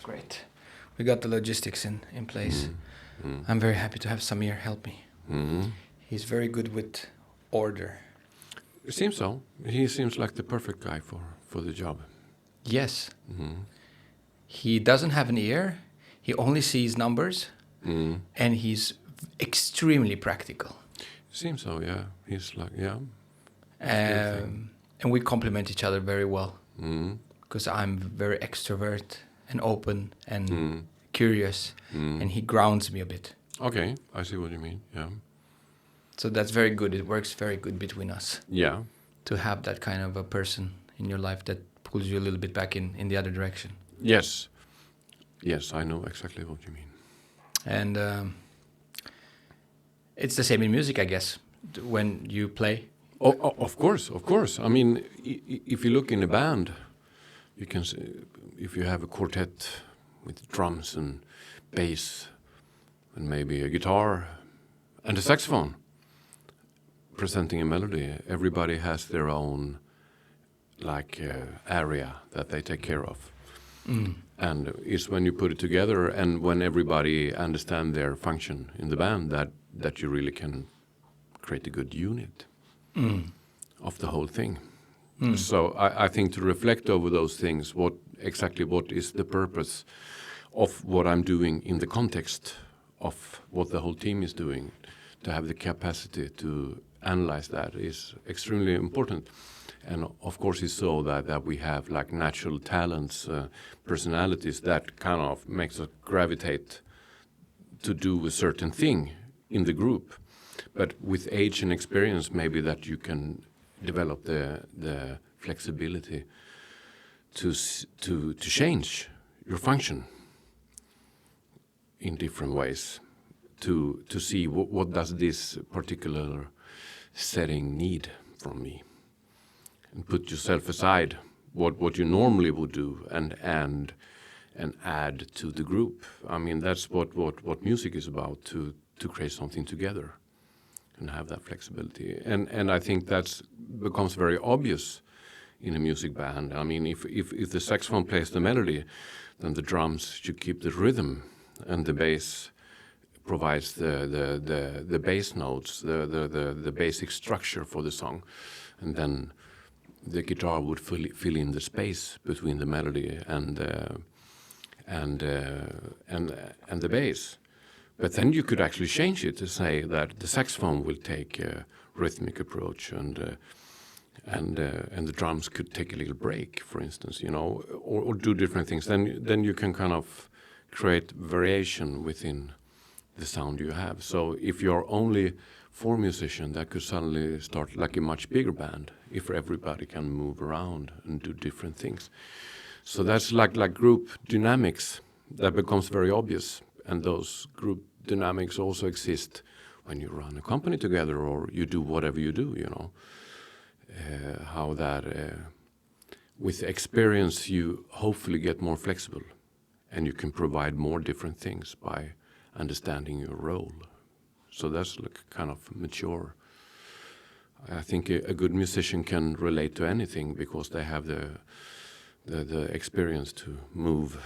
great. We got the logistics in place. I'm very happy to have Samir help me. He's very good with order. It seems so. He seems like the perfect guy for the job. Yes. He doesn't have an ear. He only sees numbers. And he's extremely practical. Seems so, yeah. He's like, yeah. And we complement each other very well. Because I'm very extrovert and open and curious. And he grounds me a bit. Okay, I see what you mean, yeah. So that's very good. It works very good between us. Yeah. To have that kind of a person in your life that pulls you a little bit back in the other direction. Yes. Yes, I know exactly what you mean. And it's the same in music, I guess, when you play. Oh, of course. I mean, if you look in a band, you can see, if you have a quartet with drums and bass and maybe a guitar and a saxophone presenting a melody, everybody has their own area that they take care of. And it's when you put it together and when everybody understands their function in the band that you really can create a good unit of the whole thing. So I think to reflect over those things, what is the purpose of what I'm doing in the context of what the whole team is doing, to have the capacity to analyze that is extremely important. And of course it's so that we have like natural talents, personalities that kind of makes us gravitate to do a certain thing in the group. But with age and experience, maybe that you can develop the flexibility to change your function in different ways, to see what does this particular setting need from me, and put yourself aside what you normally would do and add to the group. I mean, that's what music is about, to create something together and have that flexibility. And I think that becomes very obvious in a music band. I mean, if the saxophone plays the melody, then the drums should keep the rhythm, and the bass provides the bass notes, the basic structure for the song, and then the guitar would fill in the space between the melody and the bass. But then you could actually change it to say that the saxophone will take a rhythmic approach, and the drums could take a little break, for instance, you know, or do different things. Then you can kind of create variation within the sound you have. So if you're only 4 musicians, that could suddenly start like a much bigger band if everybody can move around and do different things. So that's like group dynamics that becomes very obvious, and those group dynamics also exist when you run a company together or you do whatever you do, you know. How that with experience you hopefully get more flexible, and you can provide more different things by understanding your role. So that's like kind of mature. I think a good musician can relate to anything because they have the experience to move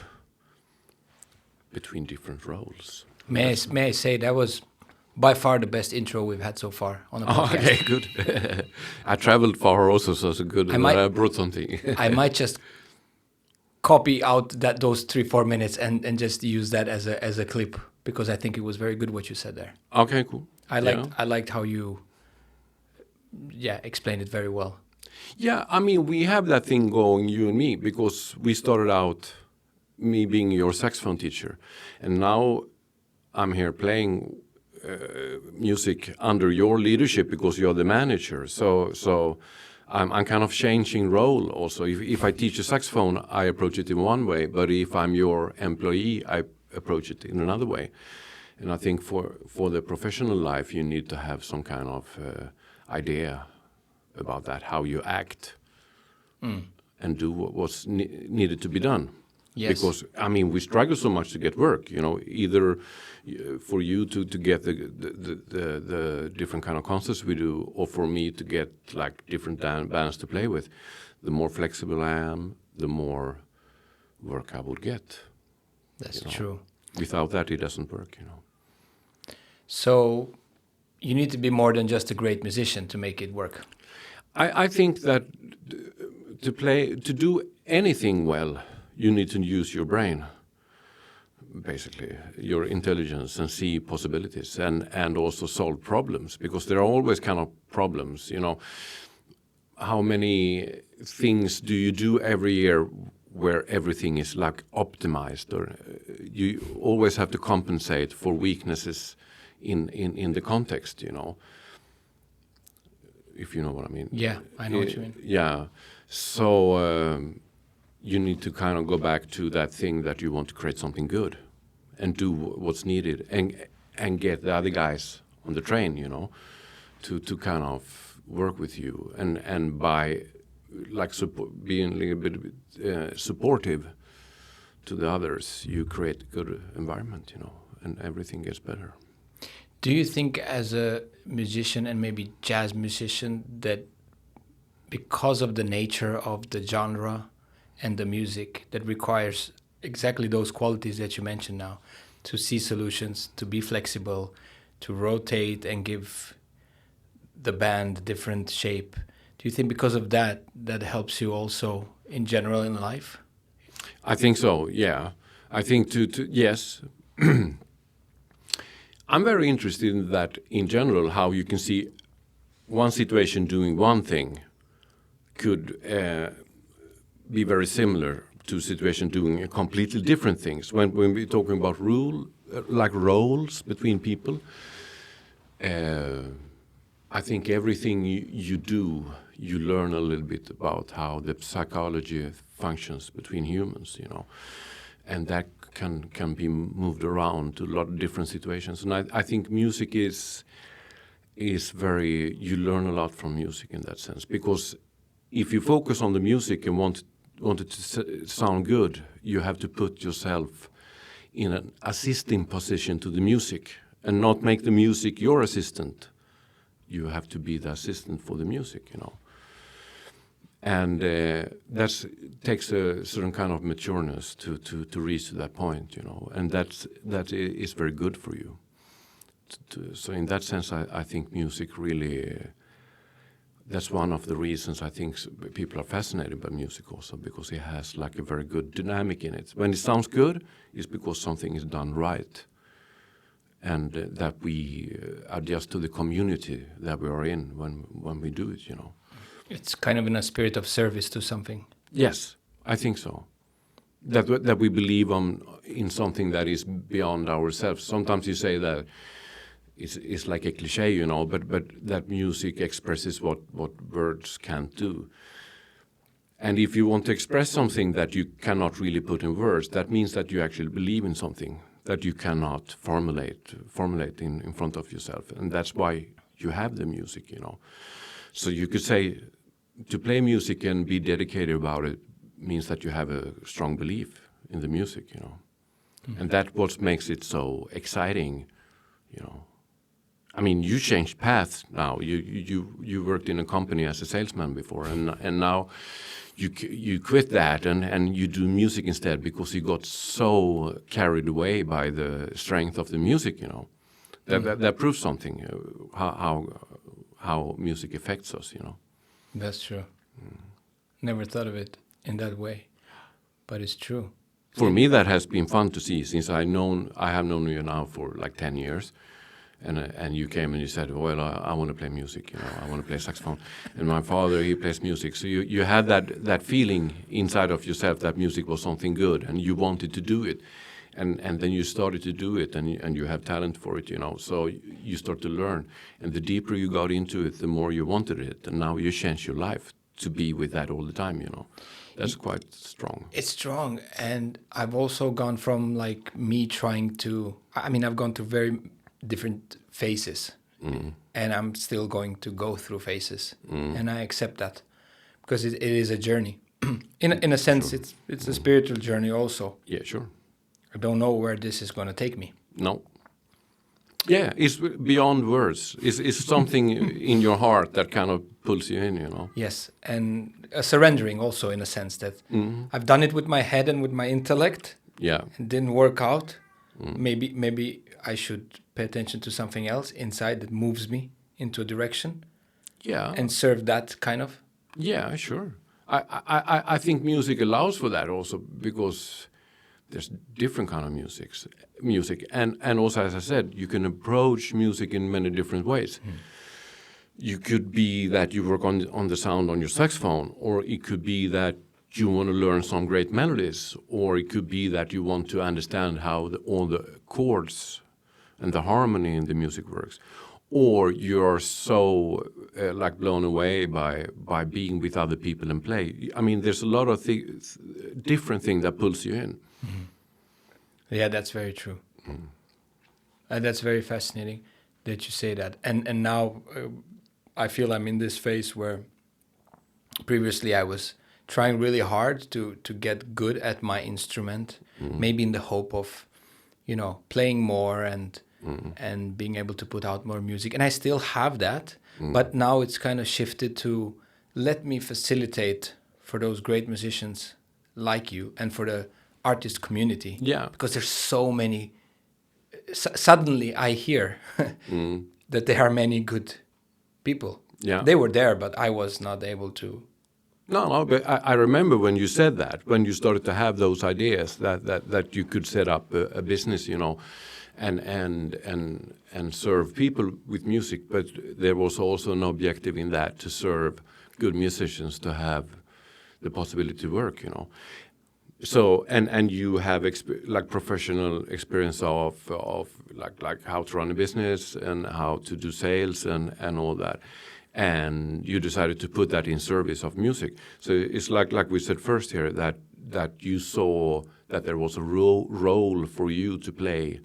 between different roles. May I say that was by far the best intro we've had so far on the podcast. Okay, good. I traveled far also, so it's good. I brought something. I might just copy out those 3-4 minutes and just use that as a clip, because I think it was very good what you said there. Okay, cool. I liked how you explained it very well. Yeah, I mean, we have that thing going, you and me, because we started out, me being your saxophone teacher, and now I'm here playing music under your leadership because you're the manager. So I'm kind of changing role also. If I teach a saxophone, I approach it in one way, but if I'm your employee, I approach it in another way. And I think for the professional life, you need to have some kind of idea about that, how you act and do what's needed to be done. Yes. Because, I mean, we struggle so much to get work, you know, either for you to get the different kind of concerts we do, or for me to get like different bands to play with. The more flexible I am, the more work I would get. That's you know. true. Without that, it doesn't work, you know. So you need to be more than just a great musician to make it work. I think that to do anything well, you need to use your brain, basically, your intelligence, and see possibilities, and also solve problems, because there are always kind of problems, you know. How many things do you do every year where everything is like optimized, or you always have to compensate for weaknesses in the context, you know, if you know what I mean. Yeah, I know what you mean. Yeah, so you need to kind of go back to that thing that you want to create something good and do what's needed, and get the other guys on the train, you know, to kind of work with you, and by like being a little bit supportive to the others, you create a good environment, you know, and everything gets better. Do you think, as a musician and maybe jazz musician, that because of the nature of the genre and the music that requires exactly those qualities that you mentioned now, to see solutions, to be flexible, to rotate and give the band different shape, do you think because of that, that helps you also in general in life? I think so, yeah. I think yes. I'm very interested in that in general, how you can see one situation doing one thing could be very similar to a situation doing completely different things. When we're talking about roles between people, I think everything you do, you learn a little bit about how the psychology functions between humans, you know, and that can be moved around to a lot of different situations. And I think music is very, you learn a lot from music in that sense, because if you focus on the music and want it to sound good, you have to put yourself in an assisting position to the music and not make the music your assistant. You have to be the assistant for the music, you know. And that takes a certain kind of matureness to reach to that point, you know. And that is very good for you. So in that sense, I think music really, that's one of the reasons I think people are fascinated by music also, because it has like a very good dynamic in it. When it sounds good, it's because something is done right. And that we adjust to the community that we are in when we do it, you know. It's kind of in a spirit of service to something. Yes, I think so. That we believe in something that is beyond ourselves. Sometimes you say that it's like a cliche, you know, but that music expresses what words can't do. And if you want to express something that you cannot really put in words, that means that you actually believe in something that you cannot formulate in front of yourself. And that's why you have the music, you know. So you could say to play music and be dedicated about it means that you have a strong belief in the music, you know. Mm-hmm. And that's what makes it so exciting, you know. I mean, you changed paths now. You worked in a company as a salesman before, and now you quit that and you do music instead, because you got so carried away by the strength of the music, you know. That proves something, how music affects us, you know. That's true. Never thought of it in that way, but it's true. For me, that has been fun to see, since I have known you now for like 10 years. And you came and you said, well, I want to play music, you know, I want to play saxophone. And my father, he plays music. So you had that feeling inside of yourself that music was something good and you wanted to do it. And then you started to do it, and you have talent for it, you know. So you start to learn. And the deeper you got into it, the more you wanted it. And now you change your life to be with that all the time, you know. That's quite strong. It's strong. And I've also gone from like me trying to, I mean, I've gone through very different phases. Mm. And I'm still going to go through phases. Mm. And I accept that, because it is a journey. in a sense, sure. It's a spiritual journey also. Yeah, sure. I don't know where this is going to take me. No. Yeah, it's beyond words. It's something in your heart that kind of pulls you in, you know. Yes, and a surrendering also, in a sense that I've done it with my head and with my intellect, Yeah. It didn't work out. Maybe I should pay attention to something else inside that moves me into a direction. Yeah. And serve that kind of. Yeah, sure. I think music allows for that also, because there's different kind of music, and also, as I said, you can approach music in many different ways. You could be that you work on the sound on your saxophone, or it could be that you want to learn some great melodies, or it could be that you want to understand how all the chords and the harmony in the music works, or you're so like blown away by being with other people and play. I mean, there's a lot of different things that pulls you in. Yeah, that's very true. That's very fascinating that you say that. And now I feel I'm in this phase where previously I was trying really hard to get good at my instrument, maybe in the hope of, playing more and being able to put out more music. And I still have that, but now it's kind of shifted to let me facilitate for those great musicians like you and for the artist community. Yeah. Because there's so many. Suddenly I hear that there are many good people. Yeah. They were there, but I was not able to. No, but I remember when you said that, when you started to have those ideas that you could set up a business, and serve people with music, but there was also an objective in that, to serve good musicians to have the possibility to work, So and you have like professional experience of like how to run a business and how to do sales and all that. And you decided to put that in service of music. So it's like we said first here, that you saw that there was a role for you to play,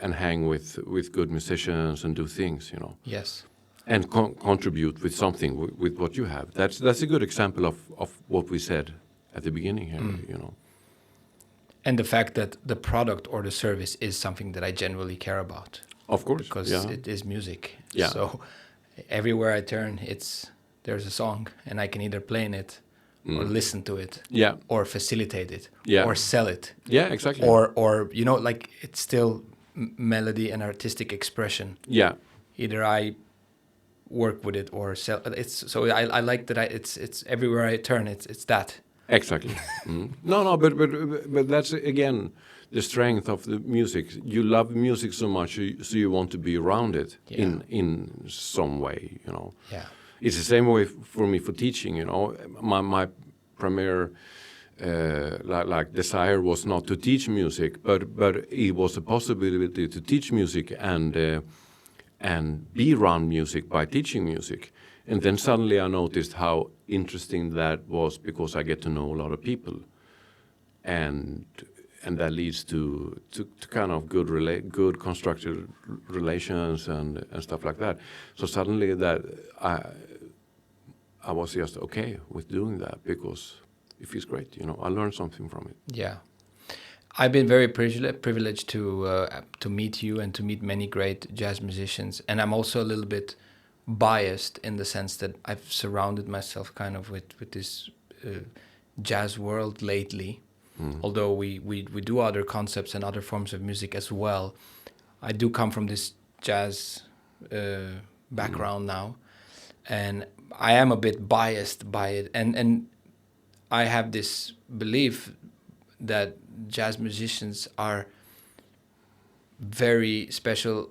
and hang with good musicians and do things, Yes. and contribute with something with what you have. That's a good example of what we said at the beginning here, And the fact that the product or the service is something that I genuinely care about. Of course, because it is music. Yeah. So everywhere I turn, there's a song, and I can either play in it, or listen to it, Yeah. or facilitate it, Yeah. or sell it, Yeah, exactly. or like it's still melody and artistic expression. Yeah. Either I work with it or sell. I like that. It's everywhere I turn. It's that. Exactly. No, but that's again the strength of the music. You love music so much, so you want to be around it in some way. Yeah. It's the same way for me for teaching. My primary like desire was not to teach music, but it was a possibility to teach music and be around music by teaching music. And then suddenly I noticed how interesting that was, because I get to know a lot of people, and that leads to kind of good constructive relations and stuff like that. So suddenly that I was just okay with doing that, because it feels great. I learned something from it. Yeah. I've been very privileged to meet you and to meet many great jazz musicians, and I'm also a little bit biased in the sense that I've surrounded myself kind of with this jazz world lately. Although we do other concepts and other forms of music as well. I do come from this jazz background now, and I am a bit biased by it, and I have this belief that jazz musicians are very special,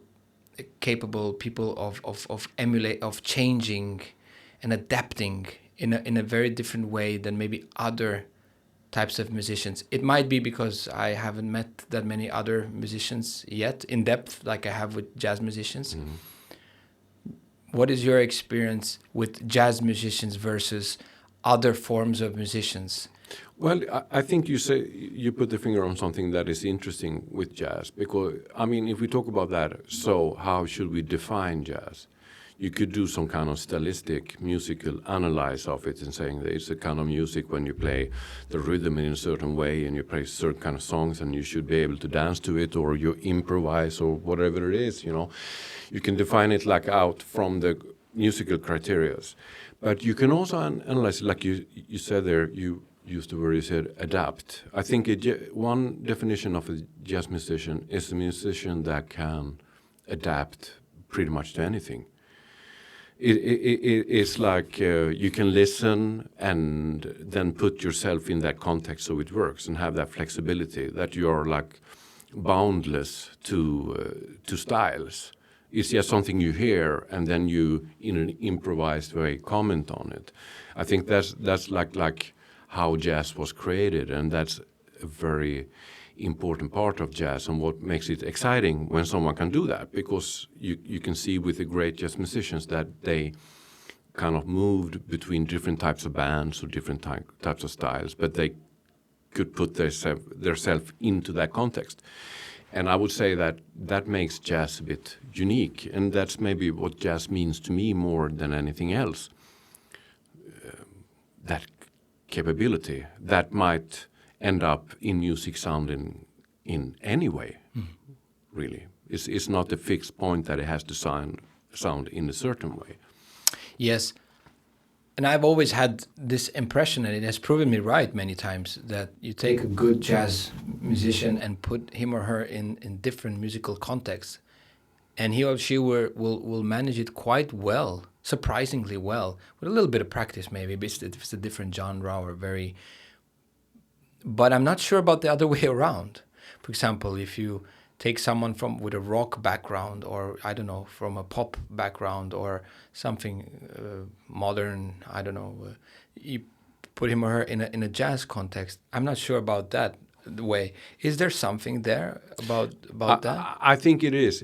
capable people of changing and adapting in a very different way than maybe other types of musicians. It might be because I haven't met that many other musicians yet in depth like I have with jazz musicians. What is your experience with jazz musicians versus other forms of musicians? Well, I think you put the finger on something that is interesting with jazz, because I mean, if we talk about that, so how should we define jazz? You could do some kind of stylistic musical analysis of it and saying that it's a kind of music when you play the rhythm in a certain way and you play certain kind of songs and you should be able to dance to it, or you improvise, or whatever it is, You can define it like out from the musical criteria. But you can also analyze, like you said there, used the word you said, adapt. I think one definition of a jazz musician is a musician that can adapt pretty much to anything. It's like you can listen and then put yourself in that context so it works, and have that flexibility that you're like boundless to styles. It's just something you hear, and then you, in an improvised way, comment on it. I think that's like how jazz was created, and that's a very important part of jazz, and what makes it exciting when someone can do that, because you can see with the great jazz musicians that they kind of moved between different types of bands or different types of styles, but they could put their self into that context. And I would say that makes jazz a bit unique, and that's maybe what jazz means to me more than anything else. That capability that might end up in music sounding in any way, really. It's not a fixed point that it has to sound in a certain way. Yes. And I've always had this impression, and it has proven me right many times, that you take a good jazz musician and put him or her in different musical contexts, and he or she will manage it quite well, surprisingly well, with a little bit of practice maybe, if it's a different genre or very... But I'm not sure about the other way around. For example, if you take someone with a rock background, or I don't know, from a pop background or something modern, I don't know, you put him or her in a jazz context. I'm not sure about that way. Is there something there about that? I think it is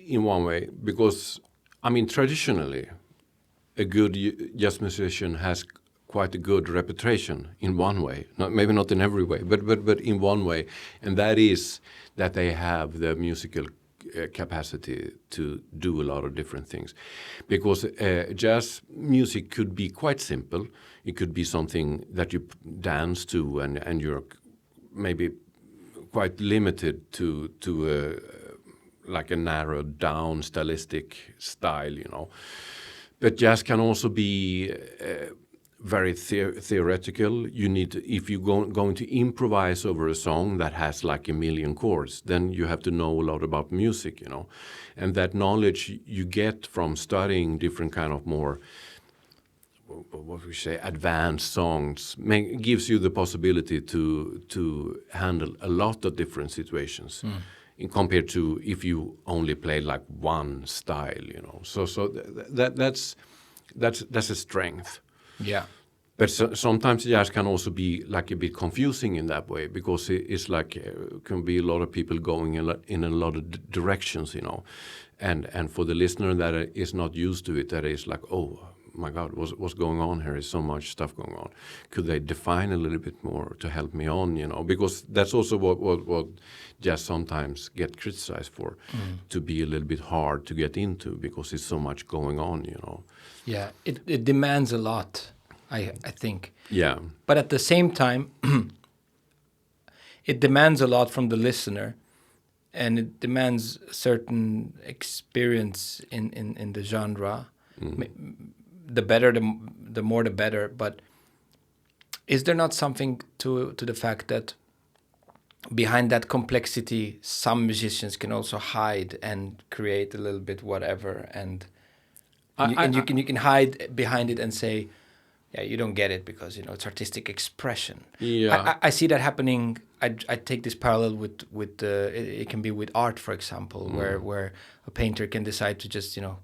in one way, because I mean traditionally a good jazz musician has quite a good reputation in one way, maybe not in every way, but in one way, and that is that they have the musical capacity to do a lot of different things. Because jazz music could be quite simple. It could be something that you dance to, and you're maybe quite limited to like a narrowed down stylistic style, you know. But jazz can also be very theoretical. You need to, if you're going to improvise over a song that has like a million chords, then you have to know a lot about music, you know. And that knowledge you get from studying different kind of more, what we say, advanced songs, gives you the possibility to handle a lot of different situations. Compared to if you only play like one style, you know. So that's a strength. Yeah. But sometimes jazz can also be like a bit confusing in that way, because it's like can be a lot of people going in a lot of directions, you know. And for the listener that is not used to it, that is like, oh my God, what's going on here? Is so much stuff going on. Could they define a little bit more to help me on, you know? Because that's also what jazz sometimes get criticized for, to be a little bit hard to get into, because there's so much going on, you know. Yeah, it demands a lot, I think. Yeah. But at the same time, it demands a lot from the listener, and it demands a certain experience in the genre. The better, the more the better. But is there not something to the fact that behind that complexity, some musicians can also hide and create a little bit whatever, and you can hide behind it and say, yeah, you don't get it because, you know, it's artistic expression. Yeah, I see that happening. I take this parallel with it can be with art, for example, where a painter can decide to just, you know,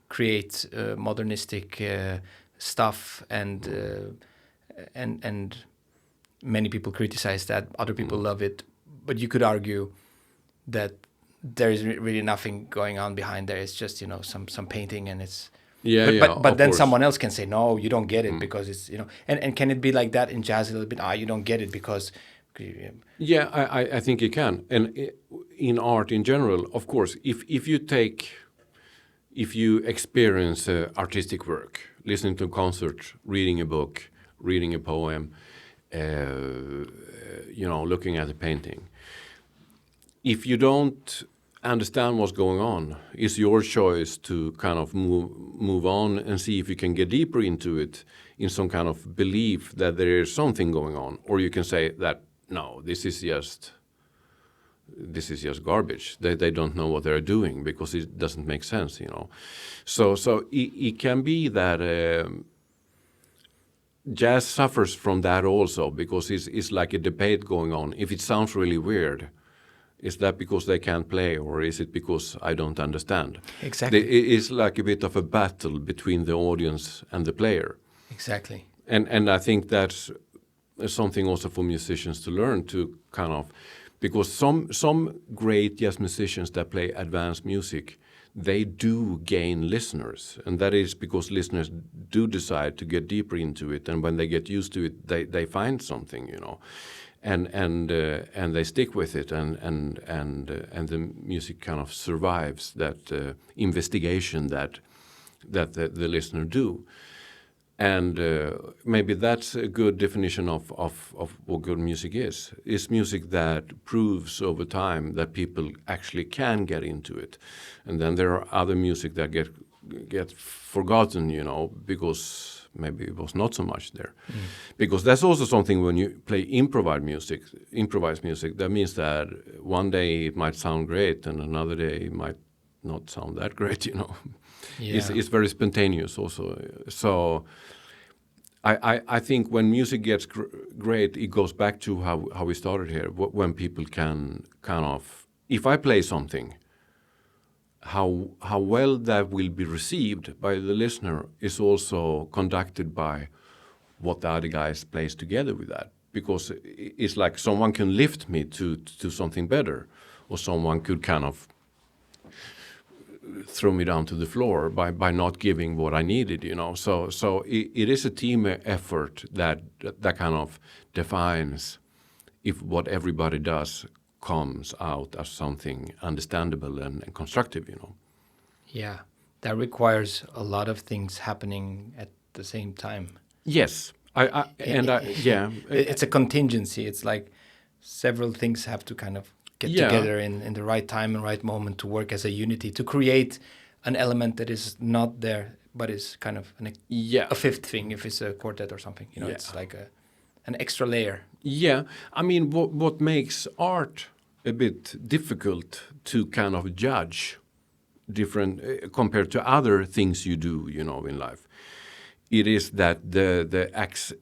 create modernistic stuff, and many people criticize that. Other people love it, but you could argue that there is really nothing going on behind there. It's just, you know, some painting, and it's but then someone else can say, no, you don't get it because it's, you know, and can it be like that in jazz a little bit? You don't get it because yeah, I think it can. And in art in general, of course, if you experience artistic work, listening to a concert, reading a book, reading a poem, you know, looking at a painting, if you don't understand what's going on. It's your choice to kind of move on and see if you can get deeper into it in some kind of belief that there is something going on, or you can say that no, this is just garbage. They don't know what they're doing because it doesn't make sense, So it can be that jazz suffers from that also, because it's like a debate going on. If it sounds really weird, is that because they can't play, or is it because I don't understand? Exactly. It's like a bit of a battle between the audience and the player. Exactly. And I think that's something also for musicians to learn, to kind of, because some great jazz musicians that play advanced music, they do gain listeners, and that is because listeners do decide to get deeper into it, and when they get used to it, they find something, and they stick with it, and the music kind of survives that investigation that the listener do. And maybe that's a good definition of what good music is. It's music that proves over time that people actually can get into it. And then there are other music that get forgotten, because maybe it was not so much there. Because that's also something when you play improvised music, that means that one day it might sound great and another day it might not sound that great, Yeah. It's very spontaneous also. So I think when music gets great, it goes back to how we started here. When people can kind of, if I play something, how well that will be received by the listener is also conducted by what the other guys plays together with that. Because it's like someone can lift me to something better, or someone could kind of throw me down to the floor by not giving what I needed, So it is a team effort that kind of defines if what everybody does comes out as something understandable and constructive, Yeah, that requires a lot of things happening at the same time. Yes, yeah. It's a contingency. It's like several things have to kind of get together in the right time and right moment to work as a unity, to create an element that is not there, but is kind of a fifth thing if it's a quartet or something. It's like an extra layer. Yeah, I mean, what makes art a bit difficult to kind of judge different compared to other things you do, in life, it is that the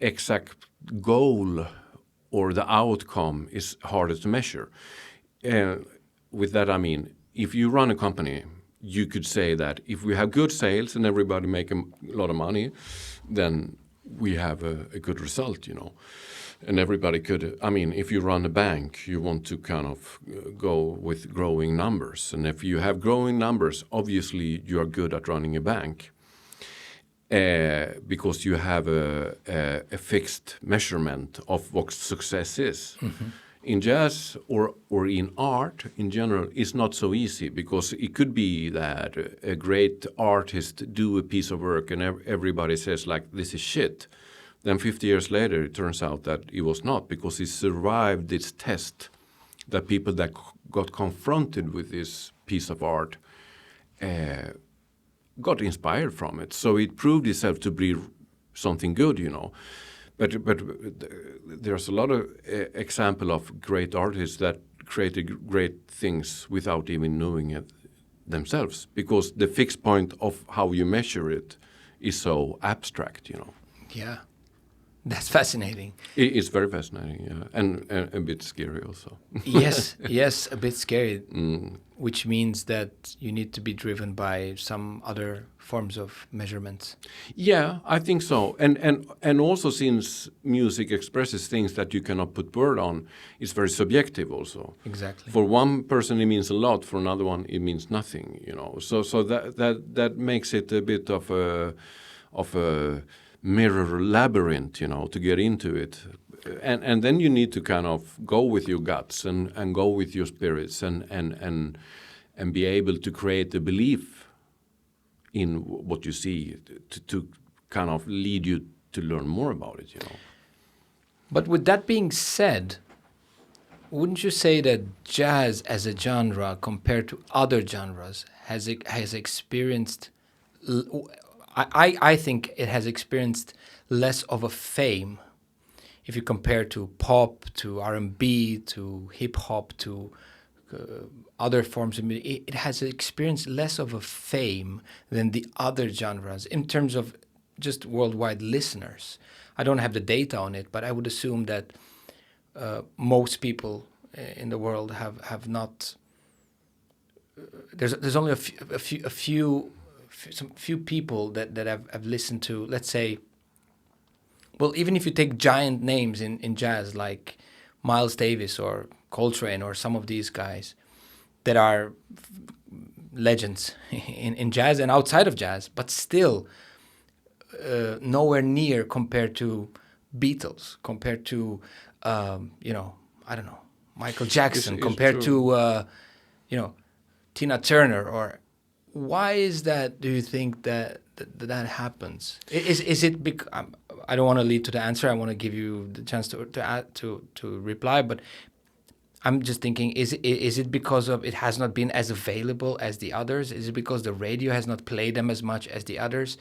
exact goal or the outcome is harder to measure. With that, I mean, if you run a company, you could say that if we have good sales and everybody make a lot of money, then we have a good result, And everybody could, I mean, if you run a bank, you want to kind of go with growing numbers. And if you have growing numbers, obviously you are good at running a bank because you have a fixed measurement of what success is. Mm-hmm. In jazz or in art in general, it's not so easy, because it could be that a great artist do a piece of work and everybody says like, this is shit. Then 50 years later, it turns out that it was not, because it survived its test, that people that got confronted with this piece of art got inspired from it. So it proved itself to be something good, But there's a lot of example of great artists that created great things without even knowing it themselves, because the fixed point of how you measure it is so abstract, Yeah, that's fascinating. It's very fascinating, yeah, and a bit scary also. yes, a bit scary, which means that you need to be driven by some other forms of measurements. Yeah, I think so. And also, since music expresses things that you cannot put word on, it's very subjective also. Exactly. For one person it means a lot, for another one it means nothing, So that makes it a bit of a mirror labyrinth, to get into it. And then you need to kind of go with your guts and go with your spirits and be able to create a belief in what you see to kind of lead you to learn more about it, But with that being said, wouldn't you say that jazz as a genre compared to other genres has experienced I think it has experienced less of a fame if you compare to pop, to R&B, to hip hop, to other forms of music. It has experienced less of a fame than the other genres in terms of just worldwide listeners. I don't have the data on it, but I would assume that most people in the world have not. There's only a few people that have listened to, let's say. Well, even if you take giant names in jazz like Miles Davis or Coltrane or some of these guys that are legends in jazz and outside of jazz, but still nowhere near compared to Beatles, compared to I don't know, Michael Jackson, It's compared true. to Tina Turner. Or why is that? Do you think that happens? Is it because I don't want to lead to the answer. I want to give you the chance to reply, but I'm just thinking: is it because of it has not been as available as the others? Is it because the radio has not played them as much as the others?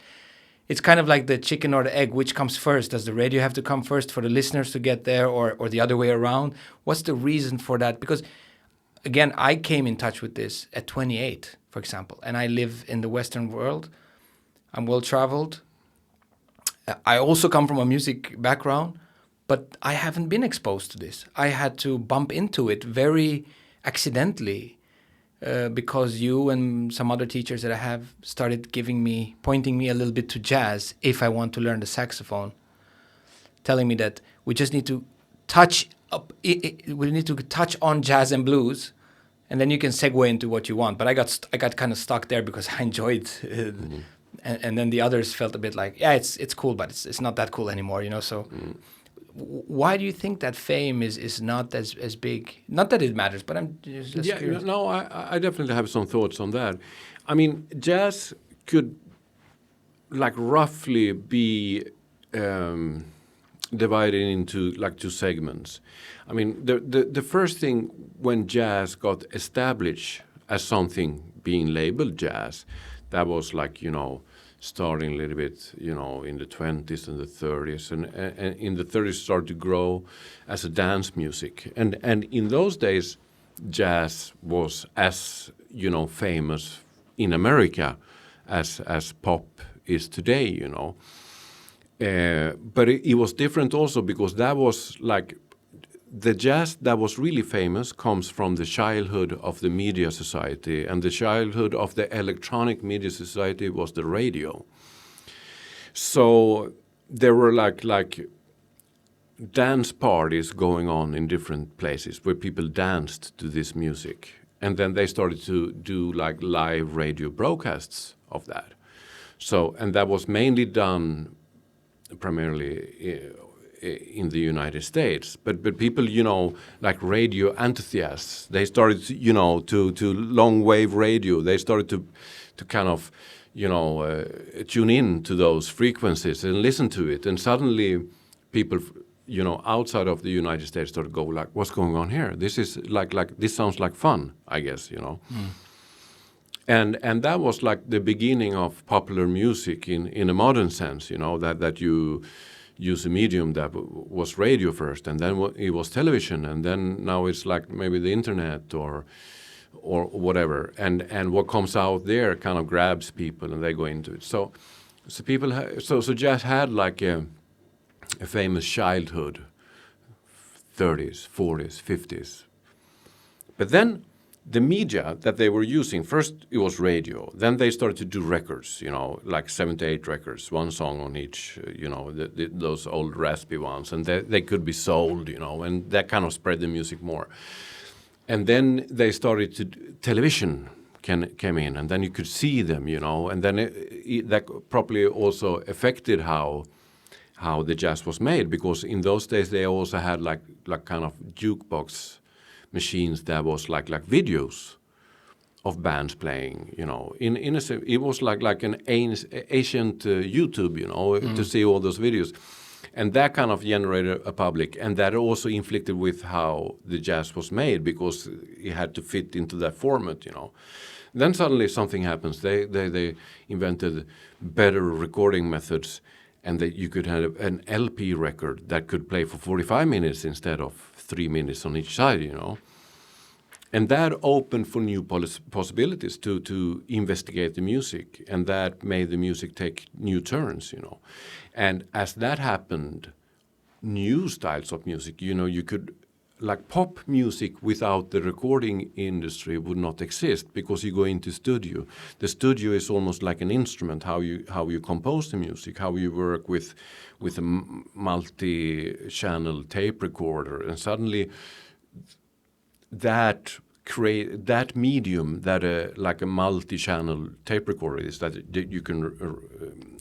It's kind of like the chicken or the egg. Which comes first? Does the radio have to come first for the listeners to get there, or the other way around? What's the reason for that? Because again, I came in touch with this at 28, for example, and I live in the Western world. I'm well traveled. I also come from a music background, but I haven't been exposed to this. I had to bump into it very accidentally because you and some other teachers that I have started pointing me a little bit to jazz if I want to learn the saxophone, telling me that we just need to touch up. We need to touch on jazz and blues, and then you can segue into what you want. But I got kind of stuck there because I enjoyed. And then the others felt a bit like, yeah, it's cool, but it's not that cool anymore, So, why do you think that fame is not as big? Not that it matters, but I'm just curious. No, I definitely have some thoughts on that. I mean, jazz could like roughly be divided into like two segments. I mean, the first thing when jazz got established as something being labeled jazz, that was like, starting a little bit, in the 20s and the 30s. And in the 30s started to grow as a dance music. And in those days, jazz was as, famous in America as pop is today, But it was different also because that was like the jazz that was really famous comes from the childhood of the media society, and the childhood of the electronic media society was the radio. So there were like dance parties going on in different places where people danced to this music. And then they started to do like live radio broadcasts of that. So, and that was mainly done primarily in the United States, but people, like radio enthusiasts, they started, to long wave radio. They started to kind of, tune in to those frequencies and listen to it. And suddenly, people, outside of the United States started to go like, "What's going on here? This is like this sounds like fun, I guess, And that was like the beginning of popular music in a modern sense, that you use a medium that was radio first, and then it was television, and then now it's like maybe the internet or whatever, and what comes out there kind of grabs people and they go into it. So people so jazz had like a famous childhood, 30s, 40s, 50s, but then the media that they were using, first it was radio, then they started to do records, like 7 to 8 records, one song on each, those old raspy ones, and they could be sold, and that kind of spread the music more. And then they started television came in, and then you could see them, and then that probably also affected how the jazz was made, because in those days they also had like kind of jukebox machines that was like videos of bands playing, it was like an ancient YouTube, to see all those videos. And that kind of generated a public, and that also inflicted with how the jazz was made, because it had to fit into that format, you know. Then suddenly something happens. They invented better recording methods, and that you could have an LP record that could play for 45 minutes instead of 3 minutes on each side, you know. And that opened for new possibilities to investigate the music, and that made the music take new turns, you know. And as that happened, new styles of music, you know, you could, like pop music without the recording industry would not exist, because you go into studio. The studio is almost like an instrument, how you compose the music, how you work with a multi-channel tape recorder, and suddenly that medium that like a multi-channel tape recorder is, that you can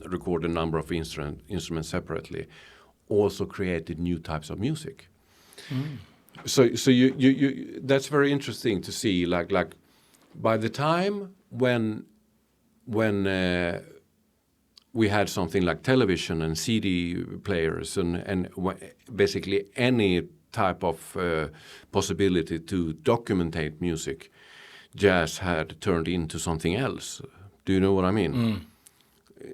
record a number of instruments separately, also created new types of music. So you that's very interesting to see, like by the time when we had something like television and CD players and basically any type of possibility to documentate music, jazz had turned into something else. Do you know what I mean?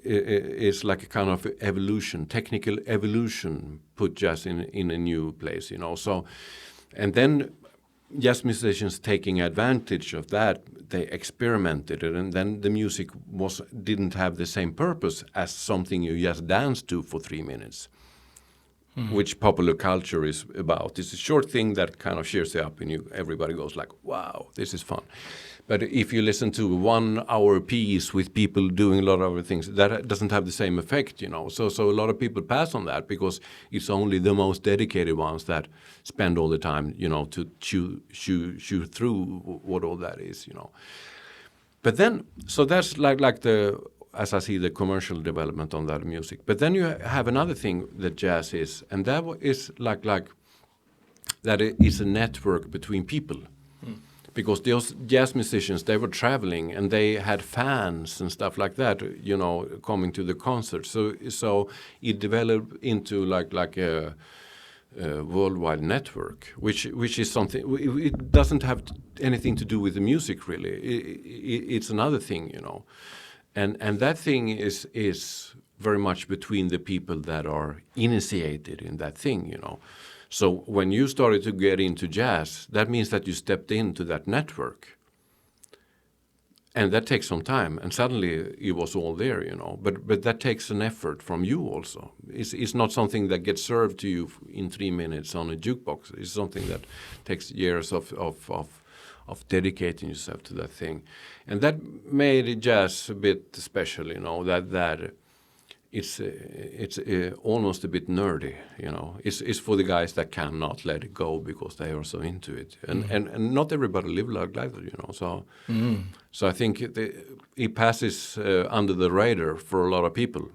It's like a kind of evolution, technical evolution, put jazz in a new place, you know. So, and then jazz musicians taking advantage of that, they experimented it, and then the music didn't have the same purpose as something you just dance to for 3 minutes. Which popular culture is about. It's a short thing that kind of cheers you up, and everybody goes like, wow, this is fun. But if you listen to a 1 hour piece with people doing a lot of other things, that doesn't have the same effect, you know. So a lot of people pass on that, because it's only the most dedicated ones that spend all the time, you know, to chew through what all that is, you know. But then, so that's like the, as I see, the commercial development on that music. But then you have another thing that jazz is, and that is like that it is a network between people. Because those jazz musicians, they were traveling and they had fans and stuff like that, you know, coming to the concert. So it developed into like a worldwide network, which is something. It doesn't have anything to do with the music really. It's another thing, you know, and that thing is very much between the people that are initiated in that thing, you know. So when you started to get into jazz, that means that you stepped into that network. And that takes some time, and suddenly it was all there, you know. But that takes an effort from you also. It's not something that gets served to you in 3 minutes on a jukebox. It's something that takes years of dedicating yourself to that thing. And that made jazz a bit special, you know, that it's almost a bit nerdy, you know. It's for the guys that cannot let it go because they are so into it, and not everybody live like that, you know. So I think it passes under the radar for a lot of people.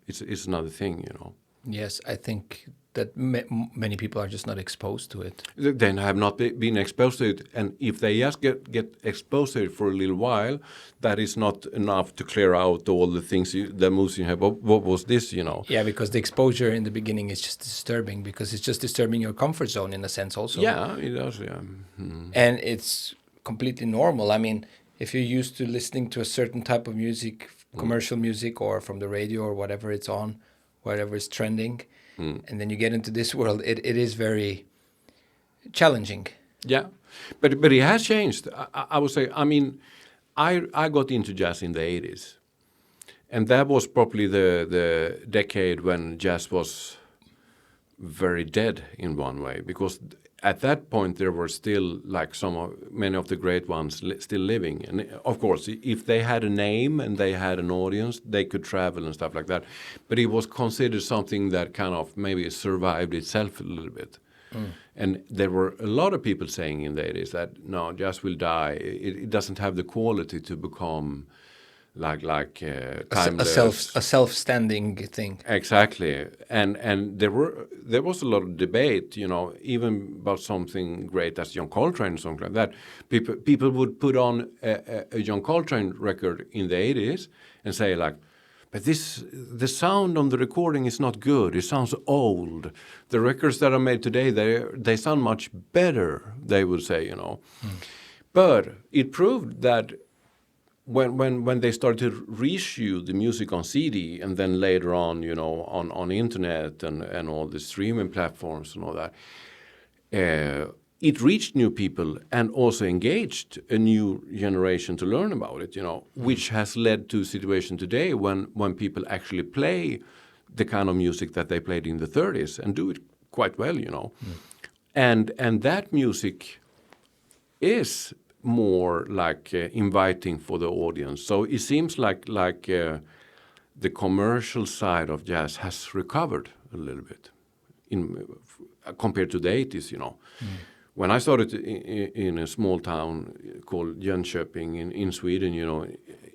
It's another thing, you know. Yes, I think that many people are just not exposed to it. They have not been exposed to it, and if they just get exposed to it for a little while, that is not enough to clear out all the things, the moves you have. What was this, you know? Yeah, because the exposure in the beginning is just disturbing, because it's just disturbing your comfort zone in a sense also. Yeah, it does, yeah. And it's completely normal. I mean, if you're used to listening to a certain type of music, commercial music, or from the radio or whatever it's on, whatever is trending, and then you get into this world, it is very challenging. Yeah, but it has changed. I would say, I mean, I got into jazz in the 80s, and that was probably the decade when jazz was very dead in one way, because at that point there were still like many of the great ones still living, and of course if they had a name and they had an audience, they could travel and stuff like that, but it was considered something that kind of maybe survived itself a little bit. And there were a lot of people saying in the 80s that no, jazz will die, it doesn't have the quality to become like timeless, a self-standing thing. Exactly, and there was a lot of debate, you know, even about something great as John Coltrane and something like that. People would put on a John Coltrane record in the 80s and say like, but the sound on the recording is not good. It sounds old. The records that are made today, they sound much better, they would say, you know. But it proved that when they started to reissue the music on CD and then later on, you know, on internet and all the streaming platforms and all that, it reached new people and also engaged a new generation to learn about it, you know, which has led to a situation today when people actually play the kind of music that they played in the 30s and do it quite well, you know. And that music is more like inviting for the audience. So it seems like the commercial side of jazz has recovered a little bit compared to the 80s, you know. When I started in a small town called Jönköping in Sweden, you know,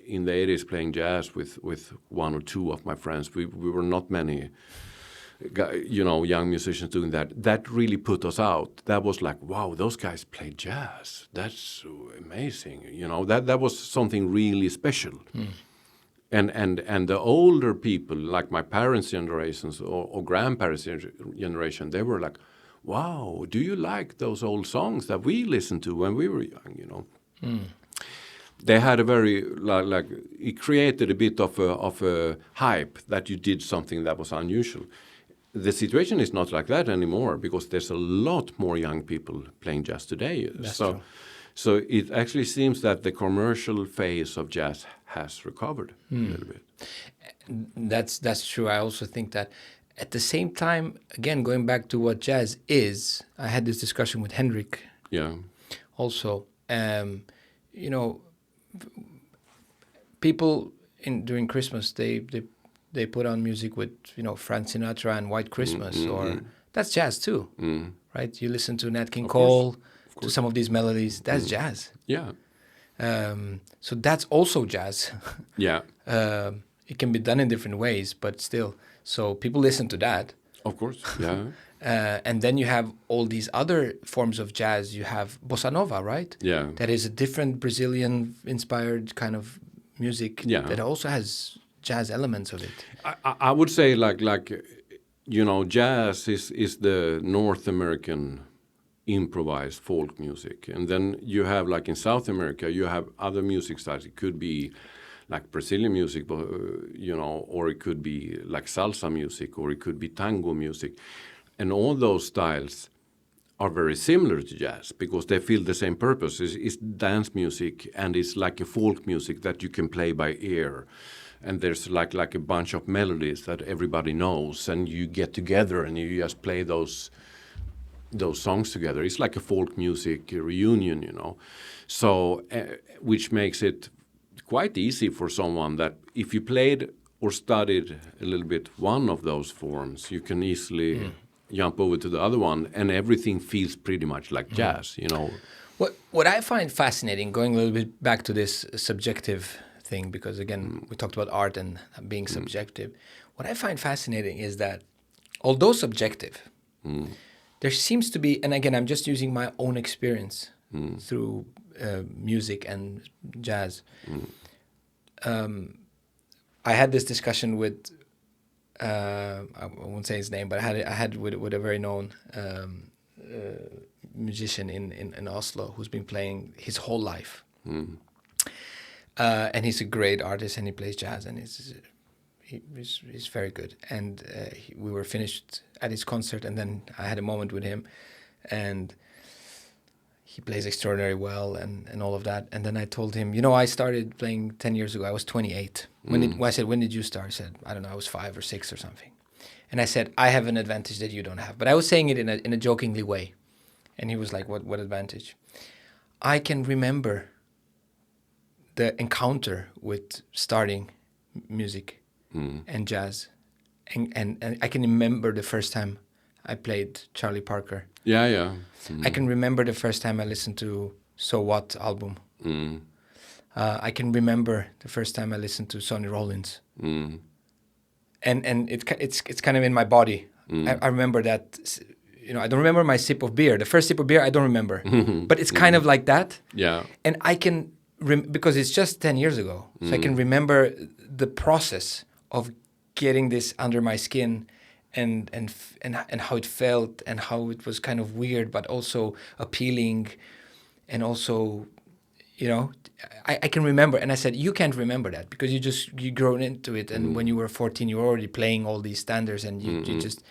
in the 80s playing jazz with one or two of my friends, we were not many, you know, young musicians doing that. That really put us out. That was like, wow, those guys play jazz. That's so amazing. You know, that was something really special. And the older people, like my parents' generations or grandparents' generation, they were like, wow, do you like those old songs that we listened to when we were young, you know? They had a very, like it created a bit of a hype that you did something that was unusual. The situation is not like that anymore because there's a lot more young people playing jazz today. That's true. So it actually seems that the commercial phase of jazz has recovered a little bit. That's true. I also think that at the same time, again, going back to what jazz is, I had this discussion with Henrik. Yeah. Also, you know, people during Christmas they put on music with, you know, Frank Sinatra and White Christmas, or that's jazz too, right? You listen to Nat King Cole, to some of these melodies, that's jazz. Yeah. So that's also jazz. Yeah. It can be done in different ways, but still. So people listen to that. Of course, yeah. And then you have all these other forms of jazz. You have bossa nova, right? Yeah. That is a different Brazilian-inspired kind of music that also has jazz elements of it. I would say like you know, jazz is the North American improvised folk music. And then you have, like in South America, you have other music styles. It could be like Brazilian music, you know, or it could be like salsa music, or it could be tango music. And all those styles are very similar to jazz because they feel the same purpose. It's dance music, and it's like a folk music that you can play by ear. And there's like a bunch of melodies that everybody knows, and you get together and you just play those songs together. It's like a folk music reunion, you know. So, which makes it quite easy for someone that if you played or studied a little bit one of those forms, you can easily jump over to the other one, and everything feels pretty much like jazz, you know. What I find fascinating, going a little bit back to this subjective thing, because again, we talked about art and being subjective. What I find fascinating is that although subjective, there seems to be, and again, I'm just using my own experience through music and jazz. I had this discussion with, I won't say his name, but I had with a very known musician in Oslo who's been playing his whole life. And he's a great artist, and he plays jazz, and he's very good. And we were finished at his concert, and then I had a moment with him, and he plays extraordinarily well and all of that. And then I told him, you know, I started playing 10 years ago. I was 28. I said, when did you start? He said, I don't know, I was 5 or 6 or something. And I said, I have an advantage that you don't have. But I was saying it in a jokingly way. And he was like, what advantage? I can remember the encounter with starting music and jazz. And I can remember the first time I played Charlie Parker. Yeah. I can remember the first time I listened to So What album. I can remember the first time I listened to Sonny Rollins. And it's kind of in my body. I remember that, you know, I don't remember my sip of beer. The first sip of beer, I don't remember. But it's kind of like that. Yeah. And I can, because it's just 10 years ago. So I can remember the process of getting this under my skin, and how it felt, and how it was kind of weird but also appealing, and also, I can remember. And I said, you can't remember that because you grown into it, and when you were 14 you were already playing all these standards, and you just.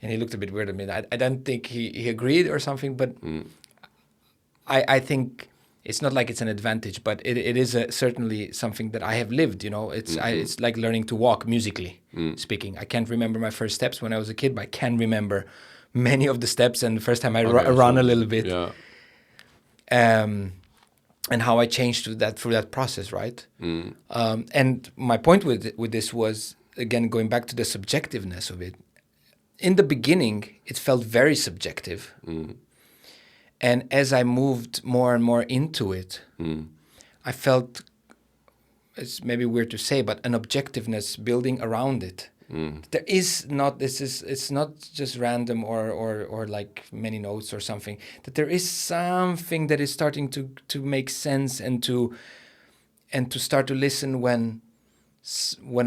And he looked a bit weird at me. I don't think he agreed or something, but I think it's not like it's an advantage, but it is certainly something that I have lived. It's like learning to walk musically speaking. I can't remember my first steps when I was a kid, but I can remember many of the steps and the first time I run a little bit. Yeah. And how I changed through that process, right? And my point with this was, again, going back to the subjectiveness of it. In the beginning, it felt very subjective. And as I moved more and more into it, I felt, it's maybe weird to say, but an objectiveness building around it. There is not, it's not just random or like many notes or something, that there is something that is starting to make sense, and to start to listen when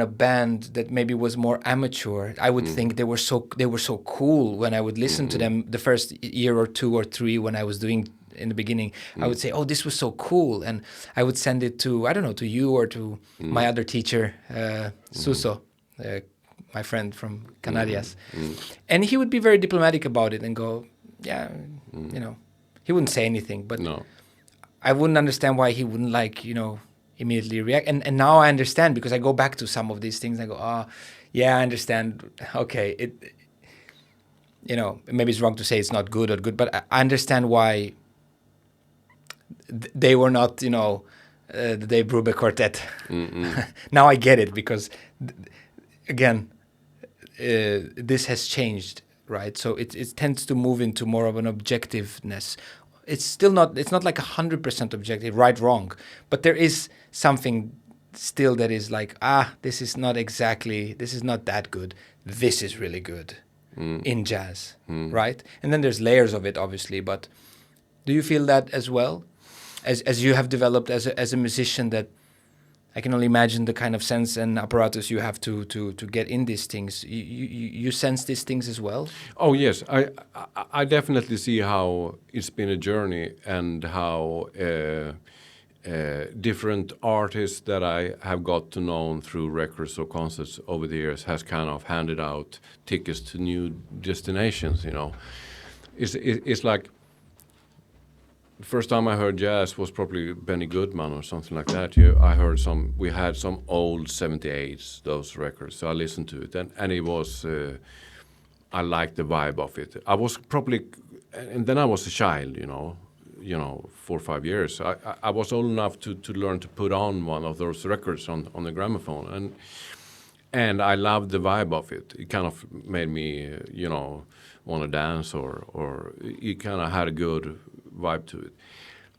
a band that maybe was more amateur, I would think they were so cool when I would listen to them the first year or 2 or 3 when I was doing in the beginning. I would say, oh, this was so cool, and I would send it to, I don't know, to you or to my other teacher, Suso, my friend from Canarias. And he would be very diplomatic about it and go, yeah, he wouldn't say anything, but I wouldn't understand why he wouldn't immediately react. And now I understand, because I go back to some of these things and I go, yeah, I understand. Okay, maybe it's wrong to say it's not good or good, but I understand why they were not, the Dave Brubeck quartet. Now I get it, because again, this has changed, right? So it tends to move into more of an objectiveness. It's not like 100% objective, right, wrong, but there is something still that is like, this is not that good. This is really good in jazz, right? And then there's layers of it, obviously, but do you feel that as well? As you have developed as a musician, that I can only imagine the kind of sense and apparatus you have to get in these things. You sense these things as well? Oh yes, I definitely see how it's been a journey, and how different artists that I have got to know through records or concerts over the years has kind of handed out tickets to new destinations. It's like, the first time I heard jazz was probably Benny Goodman or something like that. We had some old 78s, those records, so I listened to it, and it was, I liked the vibe of it. I was probably, and then I was a child, 4 or 5 years. I was old enough to learn to put on one of those records on the gramophone, and I loved the vibe of it. It kind of made me, want to dance, or it kind of had a good vibe to it.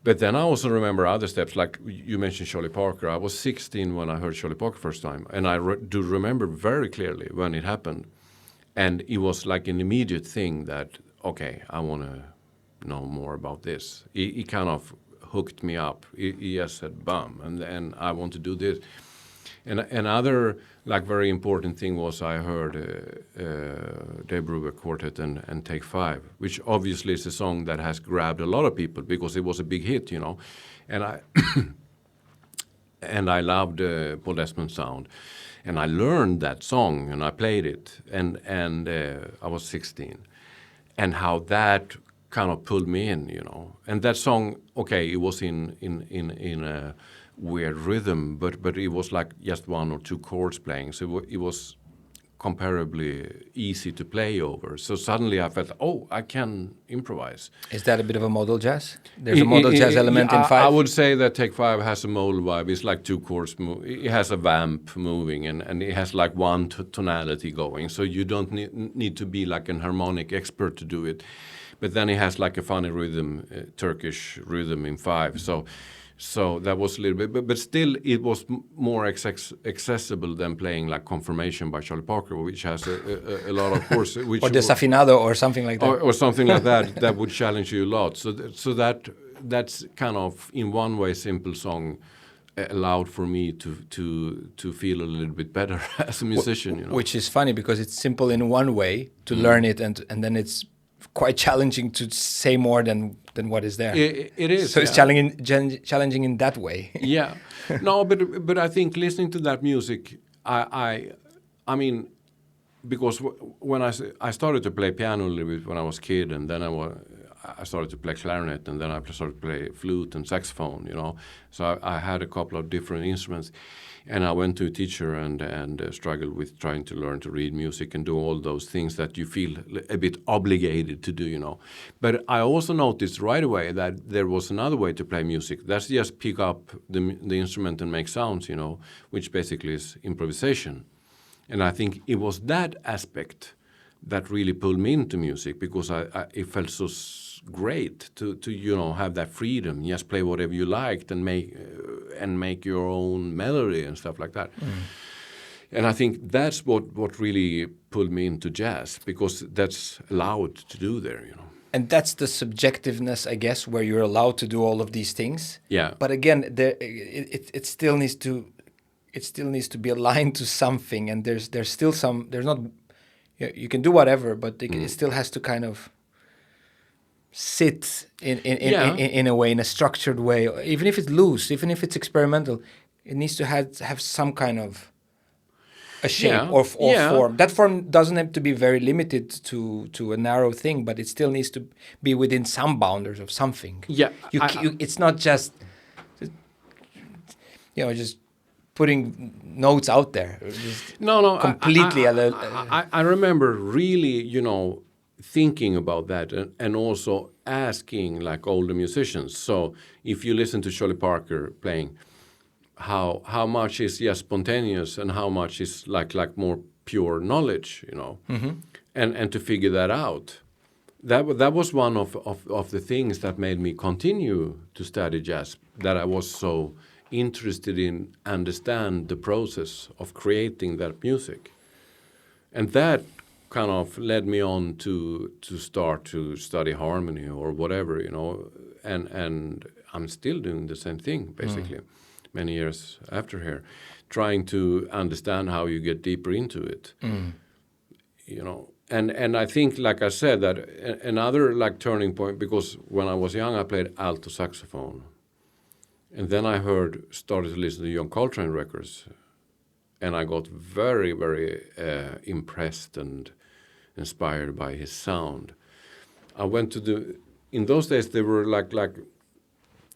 But then I also remember other steps, like you mentioned Charlie Parker. I was 16 when I heard Charlie Parker first time, and I do remember very clearly when it happened. And it was like an immediate thing that, okay, I want to know more about this. It kind of hooked me up. He just said, bam, and I want to do this. And another very important thing was I heard Dave Brubeck Quartet and Take 5, which obviously is a song that has grabbed a lot of people because it was a big hit, And I and I loved Paul Desmond's sound, and I learned that song and I played it, and I was 16, and how that kind of pulled me in, And that song, okay, it was in a weird rhythm, but it was like just 1 or 2 chords playing, so it was comparably easy to play over. So suddenly I felt, I can improvise. Is that a bit of a modal jazz? There's a modal jazz element in 5? I would say that Take 5 has a modal vibe. It's like 2 chords. It has a vamp moving, and it has like one tonality going, so you don't need to be like an harmonic expert to do it. But then it has like a funny rhythm, Turkish rhythm in 5. So that was a little bit, but still it was more accessible than playing like Confirmation by Charlie Parker, which has a lot of course. Which or Desafinado or something like that. Or something like that would challenge you a lot. So that's kind of, in one way, simple song, allowed for me to feel a little bit better as a musician. You know? Which is funny because it's simple in one way to learn it, and then it's quite challenging to say more than what is there. It is. So it's challenging in that way. Yeah. No, but I think listening to that music, I mean, because when I started to play piano a little bit when I was a kid, and then I started to play clarinet, and then I started to play flute and saxophone, you know. So I had a couple of different instruments, and I went to a teacher and struggled with trying to learn to read music and do all those things that you feel a bit obligated to do, you know. But I also noticed right away that there was another way to play music. That's just pick up the instrument and make sounds, you know, which basically is improvisation. And I think it was that aspect that really pulled me into music, because it felt so great to you know, have that freedom, just play whatever you liked and make your own melody and stuff like that. And I think that's what really pulled me into jazz, because that's allowed to do there, you know. And that's the subjectiveness, I guess, where you're allowed to do all of these things. Yeah. But again, it still needs to be aligned to something, and there's still some. There's not. You can do whatever, but it still has to kind of sit in a way, in a structured way. Even if it's loose, even if it's experimental, it needs to have some kind of a shape or form. That form doesn't have to be very limited to a narrow thing, but it still needs to be within some boundaries of something. Yeah, it's not just just putting notes out there. No. Completely. I remember really, you know, thinking about that and also asking like older musicians. So if you listen to Charlie Parker playing, how much is just spontaneous and how much is like more pure knowledge, you know, and to figure that out. That was one of the things that made me continue to study jazz, that I was so interested in understand the process of creating that music. And that kind of led me on to start to study harmony or whatever, you know, and I'm still doing the same thing basically many years after here, trying to understand how you get deeper into it, you know. And I think, like I said, that another like turning point, because when I was young I played alto saxophone. And then I started to listen to John Coltrane records, and I got very, very impressed and inspired by his sound. I went to in those days there were like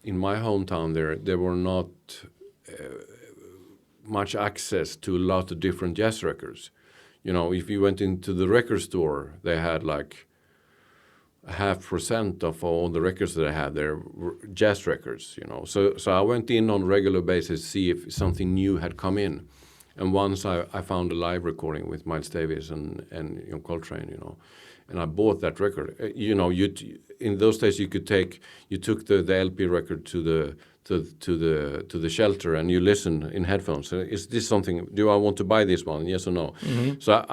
in my hometown there were not much access to a lot of different jazz records. You know, if you went into the record store, they had like 0.5% of all the records that I had there were jazz records, you know. So I went in on a regular basis to see if something new had come in. And once I found a live recording with Miles Davis and John Coltrane, you know, and I bought that record. You know, in those days you took the LP record to the shelter and you listen in headphones. Is this something? Do I want to buy this one? Yes or no? So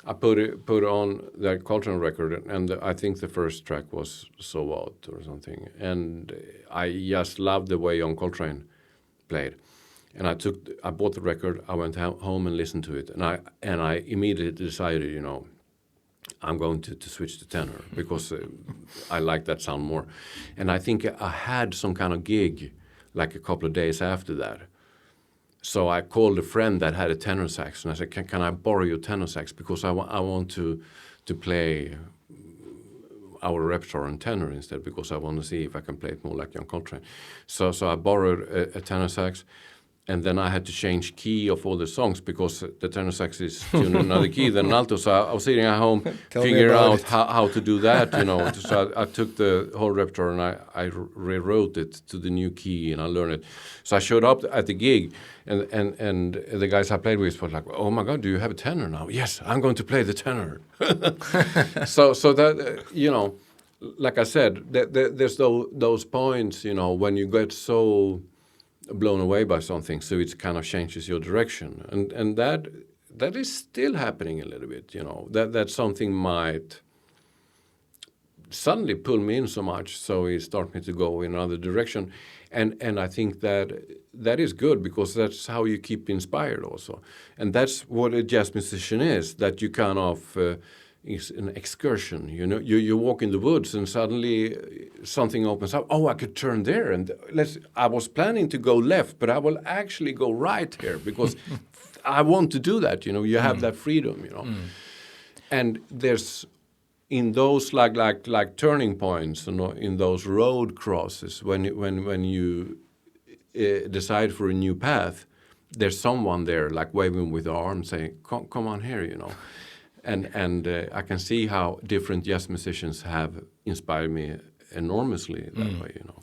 I put on that Coltrane record, and I think the first track was So What or something, and I just loved the way John Coltrane played. And I bought the record. I went home and listened to it, and I immediately decided, you know, I'm going to switch to tenor because I like that sound more. And I think I had some kind of gig like a couple of days after that. So I called a friend that had a tenor sax, and I said, can I borrow your tenor sax? Because I want to play our repertoire on tenor instead, because I want to see if I can play it more like John Coltrane. So I borrowed a tenor sax, and then I had to change key of all the songs because the tenor sax is tuned in another key than alto. So I was sitting at home figuring out how to do that, you know. So I took the whole repertoire and I rewrote it to the new key, and I learned it. So I showed up at the gig, and the guys I played with were like, "Oh my God, do you have a tenor now?" "Yes, I'm going to play the tenor." So that, you know, like I said, there's those points, you know, when you get so blown away by something, so it kind of changes your direction, and that is still happening a little bit, you know, that something might suddenly pulled me in so much, so he started me to go in another direction. And I think that is good, because that's how you keep inspired also. And that's what a jazz musician is, that you kind of, is an excursion, you know. You walk in the woods and suddenly something opens up. Oh, I could turn there, and I was planning to go left, but I will actually go right here because I want to do that, you know. You have that freedom, you know. And there's, in those like turning points, you know, in those road crosses, when you decide for a new path, there's someone there like waving with the arm saying, come on here, you know. And I can see how different jazz musicians have inspired me enormously that way, you know.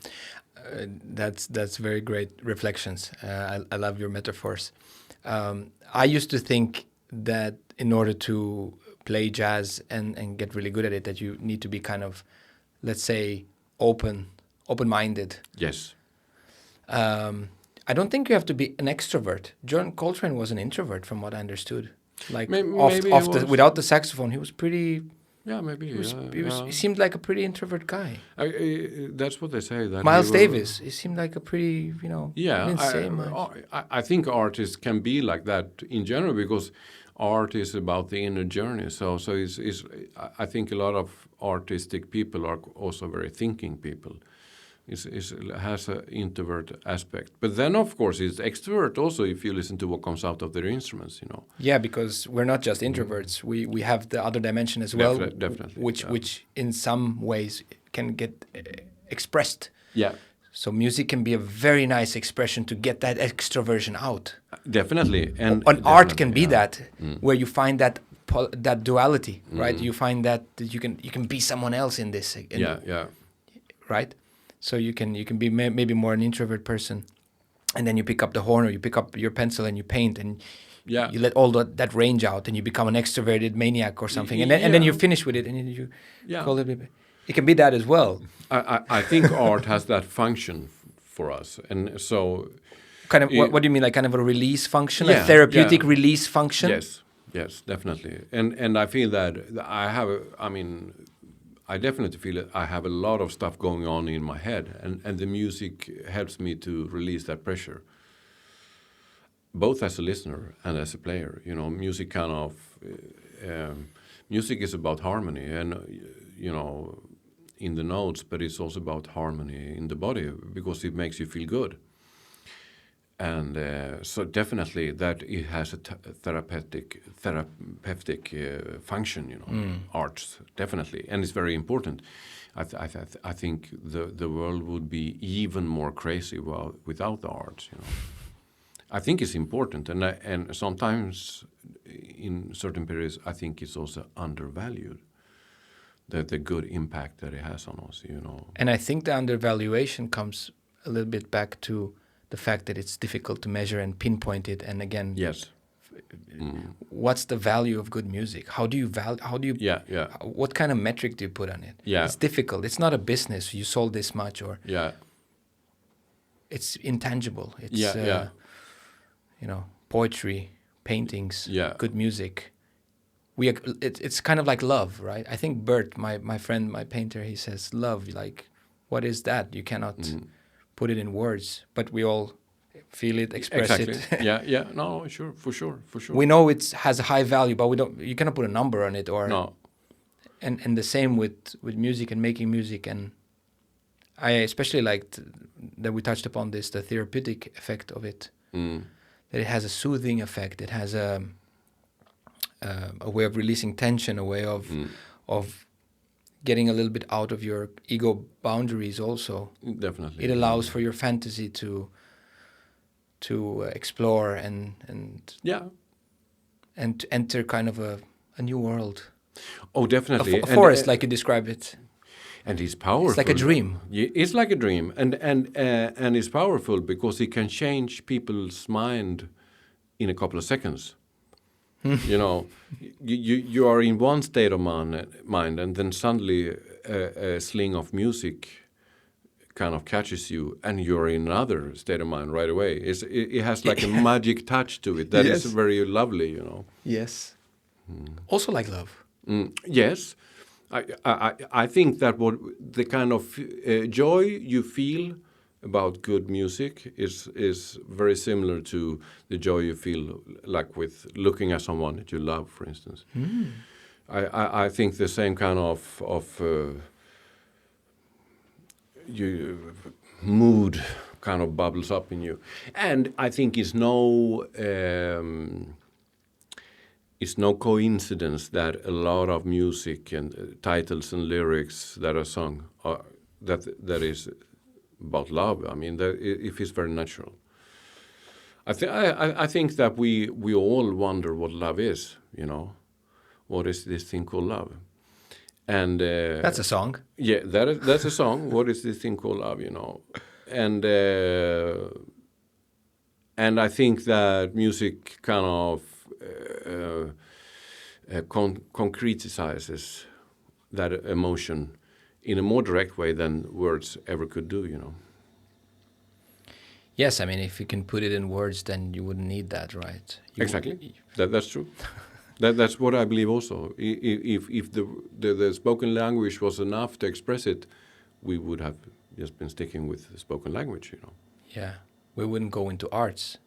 That's very great reflections. I love your metaphors. I used to think that in order to play jazz and get really good at it, that you need to be kind of, let's say, open-minded. Yes. I don't think you have to be an extrovert. John Coltrane was an introvert, from what I understood. Like maybe without the saxophone, he was pretty. Yeah, maybe. He seemed like a pretty introvert guy. That's what they say. That Miles Davis, he seemed like a pretty, you know. Yeah, didn't say much. I think artists can be like that in general, because art is about the inner journey. So I think a lot of artistic people are also very thinking people. Has an introvert aspect. But then, of course, it's extrovert also if you listen to what comes out of their instruments, you know. Yeah, because we're not just introverts. We have the other dimension as well, definitely, which in some ways can get expressed. Yeah. So music can be a very nice expression to get that extroversion out. Definitely. And art can be that, where you find that duality, right? You find that you can be someone else in this. Right? So you can be maybe more an introvert person, and then you pick up the horn or you pick up your pencil and you paint, and you let all that range out, and you become an extroverted maniac or something, and then you finish with it, and then you call it. It can be that as well. I think art has that function for us, and so kind of what do you mean, like kind of a release function, a therapeutic release function? Yes, definitely, and I feel that I definitely feel that I have a lot of stuff going on in my head, and the music helps me to release that pressure, both as a listener and as a player. You know, music kind of, music is about harmony, and, you know, in the notes, but it's also about harmony in the body, because it makes you feel good. And so definitely that it has a therapeutic function, you know, arts, definitely. And it's very important. I think the world would be even more crazy without the arts, you know. I think it's important, and sometimes in certain periods I think it's also undervalued, the good impact that it has on us, you know. And I think the undervaluation comes a little bit back to the fact that it's difficult to measure and pinpoint it. And again, what's the value of good music? How do you what kind of metric do you put on it? It's difficult. It's not a business. You sold this much, or it's intangible. It's you know, poetry, paintings, good music. It's kind of like love, right? I think Bert, my friend, my painter, he says love. Like, what is that? You cannot put it in words, but we all feel it, express it. No, sure, for sure. We know it has a high value, but you cannot put a number on it, or no. And the same with music and making music. And I especially liked that we touched upon this, the therapeutic effect of it. That it has a soothing effect. It has a way of releasing tension, a way of getting a little bit out of your ego boundaries also. Definitely. It allows for your fantasy to explore and to enter kind of a new world. Oh, definitely. A forest, like you described it. And it's powerful. It's like a dream. It's like a dream, and it's powerful because it can change people's mind in a couple of seconds. You know, you are in one state of mind, and then suddenly a sling of music kind of catches you, and you're in another state of mind right away. It has like a magic touch to it that is very lovely, you know. Yes. Also like love. Yes, I think that what the kind of joy you feel about good music is very similar to the joy you feel like with looking at someone that you love, for instance. I think the same kind of mood kind of bubbles up in you, and I think it's no coincidence that a lot of music and titles and lyrics that are sung that is about love. I mean, it feels very natural. I think that we all wonder what love is. You know, what is this thing called love? And that's a song. Yeah, that's a song. What is this thing called love? You know, and I think that music kind of concretizes that emotion in a more direct way than words ever could do, you know. Yes, I mean, if you can put it in words, then you wouldn't need that, right? Exactly. That's true. That's what I believe also. If the spoken language was enough to express it, we would have just been sticking with the spoken language, you know. Yeah, we wouldn't go into arts.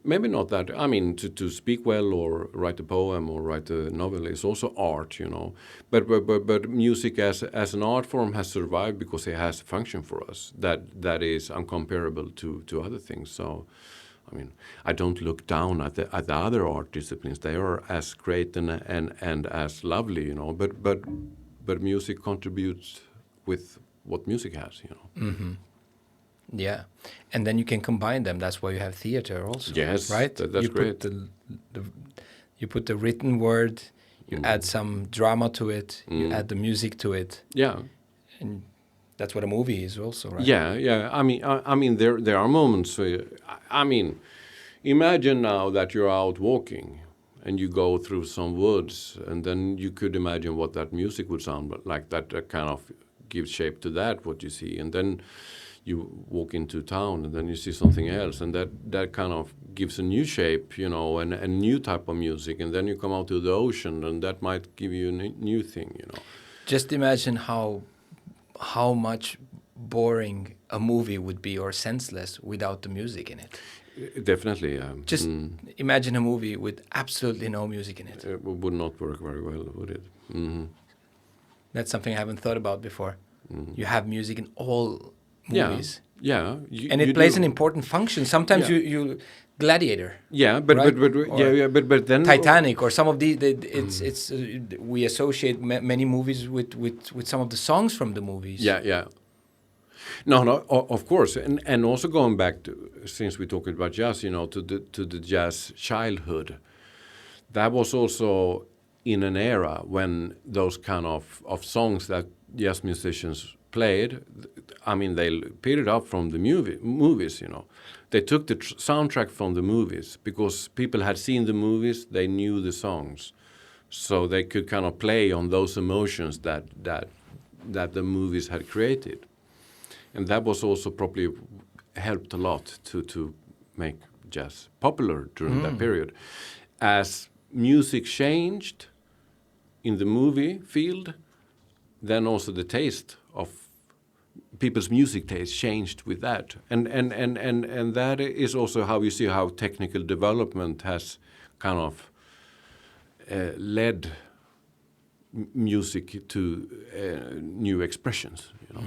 Maybe not that. I mean, to speak well or write a poem or write a novel is also art, you know. But music as an art form has survived because it has a function for us that is uncomparable to other things. So, I mean, I don't look down at the other art disciplines. They are as great and as lovely, you know. But music contributes with what music has, you know. Mm-hmm. Yeah, and then you can combine them. That's why you have theater also. Yes, right. That's you great. You put the written word, you add some drama to it, you add the music to it. Yeah, and that's what a movie is also, right? Yeah. I mean, there are moments. I mean, imagine now that you're out walking and you go through some woods, and then you could imagine what that music would sound like. That kind of gives shape to that what you see, and then you walk into town and then you see something else, and that kind of gives a new shape, you know, and a new type of music, and then you come out to the ocean and that might give you a new thing, you know. Just imagine how much boring a movie would be or senseless without the music in it. Definitely. Just imagine a movie with absolutely no music in it. It would not work very well, would it? Mm-hmm. That's something I haven't thought about before. You have music in all movies. Yeah. And it plays an important function. Sometimes you Gladiator. Yeah, but then Titanic or some of it's we associate many movies with some of the songs from the movies. Yeah. No, of course, and also going back to, since we talked about jazz, you know, to the jazz childhood, that was also in an era when those kind of songs that jazz musicians played, I mean, they picked it up from the movies, you know. They took the soundtrack from the movies because people had seen the movies, they knew the songs. So they could kind of play on those emotions that the movies had created. And that was also probably helped a lot to make jazz popular during that period. As music changed in the movie field, then also the taste of people's music taste changed with that. And that is also how you see how technical development has kind of led music to new expressions, you know.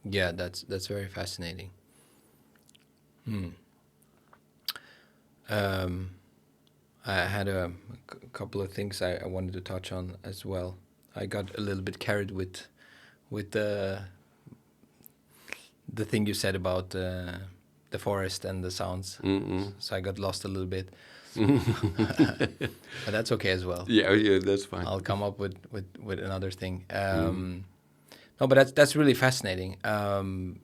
Yeah, that's very fascinating. I had a couple of things I wanted to touch on as well. I got a little bit carried with the thing you said about the forest and the sounds. So I got lost a little bit. But that's okay as well. Yeah, that's fine. I'll come up with another thing. No, but that's really fascinating. Again,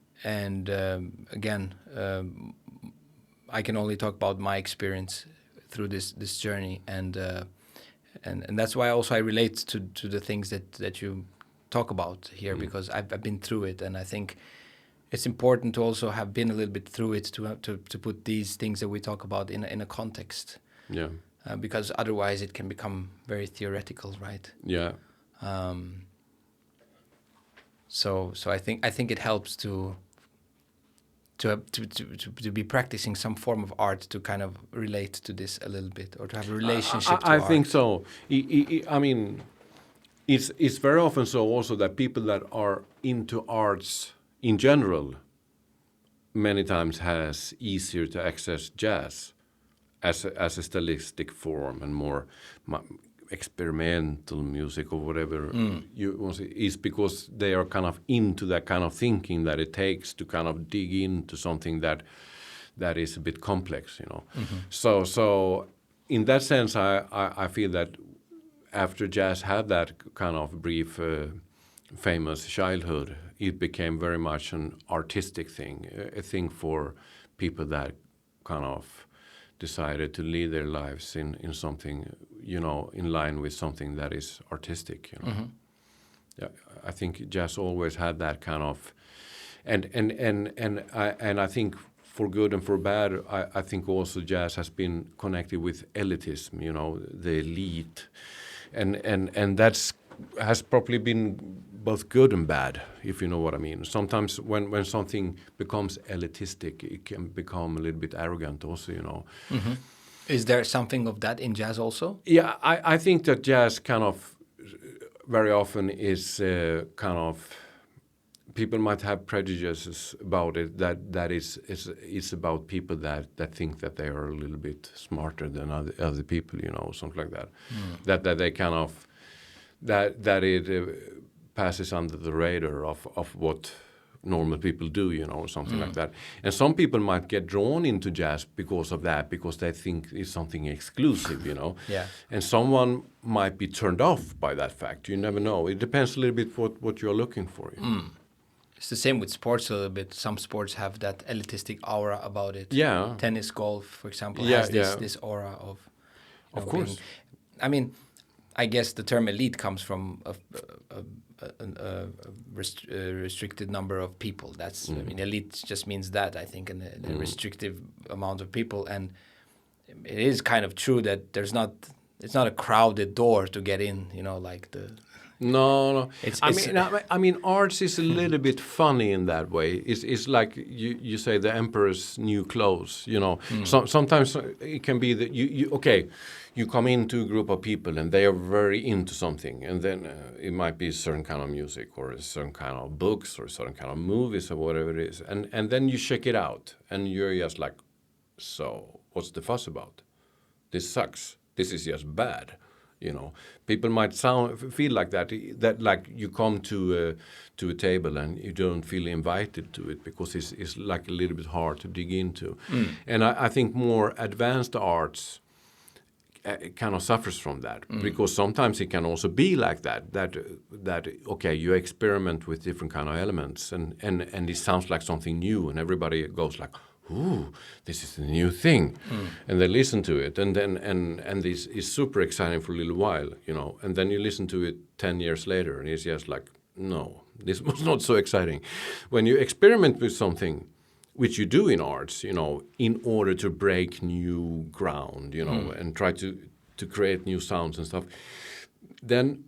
I can only talk about my experience through this journey, and that's why also I relate to the things that you talk about here, because I've been through it, and I think it's important to also have been a little bit through it to put these things that we talk about in a context. Yeah. because otherwise it can become very theoretical, right? Yeah. So I think it helps to be practicing some form of art to kind of relate to this a little bit, or to have a relationship to I art. think so. I mean, it's very often so also that people that are into arts in general many times has easier to access jazz as a stylistic form and more experimental music or whatever you want to say, is because they are kind of into that kind of thinking that it takes to kind of dig into something that is a bit complex, you know. So in that sense, I feel that after jazz had that kind of brief famous childhood, it became very much an artistic thing, a thing for people that kind of decided to lead their lives in something, you know, in line with something that is artistic, you know. Yeah, I think jazz always had that kind of, and I think for good and for bad, I think also jazz has been connected with elitism, you know, the elite, and that's has probably been both good and bad, if you know what I mean. Sometimes when something becomes elitistic, it can become a little bit arrogant also, you know. Is there something of that in jazz also? Yeah, I think that jazz kind of very often is kind of, people might have prejudices about it that is about people that think that they are a little bit smarter than other people, you know, something like that. That they kind of, that it passes under the radar of what normal people do, you know, something like that. And some people might get drawn into jazz because of that, because they think it's something exclusive, you know. Yeah. And someone might be turned off by that fact. You never know. It depends a little bit what you're looking for. You know? It's the same with sports a little bit. Some sports have that elitistic aura about it. Yeah. Tennis, golf, for example, Yeah, has this aura of course. being, I mean, I guess the term elite comes from a restricted number of people. That's, I mean, elite just means that, I think, and a restrictive amount of people. And it is kind of true that it's not a crowded door to get in, you know, like the... No. I mean, arts is a little bit funny in that way. It's like you say the emperor's new clothes. You know, sometimes it can be that you come into a group of people and they are very into something, and then it might be a certain kind of music or a certain kind of books or a certain kind of movies or whatever it is, and then you check it out and you're just like, so what's the fuss about? This sucks. This is just bad. You know, people might feel like that like you come to a table and you don't feel invited to it because it's like a little bit hard to dig into. And I think more advanced arts kind of suffers from that, because sometimes it can also be like that okay, you experiment with different kind of elements and it sounds like something new and everybody goes like, ooh, this is a new thing. And they listen to it, and then and this is super exciting for a little while, you know, and then you listen to it 10 years later and it's just like, no, this was not so exciting. When you experiment with something, which you do in arts, you know, in order to break new ground, you know, and try to create new sounds and stuff, then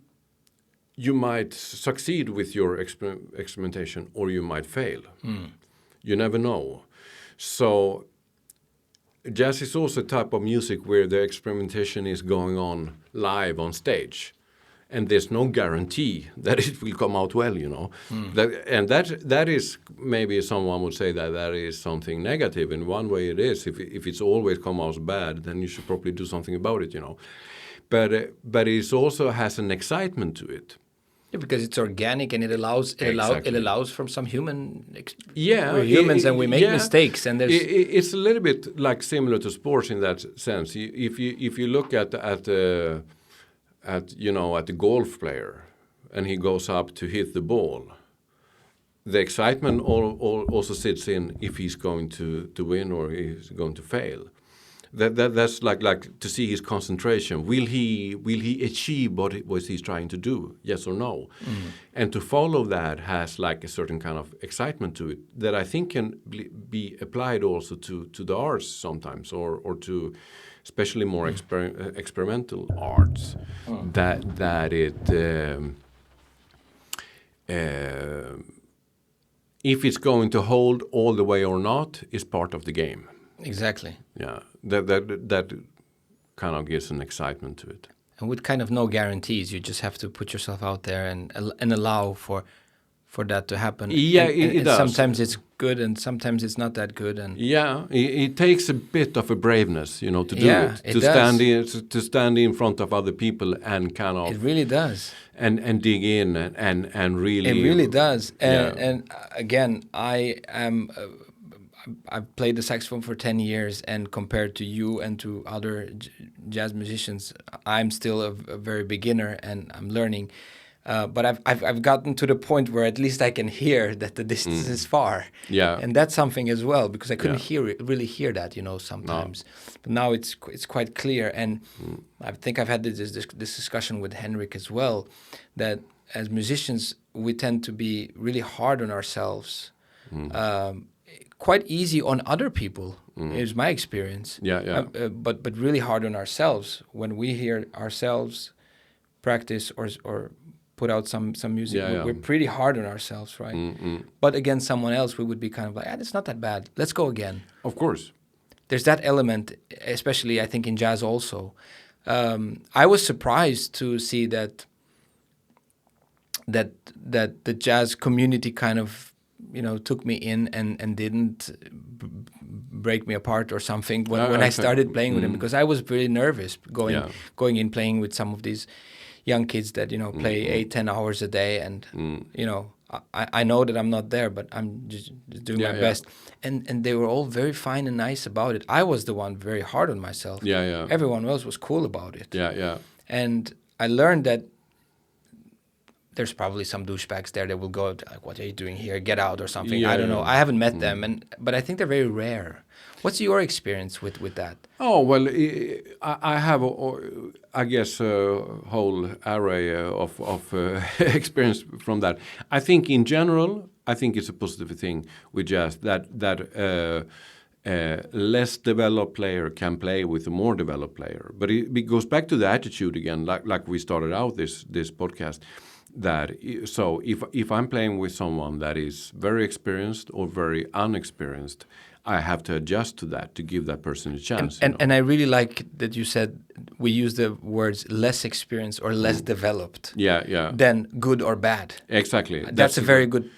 you might succeed with your experimentation or you might fail. You never know. So jazz is also a type of music where the experimentation is going on live on stage, and there's no guarantee that it will come out well, you know. That is, maybe someone would say that is something negative. In one way it is. If it's always come out bad, then you should probably do something about it, you know. But it also has an excitement to it. Yeah, because it's organic and it allows from some human. We're humans and we make mistakes, and there's. It's a little bit like similar to sports in that sense. If you look at the golf player, and he goes up to hit the ball, the excitement also sits in if he's going to win or he's going to fail. That's like to see his concentration. Will he achieve what he's trying to do? Yes or no? And to follow that has like a certain kind of excitement to it that I think can be applied also to the arts sometimes, or to especially more experimental arts. That it if it's going to hold all the way or not is part of the game. Exactly. Yeah, that kind of gives an excitement to it. And with kind of no guarantees, you just have to put yourself out there and allow for that to happen. Yeah, and it does. Sometimes it's good, and sometimes it's not that good. And yeah, it takes a bit of a braveness, to do it does. to stand in front of other people and kind of. It really does. And dig in and really. It really does. And, yeah. and again, I've played the saxophone for 10 years, and compared to you and to other jazz musicians, I'm still a very beginner, and I'm learning. But I've gotten to the point where at least I can hear that the distance is far. Yeah. And that's something as well, because I couldn't really hear that, sometimes. No. But now it's quite clear. And I think I've had this discussion with Henrik as well, that as musicians, we tend to be really hard on ourselves. Quite easy on other people, is my experience. Yeah. But really hard on ourselves when we hear ourselves practice or put out some music. We're pretty hard on ourselves, right? But against someone else, we would be kind of like, it's not that bad. Let's go again. Of course. There's that element, especially I think in jazz also. I was surprised to see that the jazz community kind of took me in and didn't break me apart or something when I started playing with him, because I was really nervous going in playing with some of these young kids that play 8-10 hours a day, and I know that I'm not there, but I'm just doing my best, and they were all very fine and nice about it. I was the one very hard on myself. Everyone else was cool about it. And I learned that there's probably some douchebags there that will go like, "What are you doing here? Get out," or something. I don't know. I haven't met them, but I think they're very rare. What's your experience with that? Oh, well, I have, I guess, a whole array of experience from that. I think in general, it's a positive thing with jazz that less developed player can play with a more developed player. But it goes back to the attitude again, like we started out this podcast. That so if I'm playing with someone that is very experienced or very unexperienced, I have to adjust to that to give that person a chance. And I really like that you said we use the words less experienced or less developed. Than good or bad. Exactly. That's a very good.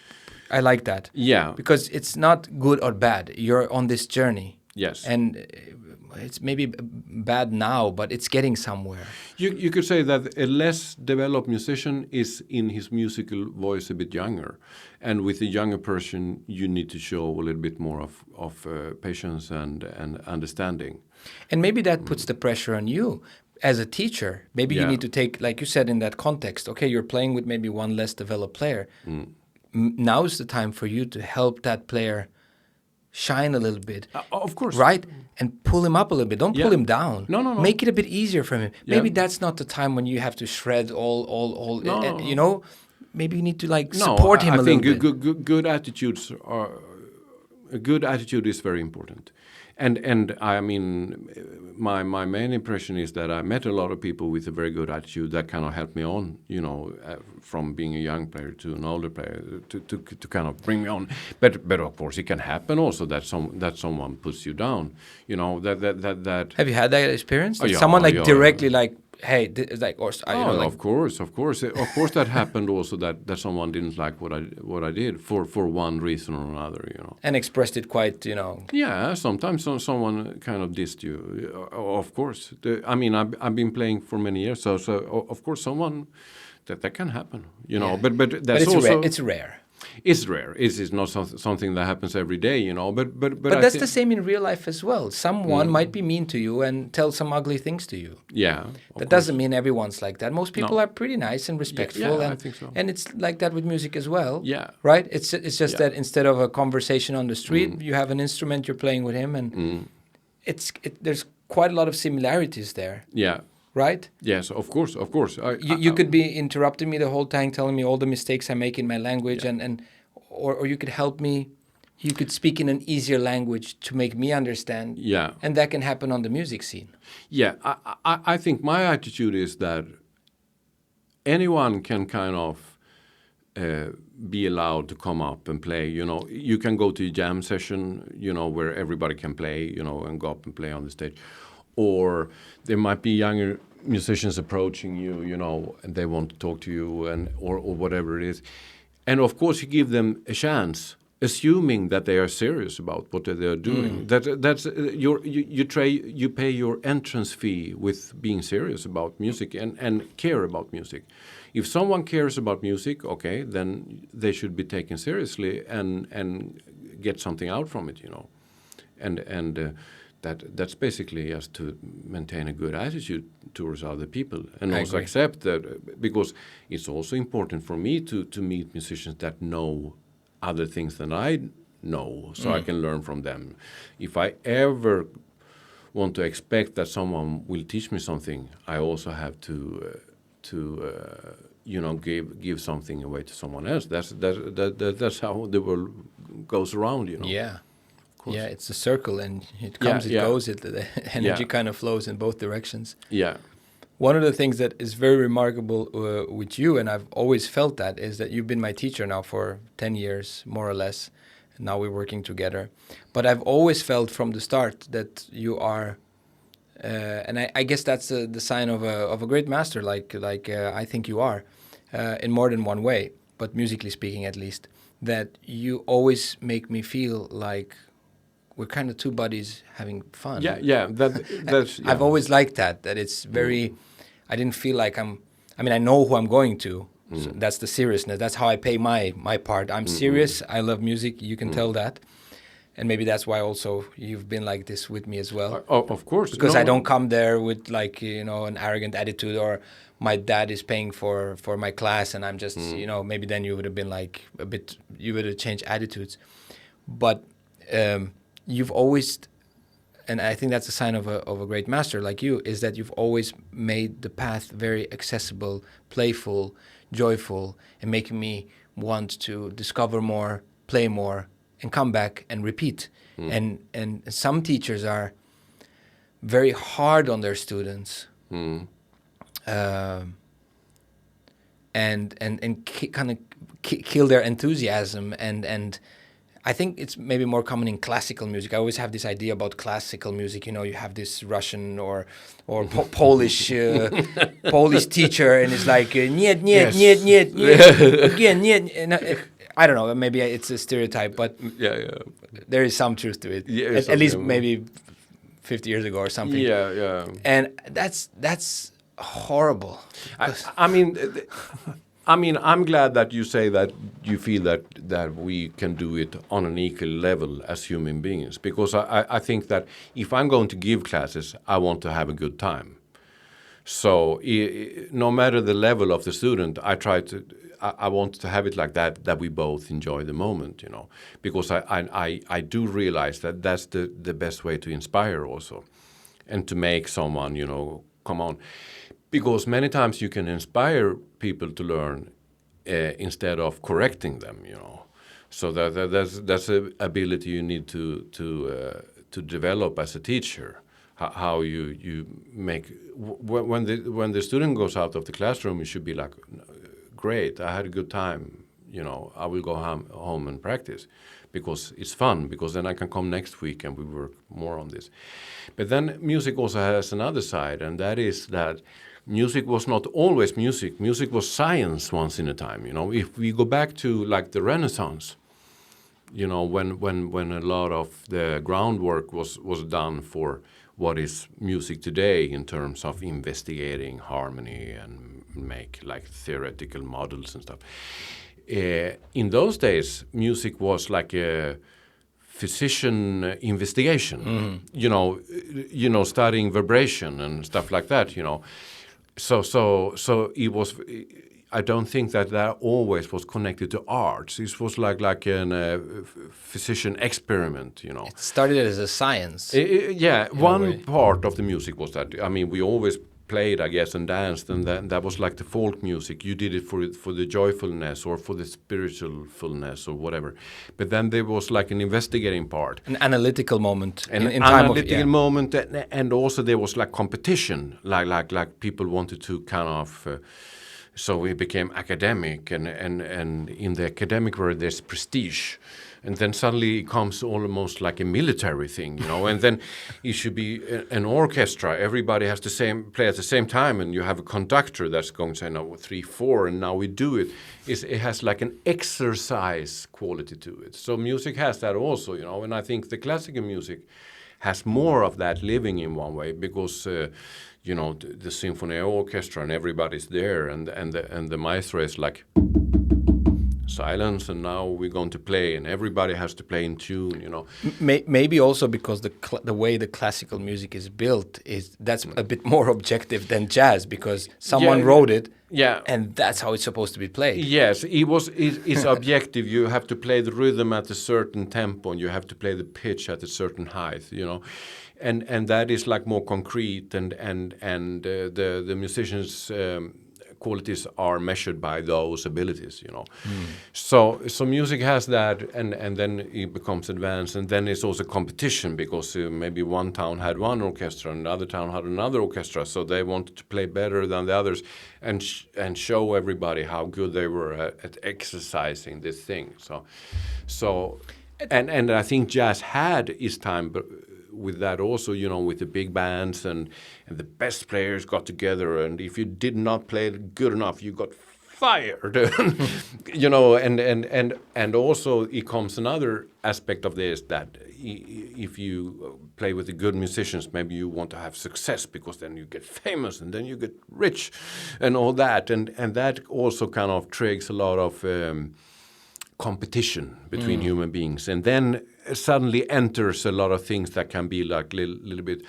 I like that. Yeah. Because it's not good or bad. You're on this journey. Yes. And it's maybe bad now, but it's getting somewhere. You could say that a less developed musician is in his musical voice a bit younger. And with a younger person, you need to show a little bit more of patience and understanding. And maybe that puts the pressure on you as a teacher. Maybe you need to take, like you said in that context, okay, you're playing with maybe one less developed player. Now's the time for you to help that player shine a little bit. Of course. Right? And pull him up a little bit. Don't pull him down. No. Make it a bit easier for him. Maybe that's not the time when you have to shred all. Maybe you need to support him a little bit. I think good attitudes are... A good attitude is very important. And I mean, my main impression is that I met a lot of people with a very good attitude that kind of helped me on, from being a young player to an older player to kind of bring me on. But of course, it can happen also that someone puts you down. That. Have you had that experience? Someone directly hey, of course, that happened also. That someone didn't like what I did for one reason or another, and expressed it quite, Yeah, sometimes someone kind of dissed you. Of course, I've been playing for many years, so of course someone that can happen, But that's also it's rare. It's rare. It's not something that happens every day, But that's the same in real life as well. Someone might be mean to you and tell some ugly things to you. Yeah. That doesn't mean everyone's like that. Most people are pretty nice and respectful. Yeah, I think so. And it's like that with music as well. Yeah. Right? It's just that instead of a conversation on the street, you have an instrument, you're playing with him, and there's quite a lot of similarities there. Yeah. Right? Yes, of course. You could be interrupting me the whole time, telling me all the mistakes I make in my language, or you could help me. You could speak in an easier language to make me understand. Yeah. And that can happen on the music scene. Yeah, I think my attitude is that anyone can kind of be allowed to come up and play. You know, you can go to a jam session, you know, where everybody can play, you know, and go up and play on the stage. Or there might be younger musicians approaching you, you know, and they want to talk to you, or whatever it is. And of course, you give them a chance, assuming that they are serious about what they are doing. That's you pay your entrance fee with being serious about music and care about music. If someone cares about music, okay, then they should be taken seriously and get something out from it, you know, and. That's basically just to maintain a good attitude towards other people, and also accept that, because it's also important for me to meet musicians that know other things than I know, so I can learn from them. If I ever want to expect that someone will teach me something, I also have to you know, give something away to someone else. That's how the world goes around, you know. Yeah. Yeah, it's a circle, and it comes, it goes, the energy kind of flows in both directions. Yeah. One of the things that is very remarkable with you, and I've always felt that, is that you've been my teacher now for 10 years, more or less. And now we're working together. But I've always felt from the start that you are, and I guess that's the sign of a great master, like I think you are, in more than one way, but musically speaking at least, that you always make me feel like we're kind of two buddies having fun. Yeah. That's. Yeah. I've always liked that it's very. I didn't feel like I know who I'm going to. So that's the seriousness. That's how I pay my part. I'm serious. I love music. You can tell that, and maybe that's why also you've been like this with me as well. Of course, because I don't come there with like, you know, an arrogant attitude, or my dad is paying for my class and I'm just you know, maybe then you would have been like a bit. You would have changed attitudes, but. You've always, and I think that's a sign of a great master like you, is that you've always made the path very accessible, playful, joyful, and making me want to discover more, play more, and come back and repeat. And some teachers are very hard on their students, and kind of kill their enthusiasm and. I think it's maybe more common in classical music. I always have this idea about classical music. You know, you have this Russian or Polish Polish teacher, and it's like niet, again, niet. And I don't know. Maybe it's a stereotype, but there is some truth to it. Yeah, at least maybe 50 years ago or something. Yeah. And that's horrible. I mean, I'm glad that you say that you feel that we can do it on an equal level as human beings, because I think that if I'm going to give classes, I want to have a good time. So no matter the level of the student, I want to have it like that we both enjoy the moment, you know, because I do realize that that's the best way to inspire also, and to make someone, you know, come on. Because many times you can inspire people to learn instead of correcting them, you know. So that's an ability you need to develop as a teacher. How you make when the student goes out of the classroom, you should be like, great, I had a good time, you know. I will go home and practice, because it's fun. Because then I can come next week and we work more on this. But then music also has another side, and that is that. Music was not always music. Music was science once in a time, you know. If we go back to like the Renaissance, you know, when a lot of the groundwork was done for what is music today in terms of investigating harmony and make like theoretical models and stuff. In those days, music was like a physician investigation, you know, studying vibration and stuff like that, you know. So it was. I don't think that always was connected to arts. It was like a physician experiment, you know. It started as a science. Yeah, one part of the music was that. I mean, we always played, I guess, and danced, and that was like the folk music. You did it for the joyfulness or for the spiritualfulness or whatever. But then there was like an investigating part, an analytical moment, an in time analytical moment, and also there was like competition, like people wanted to kind of. So we became academic, and in the academic world there's prestige. And then suddenly it comes almost like a military thing, you know. And then it should be an orchestra. Everybody has to play at the same time, and you have a conductor that's going to say, no, 3, 4, and now we do it. It has like an exercise quality to it. So music has that also, you know. And I think the classical music has more of that living in one way because, you know, the symphony orchestra and everybody's there, and the maestro is like, silence, and now we're going to play, and everybody has to play in tune, you know. Maybe also because the way the classical music is built that's a bit more objective than jazz, because someone wrote it, and that's how it's supposed to be played. Yes, it's objective. You have to play the rhythm at a certain tempo, and you have to play the pitch at a certain height, you know. And that is like more concrete, and the musicians' qualities are measured by those abilities, you know. So music has that, and then it becomes advanced, and then it's also competition, because maybe one town had one orchestra and another town had another orchestra, so they wanted to play better than the others, and show everybody how good they were at exercising this thing. So and I think jazz had its time, but with that also, you know, with the big bands and the best players got together, and if you did not play good enough, you got fired. You know, and also it comes another aspect of this, that if you play with the good musicians, maybe you want to have success, because then you get famous and then you get rich and all that, and that also kind of triggers a lot of competition between human beings, and then suddenly enters a lot of things that can be like little bit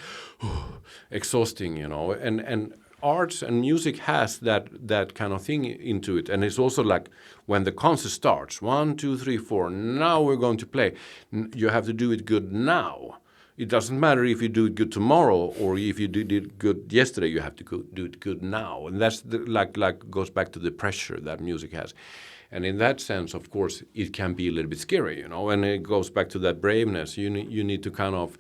exhausting, you know. And arts and music has that kind of thing into it, and it's also like when the concert starts, 1, 2, 3, 4, now we're going to play. You have to do it good now. It doesn't matter if you do it good tomorrow or if you did it good yesterday. You have to do it good now, and that's like goes back to the pressure that music has. And in that sense, of course, it can be a little bit scary, you know, and it goes back to that braveness. You need to kind of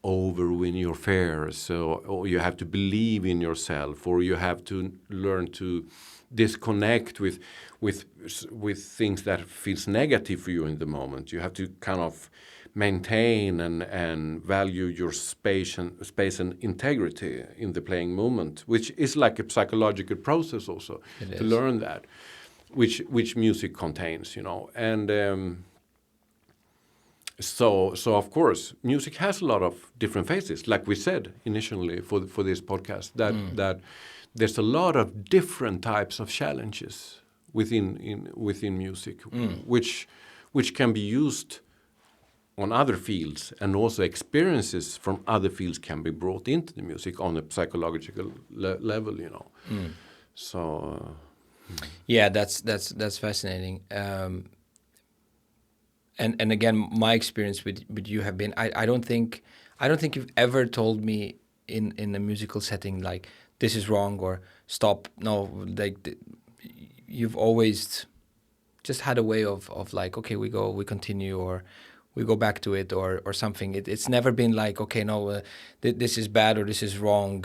overwin your fears, or you have to believe in yourself, or you have to learn to disconnect with things that feels negative for you in the moment. You have to kind of maintain and value your space and integrity in the playing moment, which is like a psychological process also to learn that. Which music contains, you know, and so of course music has a lot of different phases, like we said initially for this podcast, that there's a lot of different types of challenges within music, which can be used on other fields, and also experiences from other fields can be brought into the music on a psychological level, you know. So. Yeah, that's fascinating. And again, my experience with you have been, I don't think you've ever told me in a musical setting like this is wrong or stop. No, like you've always just had a way of like, okay, we continue, or we go back to it, or something. It's never been like, okay, no, this is bad or this is wrong.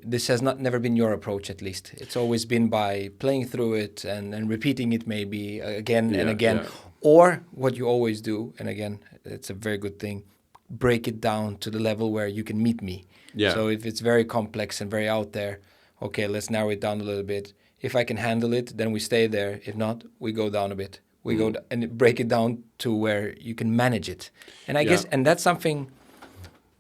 This has never been your approach, at least. It's always been by playing through it and repeating it maybe again and again. Yeah. Or what you always do, and again, it's a very good thing, break it down to the level where you can meet me. Yeah. So if it's very complex and very out there, okay, let's narrow it down a little bit. If I can handle it, then we stay there. If not, we go down a bit. We go and break it down to where you can manage it. And I guess, and that's something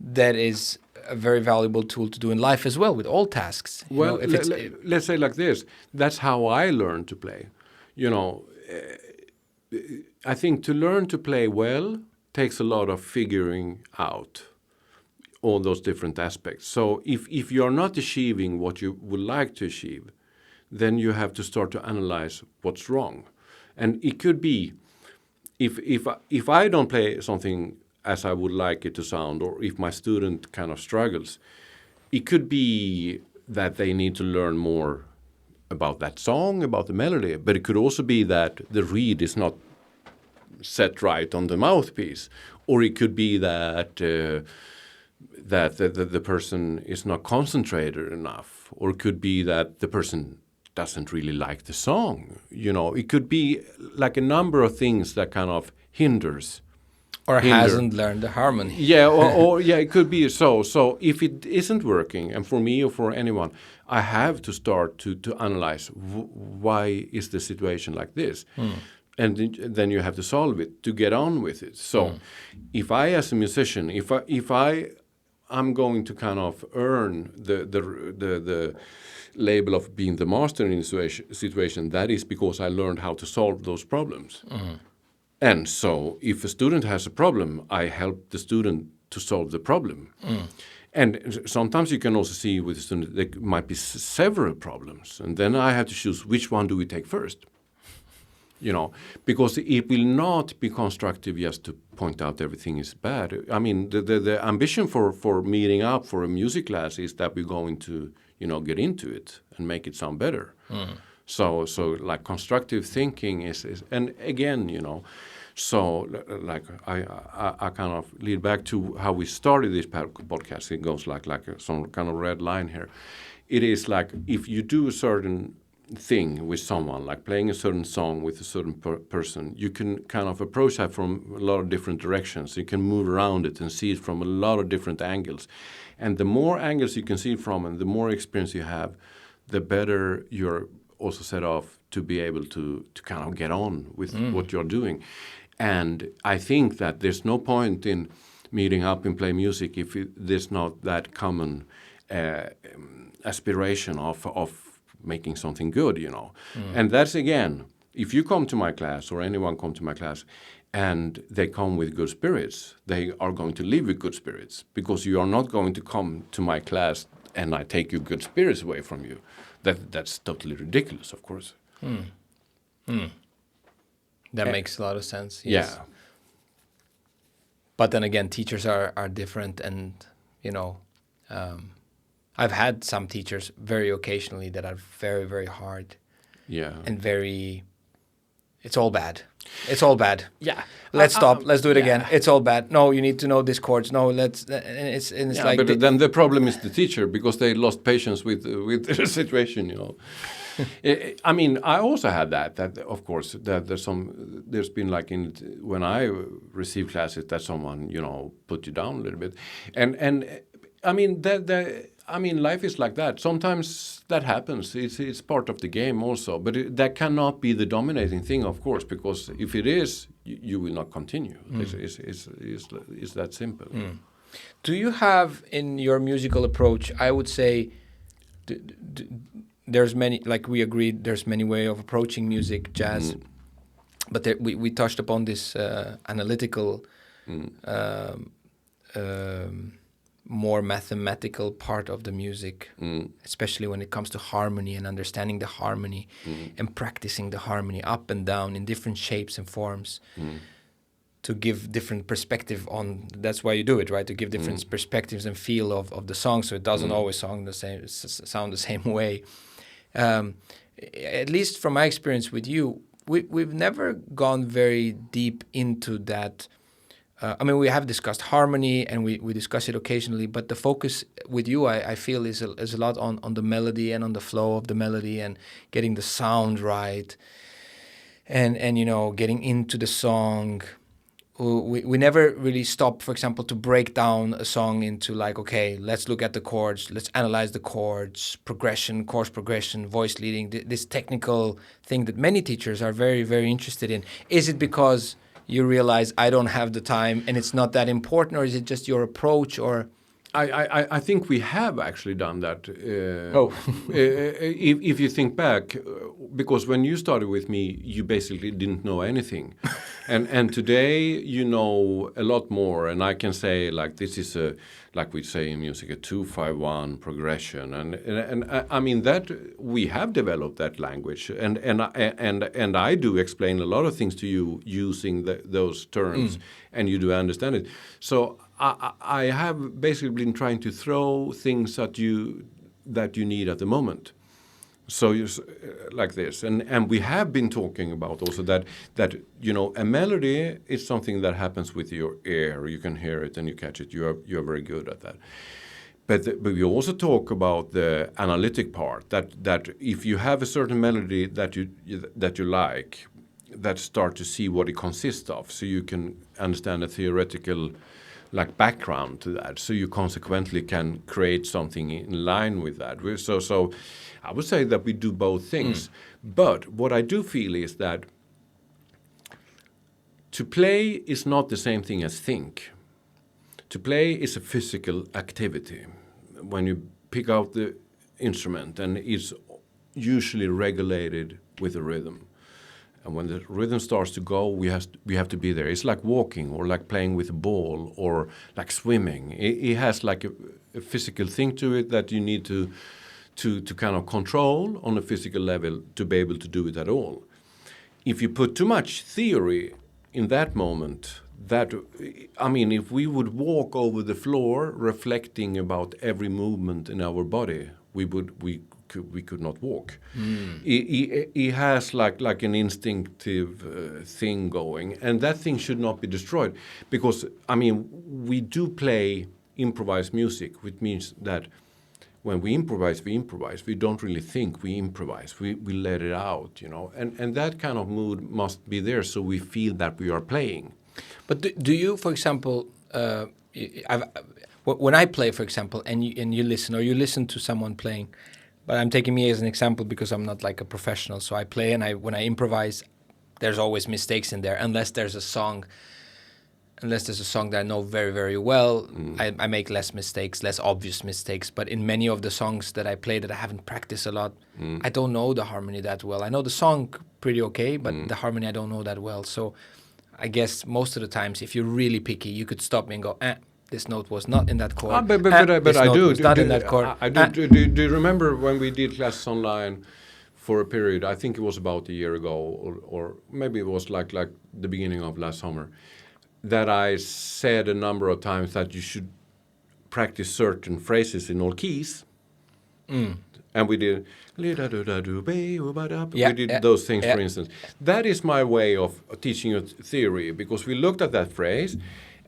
that is a very valuable tool to do in life as well, with all tasks. Well, let's say like this. That's how I learned to play. You know, I think to learn to play well takes a lot of figuring out all those different aspects. So if you're not achieving what you would like to achieve, then you have to start to analyze what's wrong. And it could be, if I don't play something as I would like it to sound, or if my student kind of struggles, it could be that they need to learn more about that song, about the melody, but it could also be that the reed is not set right on the mouthpiece, or it could be that the person is not concentrated enough, or it could be that the person doesn't really like the song. You know, it could be like a number of things that kind of hinders. Or hasn't learned the harmony. Yeah, or yeah, it could be so. So if it isn't working, and for me or for anyone, I have to start to analyze why is the situation like this, and then you have to solve it to get on with it. So if I, as a musician, if I'm going to kind of earn the label of being the master in the situation, that is because I learned how to solve those problems. And so if a student has a problem, I help the student to solve the problem. And sometimes you can also see with the student there might be several problems. And then I have to choose which one do we take first. You know, because it will not be constructive just to point out everything is bad. I mean, the ambition for meeting up for a music class is that we're going to, you know, get into it and make it sound better. So like constructive thinking is, and again, you know, so like I kind of lead back to how we started this podcast. It goes like some kind of red line here. It is like if you do a certain thing with someone, like playing a certain song with a certain person, you can kind of approach that from a lot of different directions. You can move around it and see it from a lot of different angles. And the more angles you can see it from and the more experience you have, the better you're also set off to be able to kind of get on with what you're doing. And I think that there's no point in meeting up and play music if there's not that common aspiration of making something good, you know. And that's, again, if you come to my class or anyone come to my class and they come with good spirits, they are going to leave with good spirits, because you are not going to come to my class and I take your good spirits away from you. That's totally ridiculous, of course. That makes a lot of sense. Yes. Yeah. But then again, teachers are different, and you know, I've had some teachers very occasionally that are very, very hard. Yeah. And very, it's all bad. It's all bad. Yeah. Let's stop. Let's do it again. It's all bad. No, you need to know these chords. No, let's. And it's yeah, like. But then the problem is the teacher, because they lost patience with the situation. You know. I mean, I also had that of course that there's been like when I receive classes that someone, you know, put you down a little bit, and I mean life is like that. Sometimes that happens. It's part of the game also, but that cannot be the dominating thing, of course, because if it is, you will not continue. It's that simple. Do you have in your musical approach? I would say. There's many, like we agreed, there's many ways of approaching music, jazz, but we touched upon this analytical, more mathematical part of the music, especially when it comes to harmony and understanding the harmony and practicing the harmony up and down in different shapes and forms to give different perspective on, that's why you do it, right? To give different perspectives and feel of the song, so it doesn't always sound the same way. At least from my experience with you, we've never gone very deep into that. I mean, we have discussed harmony and we discuss it occasionally, but the focus with you, I feel, is a lot on the melody and on the flow of the melody and getting the sound right, and you know, getting into the song. We never really stop, for example, to break down a song into like, okay, let's look at the chords, let's analyze the chords, progression, chorus progression, voice leading, this technical thing that many teachers are very, very interested in. Is it because you realize I don't have the time and it's not that important, or is it just your approach? Or I think we have actually done that. If you think back, because when you started with me, you basically didn't know anything, and today you know a lot more. And I can say like this is like we say in music, a 2-5-1 progression, and I mean that we have developed that language, and I do explain a lot of things to you using those terms, and you do understand it. So I have basically been trying to throw things at you that you need at the moment. So like this, and we have been talking about also that you know a melody is something that happens with your ear. You can hear it and you catch it. You're very good at that. But we also talk about the analytic part. That if you have a certain melody that you like, that start to see what it consists of, so you can understand a theoretical like background to that, so you consequently can create something in line with that. So I would say that we do both things. But what I do feel is that to play is not the same thing as think. To play is a physical activity. When you pick out the instrument, and it's usually regulated with a rhythm. And when the rhythm starts to go, we have to be there. It's like walking, or like playing with a ball, or like swimming. It has like a physical thing to it that you need to kind of control on a physical level to be able to do it at all. If you put too much theory in that moment, if we would walk over the floor reflecting about every movement in our body, we could not walk. It has like an instinctive thing going, and that thing should not be destroyed, because we do play improvised music, which means that when we improvise. We don't really think, we improvise. We let it out, you know, and that kind of mood must be there, so we feel that we are playing. But do you, for example, when I play, for example, and you listen, or you listen to someone playing. But I'm taking me as an example because I'm not like a professional. So I play, and when I improvise, there's always mistakes in there, unless there's a song that I know very, very well. I make less mistakes, less obvious mistakes. But in many of the songs that I play that I haven't practiced a lot, I don't know the harmony that well. I know the song pretty okay, but the harmony I don't know that well. So I guess most of the times, if you're really picky, you could stop me and go, this note was not in that chord. But I do. Not in that chord. I do. Do you remember when we did classes online for a period? I think it was about a year ago, or maybe it was like the beginning of last summer, that I said a number of times that you should practice certain phrases in all keys. And we did we did those things, for instance. That is my way of teaching you theory, because we looked at that phrase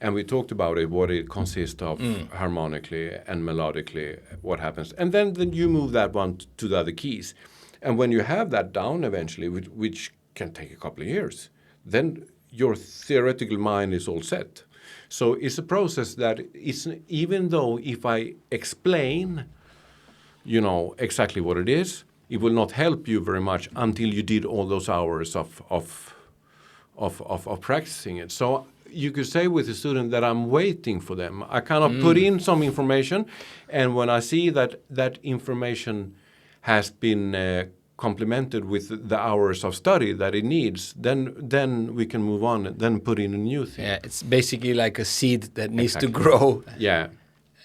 and we talked about it, what it consists of harmonically and melodically, what happens. And then you move that one to the other keys. And when you have that down eventually, which can take a couple of years, then your theoretical mind is all set. So it's a process that is, even though if I explain, you know, exactly what it is, it will not help you very much until you did all those hours of practicing it. So you could say with the student that I'm waiting for them. I kind of put in some information, and when I see that that information has been complemented with the hours of study that it needs, then we can move on, then put in a new thing. Yeah, it's basically like a seed that needs to grow. Yeah.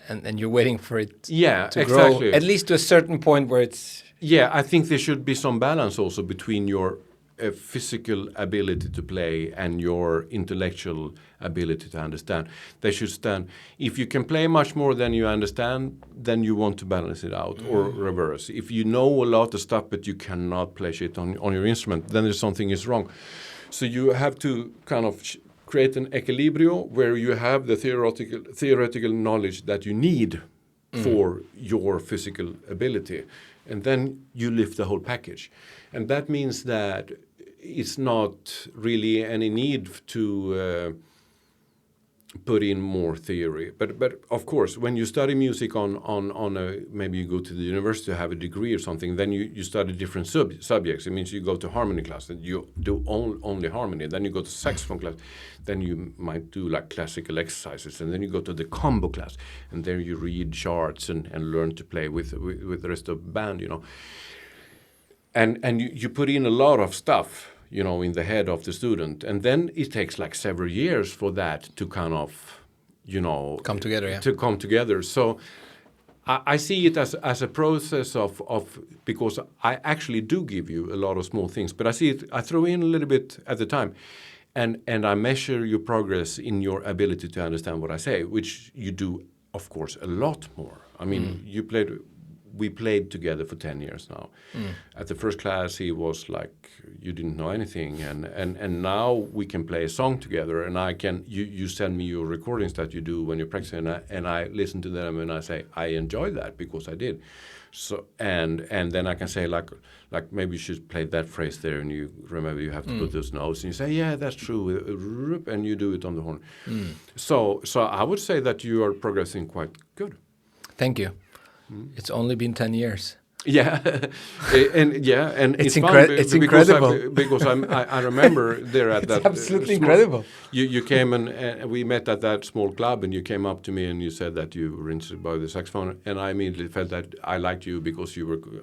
And you're waiting for it to grow, at least to a certain point where it's... Yeah, I think there should be some balance also between your physical ability to play and your intellectual ability to understand. They should stand. If you can play much more than you understand, then you want to balance it out, or reverse. If you know a lot of stuff but you cannot play shit on your instrument, then there's something is wrong. So you have to kind of create an equilibrium where you have the theoretical knowledge that you need for your physical ability, and then you lift the whole package. And that means that it's not really any need to put in more theory. But of course, when you study music on a, maybe you go to the university to have a degree or something, then you study different subjects. It means you go to harmony class and you do only harmony. Then you go to saxophone class, then you might do like classical exercises, and then you go to the combo class, and there you read charts and learn to play with the rest of the band, you know. And you put in a lot of stuff, you know, in the head of the student. And then it takes like several years for that to kind of, you know... Come together, yeah. To come together. So I see it as a process of because I actually do give you a lot of small things, but I throw in a little bit at the time. And I measure your progress in your ability to understand what I say, which you do, of course, a lot more. I mean, we played together for 10 years now. At the first class, he was like, you didn't know anything. And now we can play a song together, and you send me your recordings that you do when you're practicing, and I listen to them, and I say, I enjoy that because I did. So, and then I can say like maybe you should play that phrase there, and you remember you have to put those notes, and you say, yeah, that's true, and you do it on the horn. So I would say that you are progressing quite good. Thank you. It's only been 10 years. Yeah, and it's incredible because I remember there at that. It's absolutely incredible. You came and we met at that small club, and you came up to me and you said that you were interested by the saxophone, and I immediately felt that I liked you because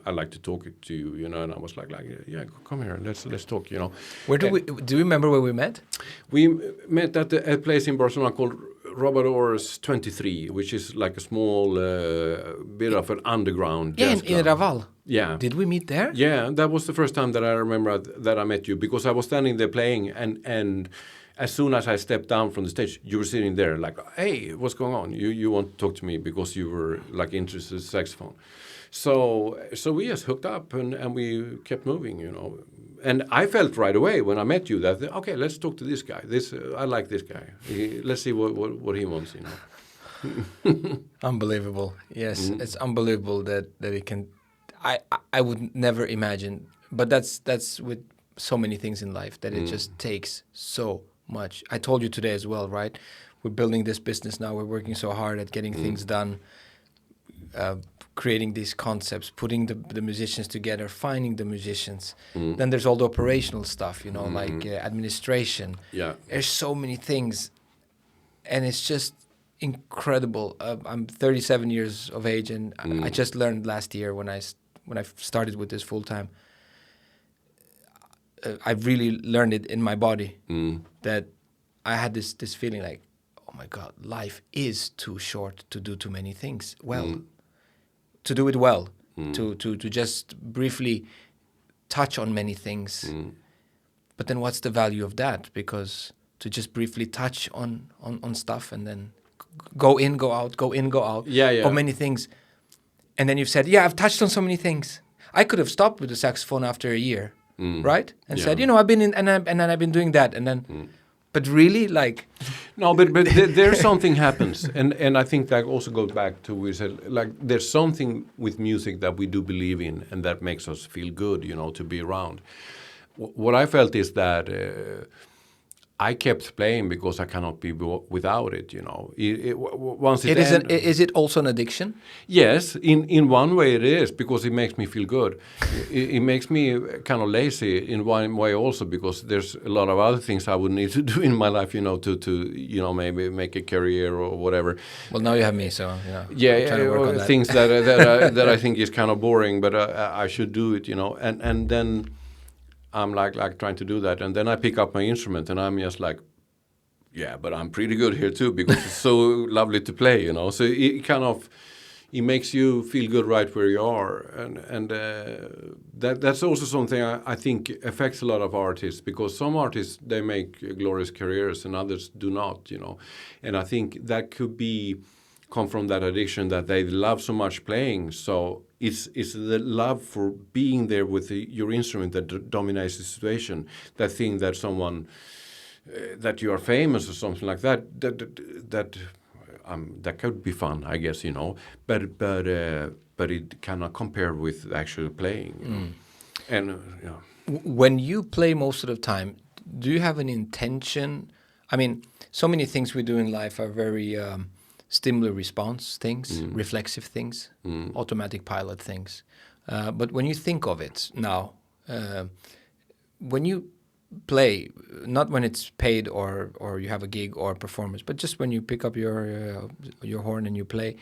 I liked to talk to you, you know, and I was like yeah, come here, let's talk, you know. Do you remember where we met? We met at a place in Barcelona called Robador's 23, which is like a small bit of an underground jazz club. In Raval. Yeah. Did we meet there? Yeah, that was the first time that I remember that I met you, because I was standing there playing, and as soon as I stepped down from the stage, you were sitting there like, hey, what's going on? You want to talk to me because you were like interested in saxophone. So we just hooked up and we kept moving, you know. And I felt right away when I met you that, okay, let's talk to this guy. I like this guy. Let's see what he wants, you know. Unbelievable. Yes, it's unbelievable that it can. I would never imagine, but that's with so many things in life that it just takes so much. I told you today as well, right? We're building this business now. We're working so hard at getting things done. Creating these concepts, putting the musicians together, finding the musicians. Then there's all the operational stuff, you know, like administration. Yeah. There's so many things, and it's just incredible. I'm 37 years of age, and I just learned last year when I started with this full time. I really learned it in my body that I had this feeling like, oh my God, life is too short to do too many things well. To do it well, to just briefly touch on many things. But then what's the value of that? Because to just briefly touch on stuff and then go in, go out, of many things. And then you've said, yeah, I've touched on so many things. I could have stopped with the saxophone after a year, right? And said, you know, I've been in, and then I've been doing that. And then, but really, like... No, but there's something happens. And I think that also goes back to, we said, like, there's something with music that we do believe in, and that makes us feel good, you know, to be around. What I felt is that I kept playing because I cannot be without it, you know. Is it also an addiction? Yes, in one way it is, because it makes me feel good. It makes me kind of lazy in one way also, because there's a lot of other things I would need to do in my life, you know, to you know, maybe make a career or whatever. Well, now you have me, so you know. Yeah, things that I think is kind of boring, but I should do it, you know, and then I'm like trying to do that, and then I pick up my instrument, and I'm just like, yeah, but I'm pretty good here too, because it's so lovely to play, you know. So it makes you feel good right where you are, and that's also something I think affects a lot of artists, because some artists, they make glorious careers and others do not, you know. And I think that could come from that addiction that they love so much playing. So it's the love for being there with your instrument that dominates the situation. That thing that someone that you are famous or something like that could be fun, I guess, you know. But it cannot compare with actually playing. You know? And you know. When you play most of the time, do you have an intention? I mean, so many things we do in life are very stimuli response things, reflexive things, automatic pilot things. But when you think of it now, when you play, not when it's paid or you have a gig or a performance, but just when you pick up your horn and you play,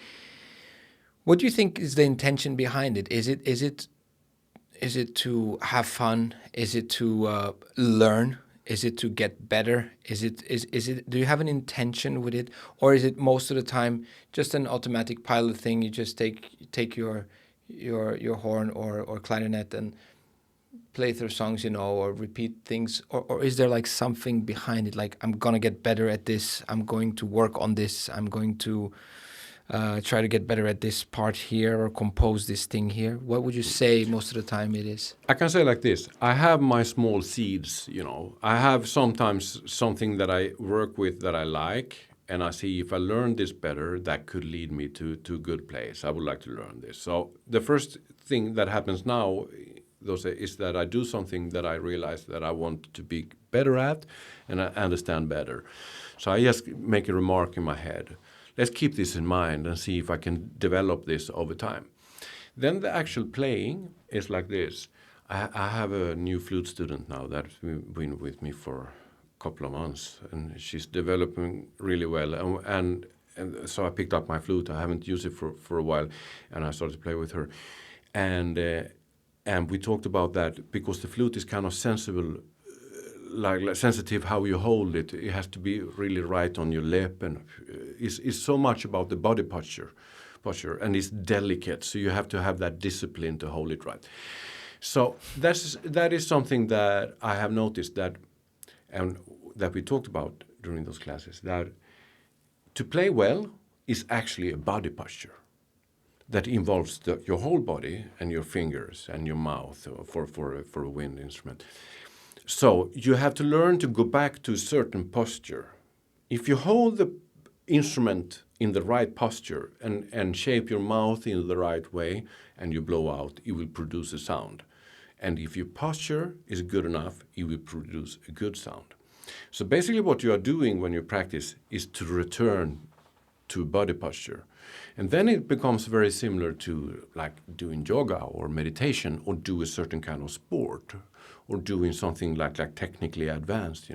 what do you think is the intention behind it? Is it to have fun? Is it to learn? Is it to get better? Is it? Do you have an intention with it, or is it most of the time just an automatic pilot thing? You just take your horn or clarinet and play through songs, or repeat things, or is there like something behind it? Like, I'm gonna get better at this. I'm going to work on this. I'm going to try to get better at this part here or compose this thing here. What would you say most of the time it is? I can say like this. I have my small seeds, I have sometimes something that I work with that I like, and I see if I learn this better, that could lead me to a good place. I would like to learn this. So the first thing that happens now is that I do something that I realize that I want to be better at and I understand better. So I just make a remark in my head. Let's keep this in mind and see if I can develop this over time. Then the actual playing is like this. I have a new flute student now that's been with me for a couple of months, and she's developing really well. And so I picked up my flute. I haven't used it for a while, and I started to play with her. And we talked about that because the flute is kind of sensible, like sensitive how you hold it. It has to be really right on your lip, and it's so much about the body posture, and it's delicate. So you have to have that discipline to hold it right. So that is something that I have noticed that we talked about during those classes, that to play well is actually a body posture that involves your whole body and your fingers and your mouth for a wind instrument. So you have to learn to go back to a certain posture. If you hold the instrument in the right posture and shape your mouth in the right way and you blow out, it will produce a sound. And if your posture is good enough, it will produce a good sound. So basically what you are doing when you practice is to return to body posture. And then it becomes very similar to like doing yoga or meditation or do a certain kind of sport or doing something like technically advanced,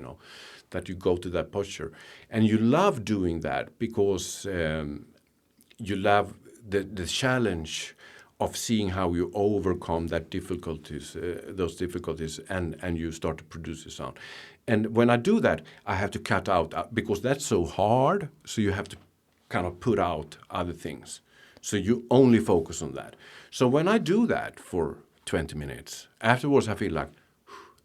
that you go to that posture. And you love doing that because you love the challenge of seeing how you overcome those difficulties, and you start to produce a sound. And when I do that, I have to cut out, because that's so hard, so you have to kind of put out other things. So you only focus on that. So when I do that for 20 minutes, afterwards I feel like,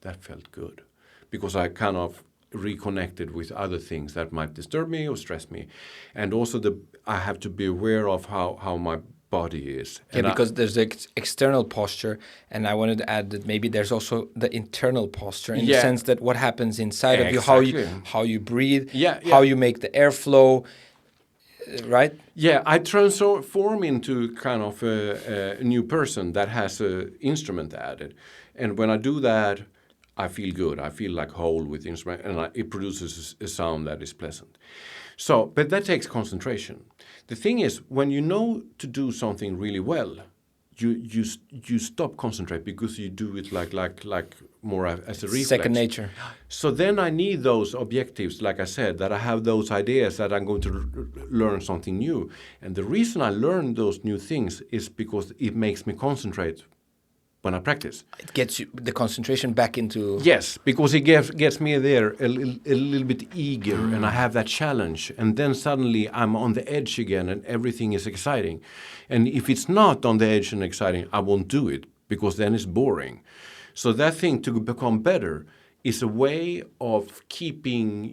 that felt good, because I kind of reconnected with other things that might disturb me or stress me. And also I have to be aware of how my body is. Yeah, because there's the external posture, and I wanted to add that maybe there's also the internal posture in the sense that what happens inside of you, how you breathe, how you make the airflow, right? Yeah, I transform into kind of a new person that has an instrument added. And when I do that, I feel good. I feel like whole with the instrument, and it produces a sound that is pleasant. So, but that takes concentration. The thing is, when you know to do something really well, you stop concentrate because you do it like more as a reflex. Second nature. So then I need those objectives, like I said, that I have those ideas that I'm going to learn something new. And the reason I learn those new things is because it makes me concentrate when I practice. It gets you the concentration back into... Yes, because it gets me there a little bit eager, and I have that challenge. And then suddenly I'm on the edge again, and everything is exciting. And if it's not on the edge and exciting, I won't do it, because then it's boring. So that thing, to become better, is a way of keeping,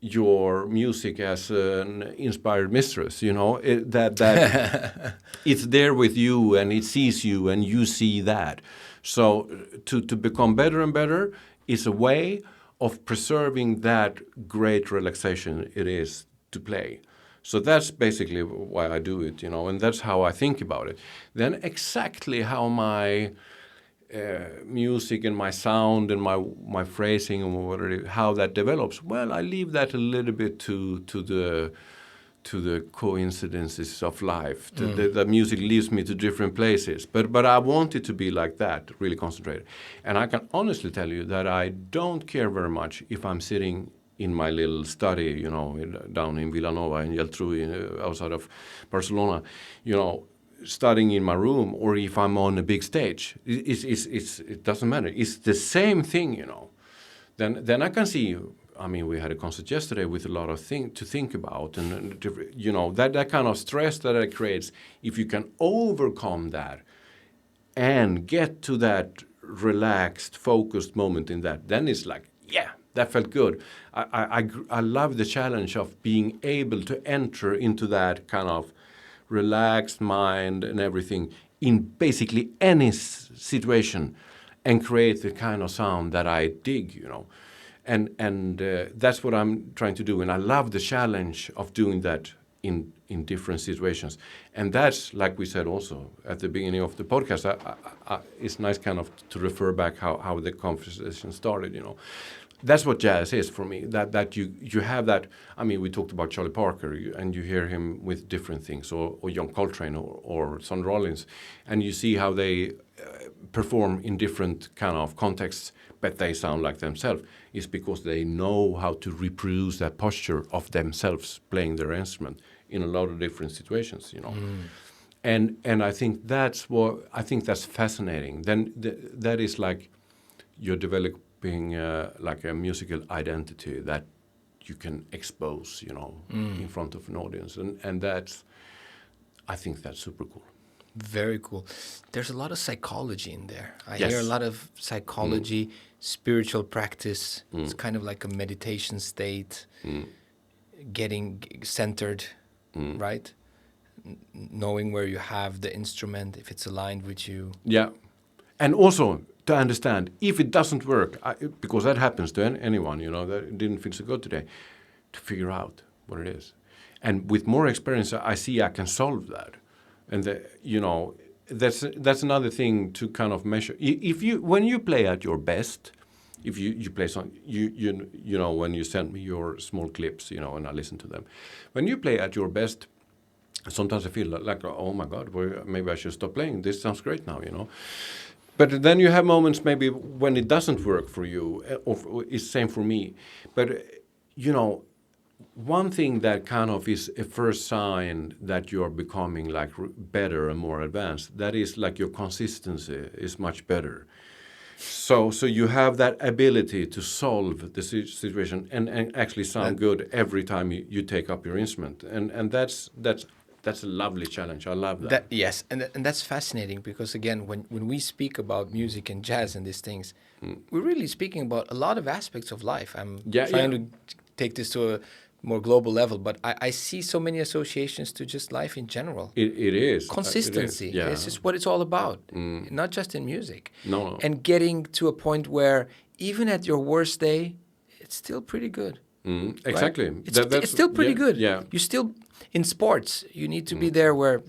your music as an inspired mistress, that it's there with you and it sees you and you see that. So to become better and better is a way of preserving that great relaxation it is to play. So that's basically why I do it, and that's how I think about it. Then exactly how my music and my sound and my phrasing and whatever, how that develops, well, I leave that a little bit to the coincidences of life. The music leads me to different places. But I want it to be like that, really concentrated. And I can honestly tell you that I don't care very much if I'm sitting in my little study, down in Vilanova in Geltrú, outside of Barcelona, studying in my room, or if I'm on a big stage. It doesn't matter. It's the same thing, Then I can see. I mean, we had a concert yesterday with a lot of things to think about, and that kind of stress that it creates. If you can overcome that and get to that relaxed, focused moment in that, then it's like, yeah, that felt good. I love the challenge of being able to enter into that kind of relaxed mind and everything in basically any situation, and create the kind of sound that I dig, And that's what I'm trying to do. And I love the challenge of doing that in different situations. And that's, like we said also at the beginning of the podcast, it's nice kind of to refer back how the conversation started, That's what jazz is for me, that you have that. I mean, we talked about Charlie Parker, and you hear him with different things, or John Coltrane or Son Rollins, and you see how they perform in different kind of contexts, but they sound like themselves. It's because they know how to reproduce that posture of themselves playing their instrument in a lot of different situations, And I think that's fascinating. Then that is like you're developing like a musical identity that you can expose, in front of an audience, and I think that's super cool. Very cool. There's a lot of psychology in there. I Yes. hear a lot of psychology, spiritual practice. It's kind of like a meditation state, getting centered, right? Knowing where you have the instrument, if it's aligned with you. Yeah. And also to understand, if it doesn't work, because that happens to anyone, that it didn't feel so good today, to figure out what it is. And with more experience, I see I can solve that. And that's another thing to kind of measure. When you play at your best, if you play some, when you send me your small clips, and I listen to them, when you play at your best, sometimes I feel like, oh my God, maybe I should stop playing. This sounds great now, But then you have moments maybe when it doesn't work for you, or it's the same for me. But one thing that kind of is a first sign that you're becoming like better and more advanced, that is like your consistency is much better. So you have that ability to solve the situation and actually sound good every time you take up your instrument. And that's a lovely challenge. I love that. Yes, and that's fascinating because, again, when we speak about music and jazz and these things, we're really speaking about a lot of aspects of life. I'm trying to take this to a more global level, but I see so many associations to just life in general. It is. Consistency. It is. Yeah. It's just what it's all about, not just in music. No. And getting to a point where even at your worst day, it's still pretty good. Exactly. Right? It's still pretty good. Yeah. You still, in sports, you need to be there where,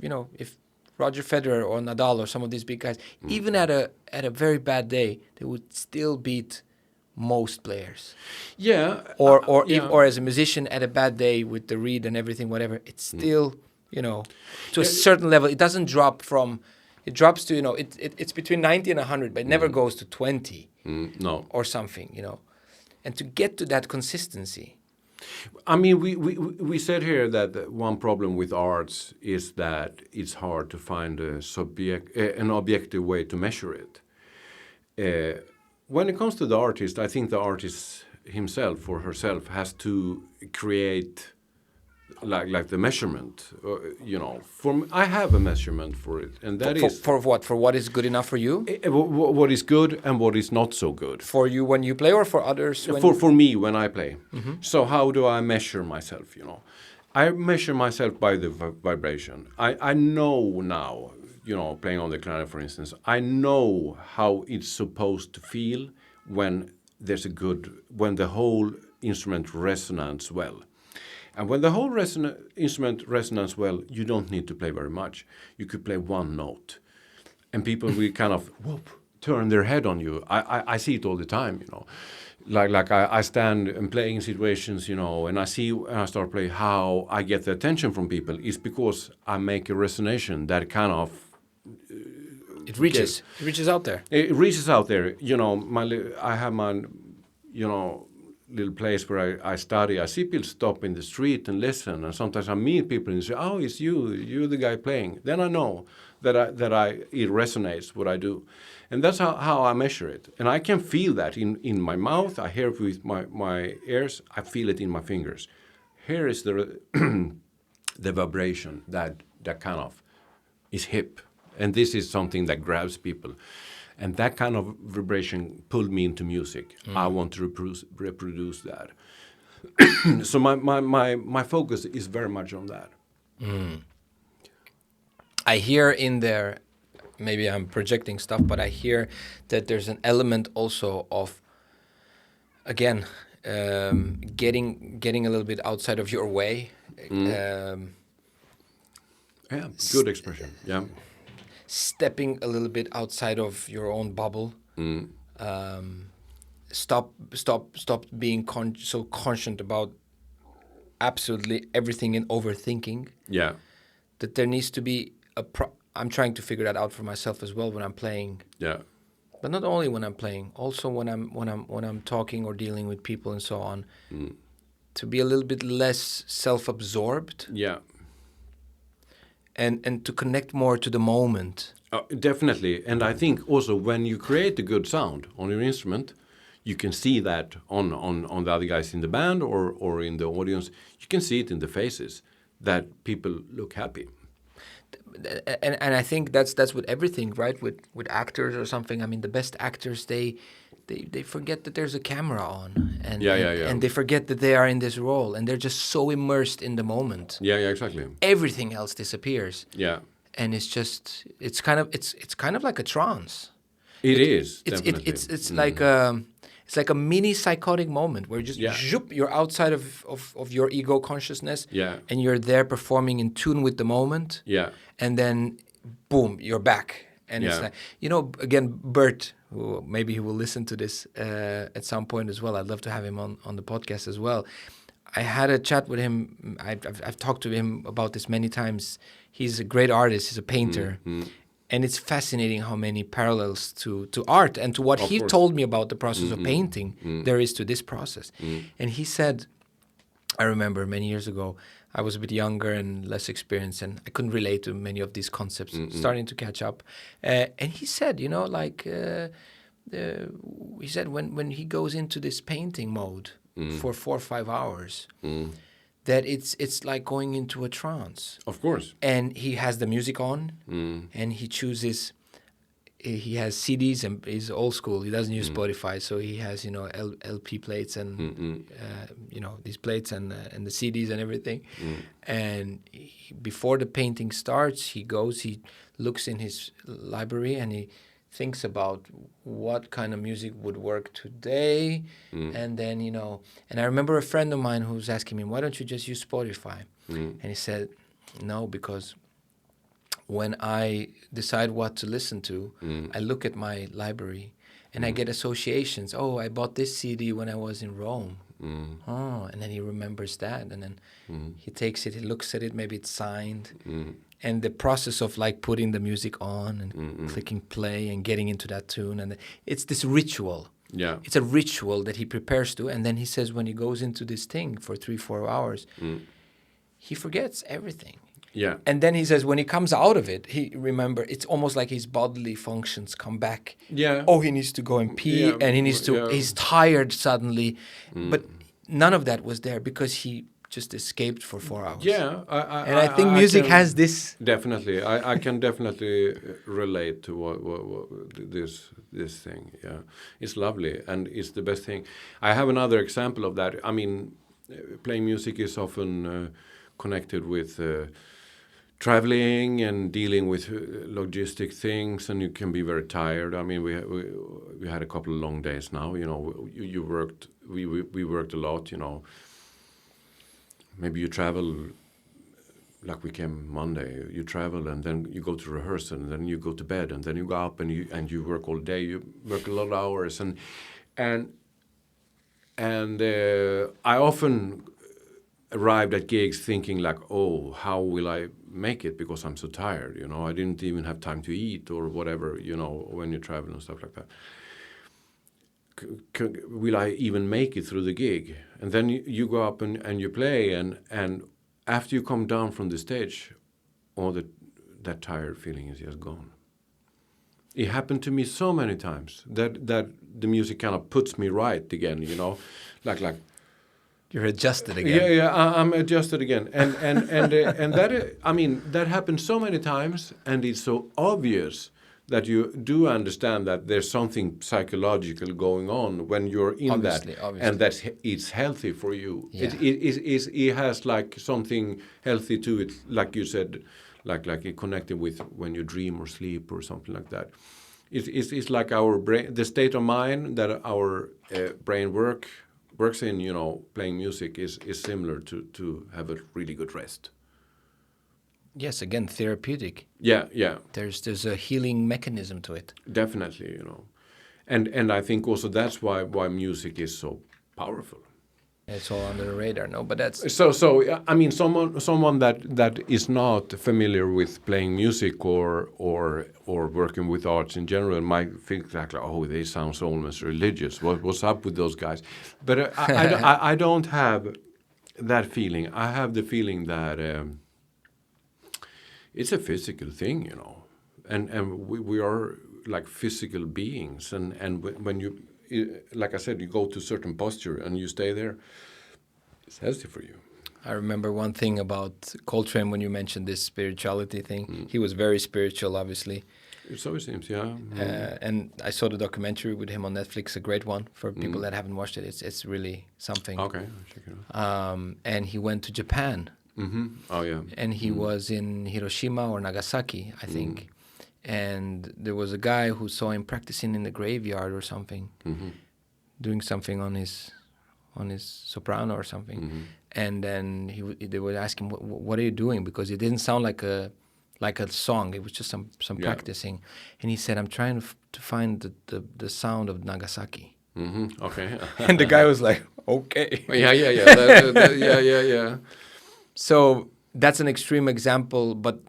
if Roger Federer or Nadal or some of these big guys, even at a very bad day, they would still beat most players. Yeah. Or as a musician at a bad day with the reed and everything, whatever, it's still, to a certain level. It doesn't drop from, it drops to, it's between 90 and 100, but it never goes to 20 no. or something, And to get to that consistency. I mean, we said here that one problem with arts is that it's hard to find an objective way to measure it. When it comes to the artist, I think the artist himself or herself has to create like the measurement. I have a measurement for it, and that is for what? For what is good enough for you? What is good and what is not so good for you when you play, or for others? For me when I play. So how do I measure myself? I measure myself by the vibration. I know now. Playing on the clarinet, for instance, I know how it's supposed to feel when when the whole instrument resonates well. And when the whole instrument resonates well, you don't need to play very much. You could play one note. And people will kind of, whoop, turn their head on you. I see it all the time, you know. Like I stand and play in situations, you know, and I see when I start playing how I get the attention from people is because I make a resonation that kind of it reaches out there. It reaches out there, you know. I have my, you know, little place where I study. I see people stop in the street and listen, and sometimes I meet people and say, "Oh, it's you're the guy playing." Then I know that it resonates what I do, and that's how I measure it. And I can feel that in my mouth. I hear it with my ears. I feel it in my fingers. Here is the the vibration that kind of is hip, and this is something that grabs people. And that kind of vibration pulled me into music. I want to reproduce that. So my focus is very much on that. I hear in there, maybe I'm projecting stuff, but I hear that there's an element also of, again, getting a little bit outside of your way. Yeah, good expression. Yeah. Stepping a little bit outside of your own bubble. Stop being so conscious about absolutely everything and overthinking. Yeah. That there needs to be I'm trying to figure that out for myself as well when I'm playing. Yeah. But not only when I'm playing, also when I'm talking or dealing with people and so on. To be a little bit less self-absorbed. Yeah. And to connect more to the moment. Definitely. And I think also when you create a good sound on your instrument, you can see that on the other guys in the band or in the audience. You can see it in the faces that people look happy. And I think that's with everything, right? With actors or something. I mean, the best actors, they forget that there's a camera on, and they forget that they are in this role, and they're just so immersed in the moment. Yeah, exactly. Everything else disappears. Yeah, and it's kind of like a trance. Definitely. It's like a mini psychotic moment where you're outside of your ego consciousness, and you're there performing in tune with the moment, and then boom, you're back. And it's like, you know, again, Bert, who maybe he will listen to this at some point as well. I'd love to have him on the podcast as well. I had a chat with him. I've talked to him about this many times. He's a great artist. He's a painter. And it's fascinating how many parallels to art and to what he told me about the process of painting there is to this process. And he said, I remember many years ago, I was a bit younger and less experienced, and I couldn't relate to many of these concepts, starting to catch up. And he said, you know, like, he said when he goes into this painting mode for 4 or 5 hours, that it's like going into a trance. Of course. And he has the music on, and he chooses. He has CDs, and he's old school. He doesn't use Spotify, so he has, you know, LP plates and you know, these plates and the CDs and everything. And before the painting starts, he looks in his library and he thinks about what kind of music would work today. And then, you know, and I remember a friend of mine who was asking me, why don't you just use Spotify? And he said, no, because when I decide what to listen to, I look at my library and I get associations. Oh, I bought this CD when I was in Rome. Oh, and then he remembers that, and then he takes it, he looks at it, maybe it's signed. And the process of like putting the music on and clicking play and getting into that tune, and it's this ritual. Yeah, it's a ritual that he prepares to, and then he says when he goes into this thing for 3-4 hours, he forgets everything. Yeah. And then he says when he comes out of it, it's almost like his bodily functions come back. Yeah. Oh, he needs to go and pee, and he's tired suddenly. But none of that was there because he just escaped for 4 hours. Yeah. I think music has this. Definitely. I can definitely relate to what this thing. Yeah. It's lovely, and it's the best thing. I have another example of that. I mean, playing music is often connected with traveling and dealing with logistic things, and you can be very tired. I mean, we had a couple of long days now. You know, you worked. We worked a lot. You know, maybe you travel like we came Monday, you travel and then you go to rehearsal and then you go to bed and then you go up and you work all day. You work a lot of hours and I often arrived at gigs thinking like, oh, how will I make it because I'm so tired, you know. I didn't even have time to eat or whatever, you know, when you travel and stuff like that. Will I even make it through the gig? And then you go up and you play and after you come down from the stage, all that tired feeling is just gone. It happened to me so many times that the music kind of puts me right again, you know, like you're adjusted again. Yeah, I'm adjusted again, and that I mean that happens so many times, and it's so obvious that you do understand that there's something psychological going on when you're in Obviously. and that it's healthy for you. Yeah. It has like something healthy to it, like you said, like it connected with when you dream or sleep or something like that. It's like our brain, the state of mind that our brain works in, you know, playing music is similar to have a really good rest. Yes, again, therapeutic. Yeah. There's a healing mechanism to it. Definitely, you know. And I think also that's why music is so powerful. It's all under the radar, no? But that's so I mean someone that is not familiar with playing music or working with arts in general might think like, oh, they sound so almost religious. What's up with those guys? But I don't have that feeling. I have the feeling that it's a physical thing, you know, and we are like physical beings, and when you, like I said, you go to a certain posture and you stay there, it's healthy for you. I remember one thing about Coltrane when you mentioned this spirituality thing. He was very spiritual, obviously. So it seems, yeah. And I saw the documentary with him on Netflix, a great one for people that haven't watched it. It's really something. Okay, I'll check it out. And he went to Japan. Oh yeah. And he was in Hiroshima or Nagasaki, I think. And there was a guy who saw him practicing in the graveyard or something, doing something on his soprano or something. And then they would ask him, "What are you doing?" Because it didn't sound like a song. It was just some practicing. And he said, "I'm trying to find the sound of Nagasaki." Okay. And the guy was like, "Okay." Yeah. So that's an extreme example, but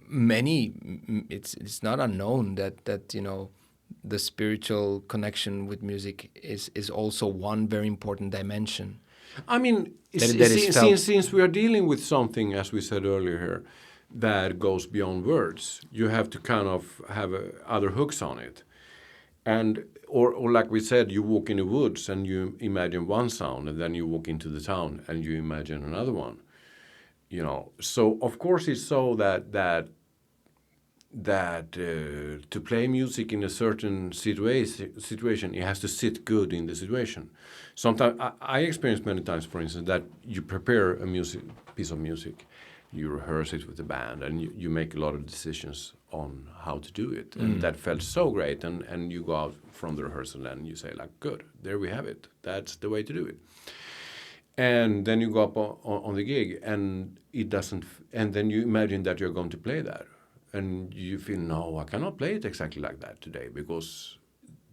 it's not unknown that you know the spiritual connection with music is also one very important dimension. I mean, since we are dealing with something, as we said earlier here, that goes beyond words, you have to kind of have other hooks on it, and or like we said, you walk in the woods and you imagine one sound, and then you walk into the town and you imagine another one. You know, so of course it's so that to play music in a certain situation, it has to sit good in the situation. Sometimes I experience many times, for instance, that you prepare a piece of music, you rehearse it with the band, and you make a lot of decisions on how to do it, and that felt so great, and you go out from the rehearsal and you say like, good, there we have it, that's the way to do it. And then you go up on the gig, and it doesn't. And then you imagine that you're going to play that, and you feel, no, I cannot play it exactly like that today because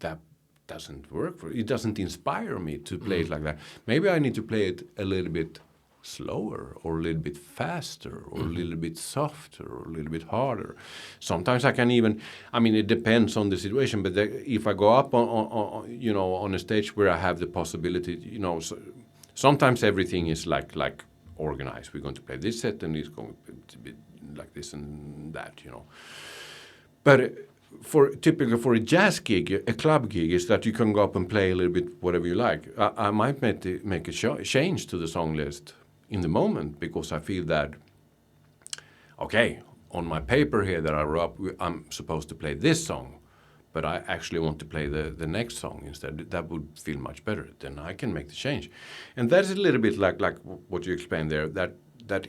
that doesn't work for it. Doesn't inspire me to play it like that. Maybe I need to play it a little bit slower, or a little bit faster, or a little bit softer, or a little bit harder. Sometimes I can even. I mean, it depends on the situation. But if I go up on a stage where I have the possibility, you know. Sometimes everything is like organized. We're going to play this set, and it's going to be like this and that, you know. But typically for a jazz gig, a club gig, is that you can go up and play a little bit whatever you like. I might make a change to the song list in the moment because I feel that, okay, on my paper here that I wrote up, I'm supposed to play this song. But I actually want to play the next song instead. That would feel much better. Then I can make the change. And that's a little bit like what you explained there, that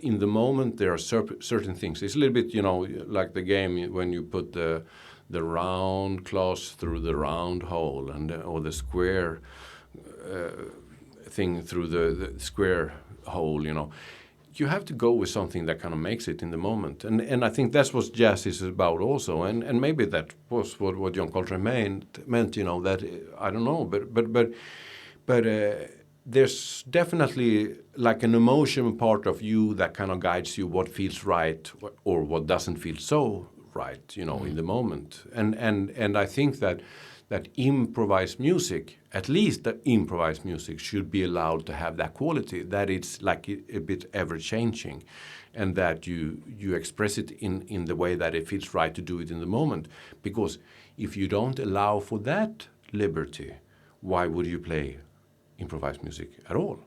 in the moment there are certain things. It's a little bit, you know, like the game when you put the round cloth through the round hole, or the square thing through the square hole, you know. you have to go with something that kind of makes it in the moment, and I think that's what jazz is about also, and maybe that was what John Coltrane meant, you know, that I don't know, but there's definitely like an emotion part of you that kind of guides you what feels right or what doesn't feel so right, you know, in the moment, and I think that improvised music, at least that improvised music, should be allowed to have that quality, that it's like a bit ever-changing, and that you express it in the way that it feels right to do it in the moment. Because if you don't allow for that liberty, why would you play improvised music at all?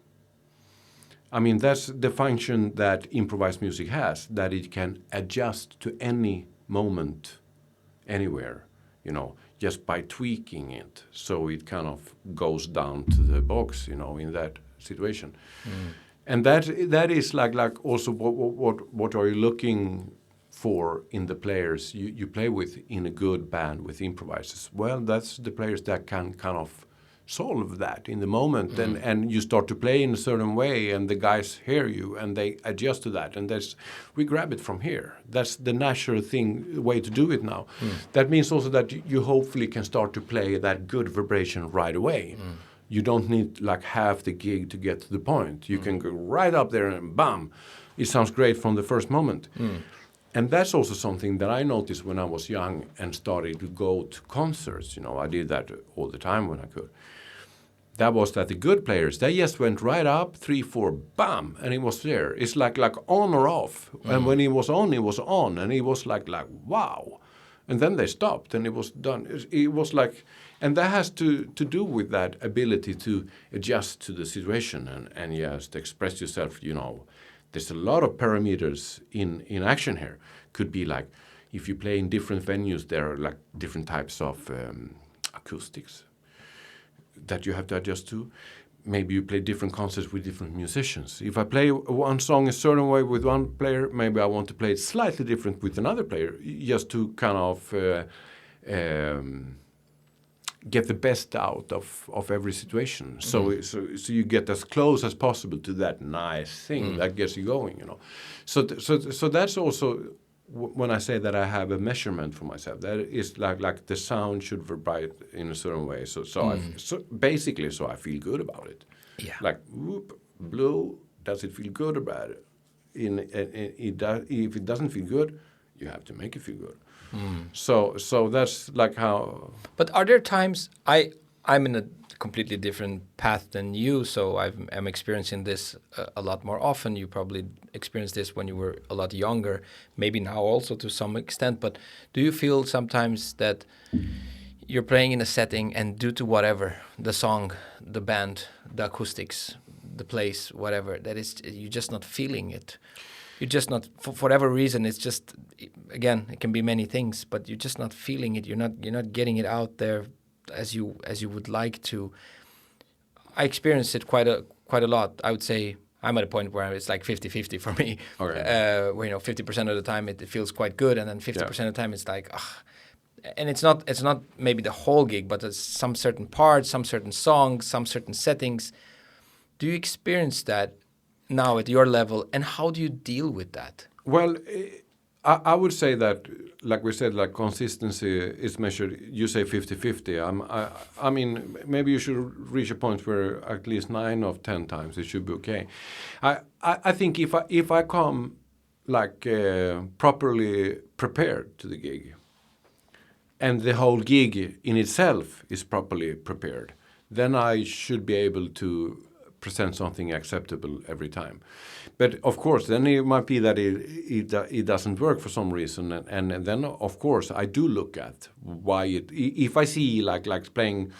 I mean, that's the function that improvised music has, that it can adjust to any moment, anywhere, you know, just by tweaking it, so it kind of goes down to the box, you know, in that situation. And that is like also what are you looking for in the players you play with in a good band with improvisers? Well, that's the players that can kind of solve that in the moment, and you start to play in a certain way, and the guys hear you and they adjust to that, and we grab it from here. That's the natural way to do it now. That means also that you hopefully can start to play that good vibration right away. You don't need like half the gig to get to the point. You can go right up there and bam, it sounds great from the first moment. And that's also something that I noticed when I was young and started to go to concerts. You know, I did that all the time when I could. That was that the good players, they just went right up, 3, 4, bam, and it was there. It's like on or off. And when it was on, and it was like wow. And then they stopped, and it was done. It was like, and that has to do with that ability to adjust to the situation and just express yourself, you know. There's a lot of parameters in action here. Could be like, if you play in different venues, there are like different types of acoustics that you have to adjust to. Maybe you play different concerts with different musicians. If I play one song a certain way with one player, maybe I want to play it slightly different with another player, just to kind of get the best out of every situation. So you get as close as possible to that nice thing that gets you going, you know. So that's also when I say that I have a measurement for myself. That is like the sound should vibrate in a certain way. So basically I feel good about it. Yeah. Like whoop, blue, does it feel good or bad? If it doesn't feel good, you have to make it feel good. So that's like how. But are there times I'm in a completely different path than you, so I'm experiencing this a lot more often. You probably experienced this when you were a lot younger, maybe now also to some extent. But do you feel sometimes that you're playing in a setting, and due to whatever, the song, the band, the acoustics, the place, whatever, that is, you're just not feeling it? You're just not, for whatever reason, it's just, again, it can be many things, but you're just not feeling it. You're not getting it out there as you would like to. I experienced it quite a lot. I would say I'm at a point where it's like 50-50 for me. Okay. Where 50% of the time it feels quite good, and then 50% of the time it's like, and it's not maybe the whole gig, but it's some certain parts, some certain songs, some certain settings. Do you experience that now at your level, and how do you deal with that? Well, I would say that, like we said, like consistency is measured. You say 50-50. I mean, maybe you should reach a point where at least 9 of 10 times it should be okay. I think if I come like properly prepared to the gig, and the whole gig in itself is properly prepared, then I should be able to present something acceptable every time. But of course, then it might be that it doesn't work for some reason, and then of course I do look at why if I see like playing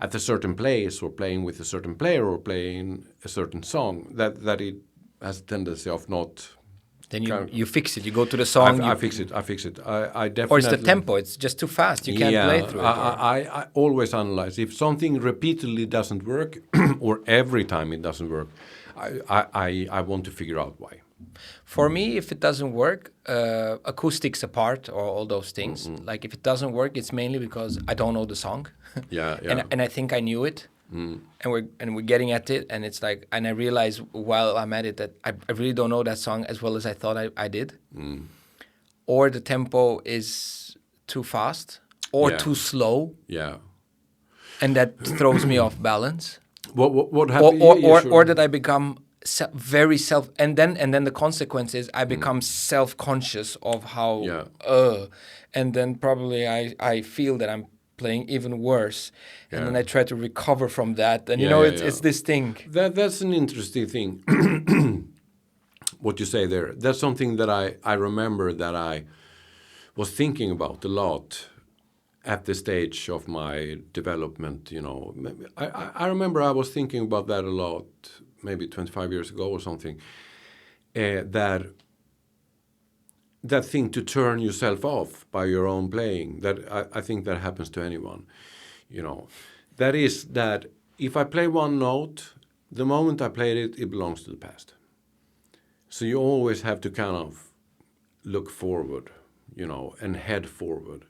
at a certain place, or playing with a certain player, or playing a certain song that it has a tendency of not. Then you fix it. You go to the song. I fix it. I definitely. Or it's the tempo. It's just too fast. You can't play through it. I always analyze if something repeatedly doesn't work, or every time it doesn't work. I want to figure out why. For me, if it doesn't work, acoustics apart, or all those things, like if it doesn't work, it's mainly because I don't know the song. Yeah. And I think I knew it, and we're getting at it, and it's like, and I realize while I'm at it that I really don't know that song as well as I thought I did, or the tempo is too fast or too slow, and that throws me off balance. What happened? Or that I become very self, and then the consequence is I become self-conscious of how, and then probably I feel that I'm playing even worse, and then I try to recover from that, and it's this thing. That's an interesting thing. What you say there, that's something that I remember that I was thinking about a lot at the stage of my development. I remember I was thinking about that a lot, maybe 25 years ago or something, that thing to turn yourself off by your own playing, that I think that happens to anyone. That is that if I play one note, the moment I played it, it belongs to the past. So you always have to kind of look forward, and head forward.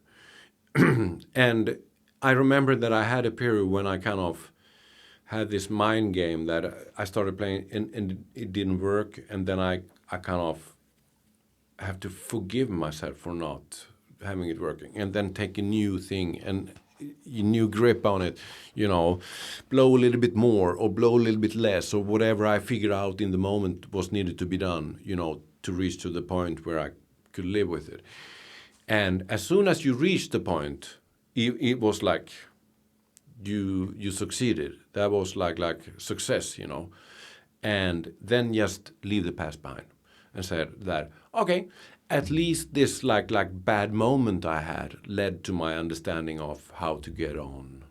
And I remember that I had a period when I kind of had this mind game that I started playing and it didn't work, and then I kind of have to forgive myself for not having it working, and then take a new thing and a new grip on it, blow a little bit more or blow a little bit less, or whatever I figured out in the moment was needed to be done, to reach to the point where I could live with it. And as soon as you reach the point, it was like you succeeded. That was like success, and then just leave the past behind and said that, okay, at least this like bad moment I had led to my understanding of how to get on,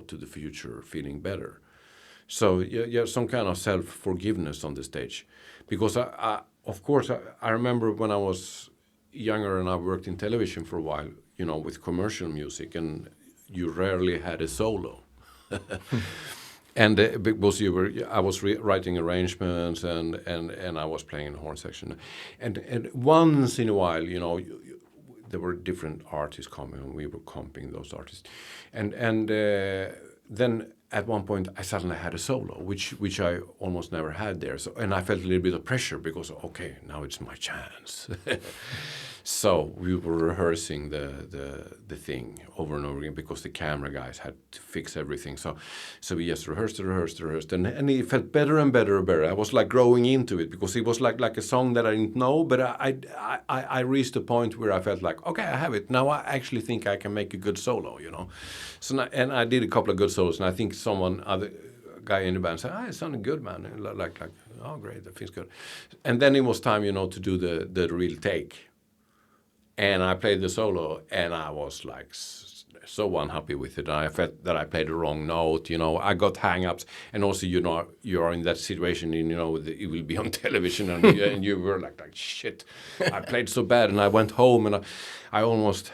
to the future feeling better. So some kind of self-forgiveness on the stage, because of course I remember when I was younger and I worked in television for a while, with commercial music, and you rarely had a solo. And because I was writing arrangements and I was playing in the horn section, and once in a while, there were different artists coming, and we were comping those artists, and then at one point I suddenly had a solo, which I almost never had there. So, and I felt a little bit of pressure because, okay, now it's my chance. So we were rehearsing the thing over and over again, because the camera guys had to fix everything. So we just rehearsed, and it felt better and better and better. I was like growing into it, because it was like a song that I didn't know, but I reached a point where I felt like, okay, I have it. Now I actually think I can make a good solo, So and I did a couple of good solos, and I think other guy in the band said, it sounded good, man. Like, oh, great, that feels good. And then it was time, to do the real take. And I played the solo, and I was like so unhappy with it. I felt that I played the wrong note. I got hang-ups, and also you are in that situation. It will be on television, and you were like shit. I played so bad, and I went home, and I almost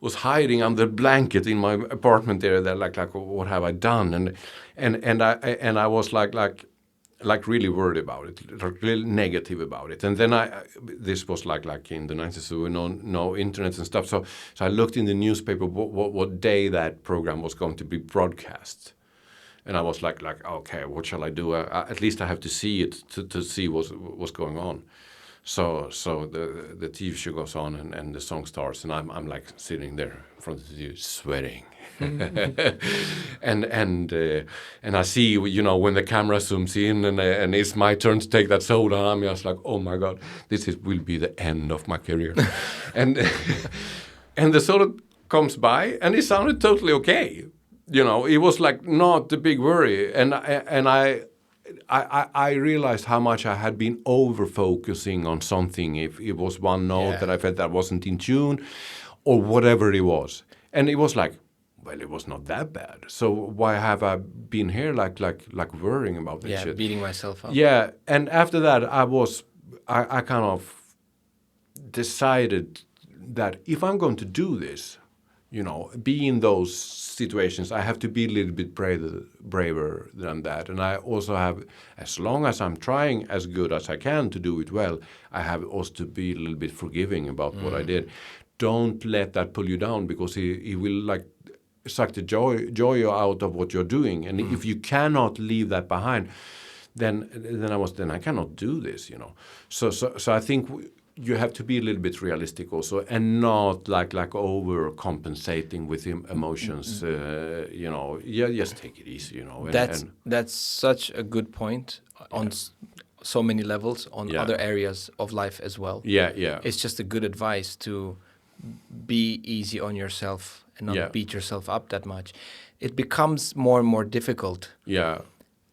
was hiding under the blanket in my apartment there. That like what have I done? And I was like really worried about it, really negative about it. And then this was like in the 90s, so we no internet and stuff. So I looked in the newspaper what day that program was going to be broadcast. And I was like, okay, what shall I do? At least I have to see it to see what's going on. So the TV show goes on, and the song starts, and I'm like sitting there in front of the TV sweating. and I see, when the camera zooms in and it's my turn to take that solo, and I'm just like, oh my God, will be the end of my career. and the solo comes by, and it sounded totally okay. It was like not the big worry, and I realized how much I had been over-focusing on something. If it was one note that I felt that wasn't in tune, or whatever it was, and it was like, well, it was not that bad. So why have I been here like worrying about that shit? Beating myself up. Yeah, and after that, I kind of decided that if I'm going to do this, be in those situations, I have to be a little bit braver than that. And I also have, as long as I'm trying as good as I can to do it well, I have also to be a little bit forgiving about what I did. Don't let that pull you down, because it will suck the joy out of what you're doing. And if you cannot leave that behind, then I cannot do this, you know. So I think you have to be a little bit realistic also, and not like overcompensating with emotions. You know, just take it easy, you know. That's such a good point on so many levels on other areas of life as well. Yeah. It's just a good advice to be easy on yourself and not beat yourself up that much. It becomes more and more difficult. Yeah.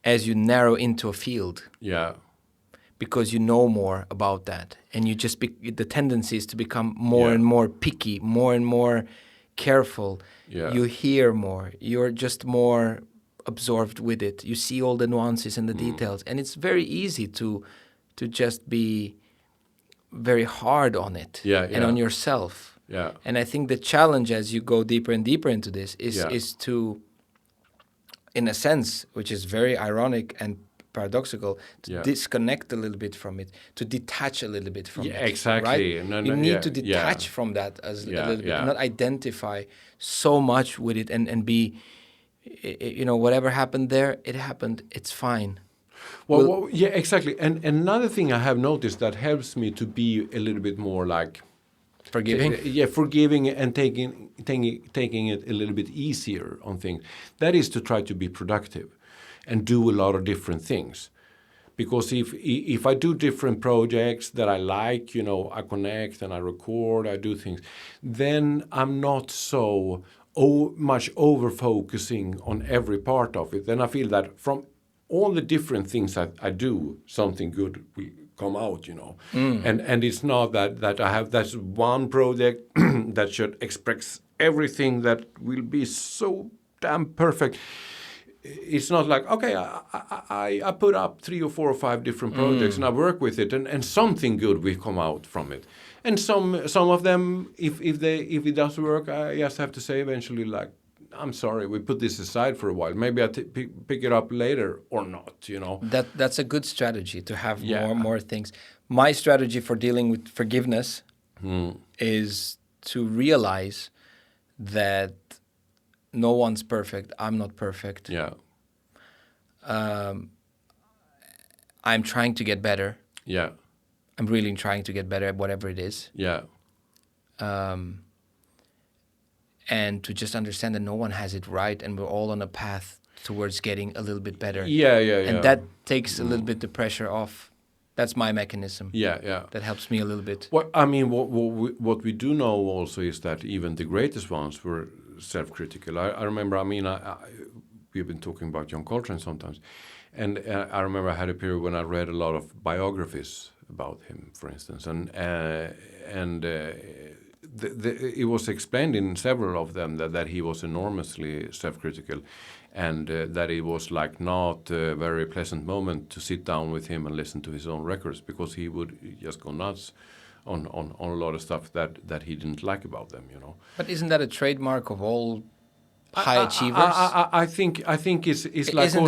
As you narrow into a field. Yeah. Because you know more about that, and you just the tendency is to become more and more picky, more and more careful. Yeah. You hear more. You're just more absorbed with it. You see all the nuances and the details, and it's very easy to just be very hard on it and on yourself. Yeah. And I think the challenge as you go deeper and deeper into this is to, in a sense, which is very ironic and paradoxical, to disconnect a little bit from it, to detach a little bit from it. Exactly. Right? You need to detach from that as a little bit, not identify so much with it and be, you know, whatever happened there, it happened, it's fine. Well, yeah, exactly. And another thing I have noticed that helps me to be a little bit more like forgiving. Forgiving and taking it a little bit easier on things. That is to try to be productive and do a lot of different things. Because if I do different projects that I like, you know, I connect and I record, I do things, then I'm not so much over-focusing on every part of it. Then I feel that from all the different things that I do, something good will come out, you know. And it's not that I have that one project that should express everything that will be so damn perfect. It's not like, okay, I put up 3 or 4 or 5 different projects and I work with it, and something good will come out from it. And some of them, if it does work, I just have to say eventually, like, I'm sorry, we put this aside for a while. Maybe I pick it up later or not, you know. That's a good strategy, to have more things. My strategy for dealing with forgiveness is to realize that no one's perfect. I'm not perfect. Yeah. I'm trying to get better. Yeah. I'm really trying to get better at whatever it is. Yeah. And to just understand that no one has it right, and we're all on a path towards getting a little bit better. Yeah. And that takes a little bit the pressure off. That's my mechanism. Yeah. That helps me a little bit. Well, I mean, what we do know also is that even the greatest ones were self-critical. I remember, I mean, we've been talking about John Coltrane sometimes, and I remember I had a period when I read a lot of biographies about him, for instance, and it was explained in several of them that he was enormously self-critical, and that it was like not a very pleasant moment to sit down with him and listen to his own records, because he would just go nuts on a lot of stuff that he didn't like about them, you know. But isn't that a trademark of all high achievers? I think it's like isn't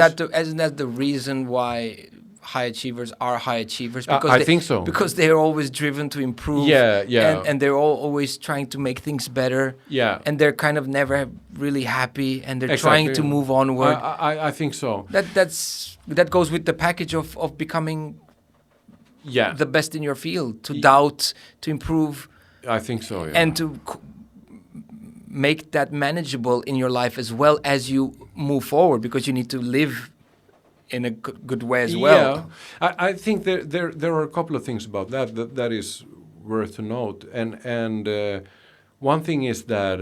that the reason why high achievers are high achievers? Because I think so. Because they're always driven to improve. Yeah. And they're always trying to make things better. Yeah. And they're kind of never really happy, and they're trying to move onward. I think so. That goes with the package of becoming the best in your field, to doubt, to improve. I think so, yeah. And to make that manageable in your life as well as you move forward, because you need to live in a good way as well. Yeah, I think there are a couple of things about that is worth to note. And one thing is that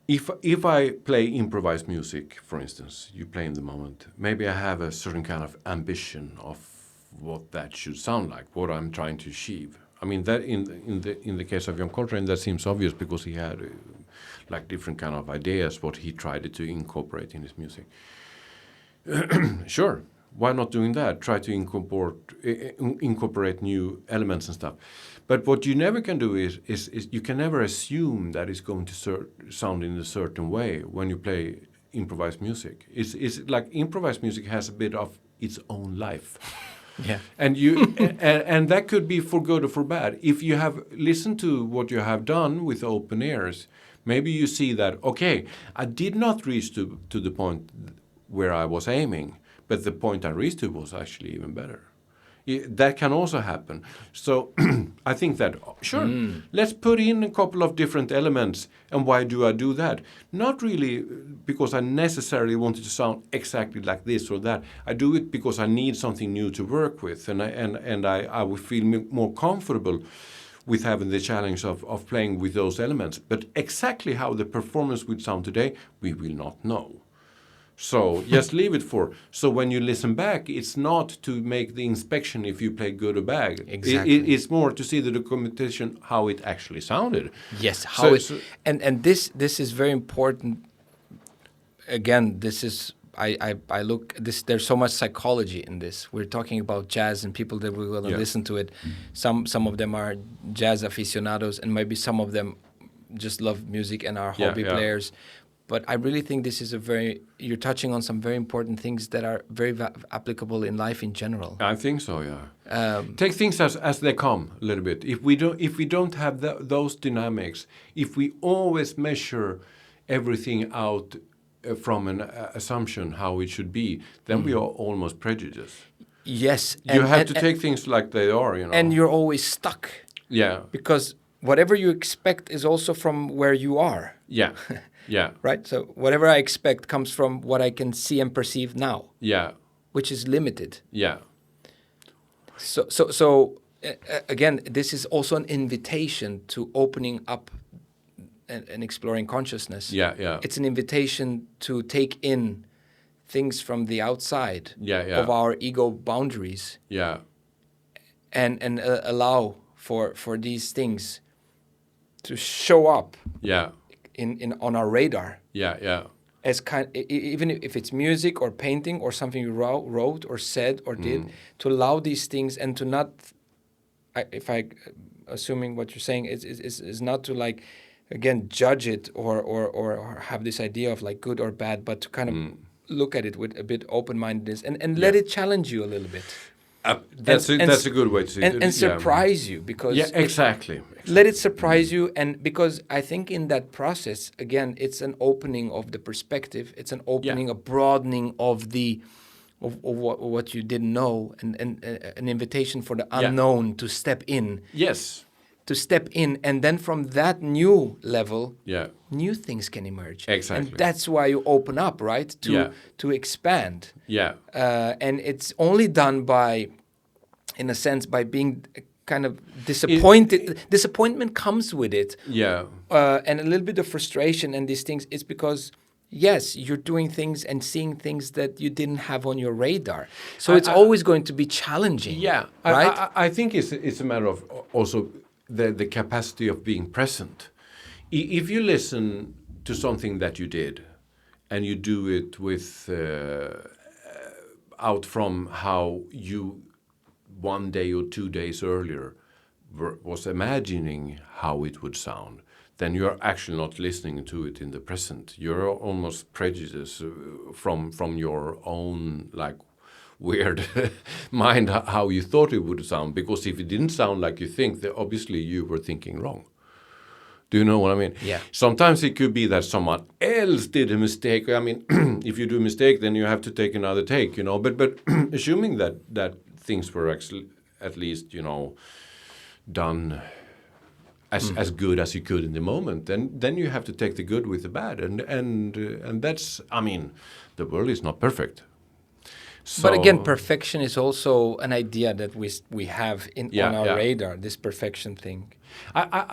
if I play improvised music, for instance, you play in the moment, maybe I have a certain kind of ambition of what that should sound like, what I'm trying to achieve. I mean, that in the case of John Coltrane, that seems obvious, because he had like different kind of ideas what he tried to incorporate in his music. Sure, why not doing that? Try to incorporate new elements and stuff. But what you never can do is you can never assume that it's going to sound in a certain way when you play improvised music. It's like improvised music has a bit of its own life. Yeah. And and that could be for good or for bad. If you have listened to what you have done with open ears, maybe you see that, okay, I did not reach to the point where I was aiming, but the point I reached to was actually even better. That can also happen. So I think that, sure, let's put in a couple of different elements. And why do I do that? Not really because I necessarily want it to sound exactly like this or that. I do it because I need something new to work with. And I would feel more comfortable with having the challenge of playing with those elements. But exactly how the performance would sound today, we will not know. So just leave it for. So when you listen back, it's not to make the inspection if you play good or bad. Exactly. It's more to see the documentation how it actually sounded. Yes, how and this is very important. Again, this is I look this. There's so much psychology in this. We're talking about jazz and people that will listen to it. Some of them are jazz aficionados, and maybe some of them just love music and are hobby players. But I really think this is you're touching on some very important things that are very applicable in life in general. I think so, yeah. Take things as they come a little bit. If we don't have those dynamics, if we always measure everything out from an assumption how it should be, then we are almost prejudiced. Yes. You have to take things like they are, you know. And you're always stuck. Yeah. Because whatever you expect is also from where you are. Yeah. Yeah. Right? So whatever I expect comes from what I can see and perceive now. Yeah. Which is limited. Yeah. So again, this is also an invitation to opening up and exploring consciousness. Yeah, yeah. It's an invitation to take in things from the outside of our ego boundaries. Yeah. And allow for these things to show up. Yeah. On our radar. Yeah, yeah. As even if it's music or painting or something you wrote or said or did, to allow these things and to not, assuming what you're saying is not to like, again, judge it or have this idea of like good or bad, but to kind of look at it with a bit open-mindedness and let it challenge you a little bit. That's a good way to see it. And surprise you because... Yeah, exactly. Let it surprise you, and because I think in that process, again, it's an opening of the perspective. It's an opening, a broadening of what you didn't know, and an invitation for the unknown to step in. Yes. To step in, and then from that new level, new things can emerge. Exactly. And that's why you open up, right? To expand. Yeah. And it's only done by, in a sense, by being kind of disappointed. Disappointment comes with it. Yeah. And a little bit of frustration and these things. It's because, yes, you're doing things and seeing things that you didn't have on your radar. So it's always going to be challenging. Yeah. Right? I think it's a matter of also the capacity of being present. If you listen to something that you did and you do it with out from how you 1 day or 2 days earlier was imagining how it would sound, then you're actually not listening to it in the present. You're almost prejudiced from your own like weird mind how you thought it would sound, because if it didn't sound like you think, then obviously you were thinking wrong. Do you know what I mean? Yeah. Sometimes it could be that someone else did a mistake. I mean, if you do a mistake, then you have to take another take, you know. But assuming that things were actually at least, you know, done as good as you could in the moment, then you have to take the good with the bad, and that's, I mean, the world is not perfect. So, but again, perfection is also an idea that we have on our radar. This perfection thing.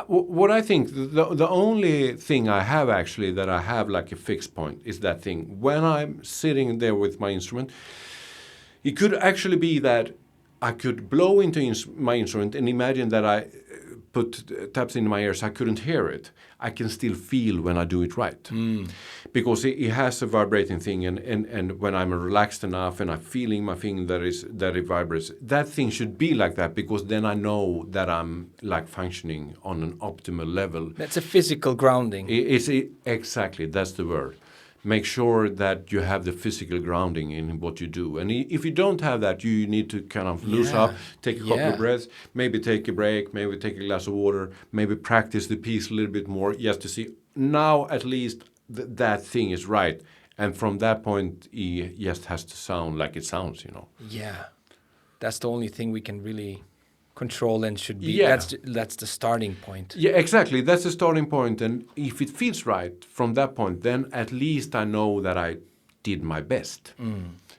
What I think the only thing I have actually that I have like a fixed point is that thing when I'm sitting there with my instrument. It could actually be that I could blow into my instrument and imagine that I put taps in my ears. I couldn't hear it. I can still feel when I do it right. Because it has a vibrating thing, and when I'm relaxed enough and I'm feeling my thing that it vibrates, that thing should be like that, because then I know that I'm like functioning on an optimal level. That's a physical grounding. Exactly, that's the word. make sure that you have the physical grounding in what you do. And if you don't have that, you need to kind of loose up, take a couple of breaths, maybe take a break, maybe take a glass of water, maybe practice the piece a little bit more, just to see, now at least that thing is right. And from that point, it just has to sound like it sounds, Yeah. That's the only thing we can really control and should be. Yeah. That's the starting point. Yeah, exactly. That's the starting point. And if it feels right from that point, then at least I know that I did my best.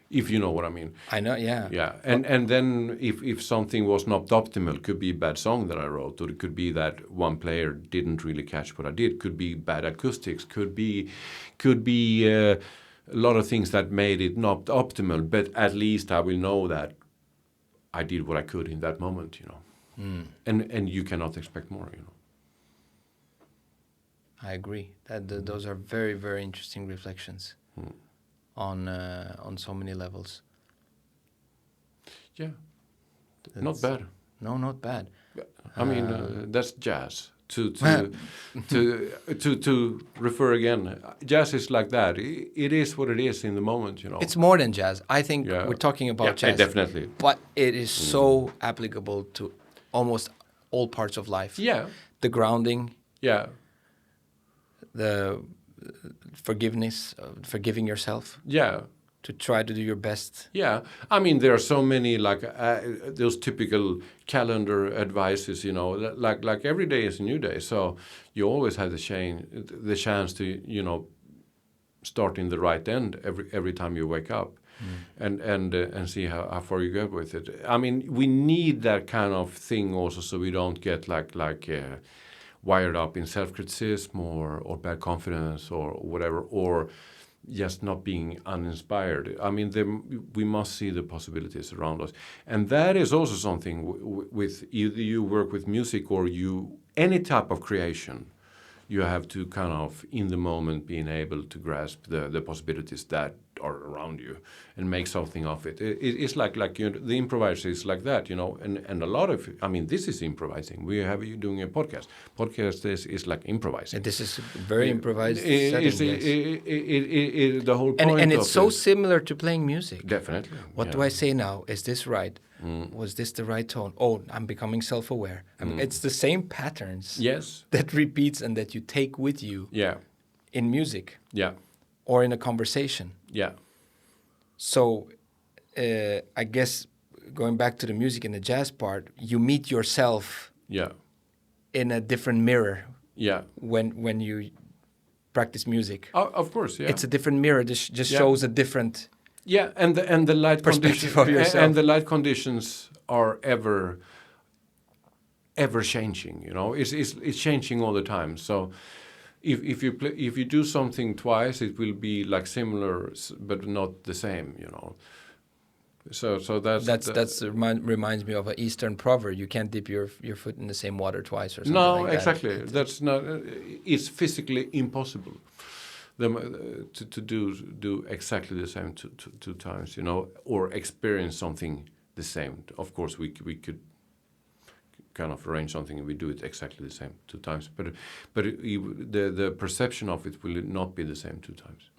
If you know what I mean. I know, yeah. Yeah, and then if something was not optimal, could be a bad song that I wrote, or it could be that one player didn't really catch what I did, could be bad acoustics, could be a lot of things that made it not optimal, but at least I will know that I did what I could in that moment, And you cannot expect more, I agree. Those are very, very interesting reflections. On so many levels. Yeah, not bad. No, not bad. I mean, that's jazz. To refer again, jazz is like that. It is what it is in the moment, It's more than jazz. I think we're talking about jazz. Definitely. But it is so applicable to almost all parts of life. Yeah. The grounding. Yeah. The forgiveness, forgiving yourself. Yeah. To try to do your best. Yeah. I mean, there are so many, like, those typical calendar advices, like every day is a new day. So you always have the chance to, start in the right end every time you wake up. And see how far you go with it. I mean, we need that kind of thing also, so we don't get like wired up in self-criticism or bad confidence or whatever, or just not being uninspired. I mean, we must see the possibilities around us. And that is also something with either you work with music or any type of creation. You have to kind of, in the moment, being able to grasp the possibilities that are around you and make something of it. It's like the improviser is like that, and a lot of, I mean, this is improvising. We have you doing a podcast. Podcast is like improvising. And this is very improvised setting, the whole point and it's so similar to playing music. Definitely. What do I say now? Is this right? Was this the right tone? Oh, I'm becoming self-aware. I mean, it's the same patterns that repeats and that you take with you in music or in a conversation. Yeah. So I guess going back to the music and the jazz part, you meet yourself in a different mirror when you practice music. Of course, yeah. It's a different mirror. This just shows a different... Yeah, and the light perspective of yourself. And the light conditions are ever changing. It's changing all the time. So if you do something twice, it will be like similar but not the same. So that reminds me of an Eastern proverb. You can't dip your foot in the same water twice or something. No, like exactly. That. That's not. It's physically impossible. To do exactly the same two times, or experience something the same. Of course, we could kind of arrange something and we do it exactly the same two times, but the perception of it will not be the same two times.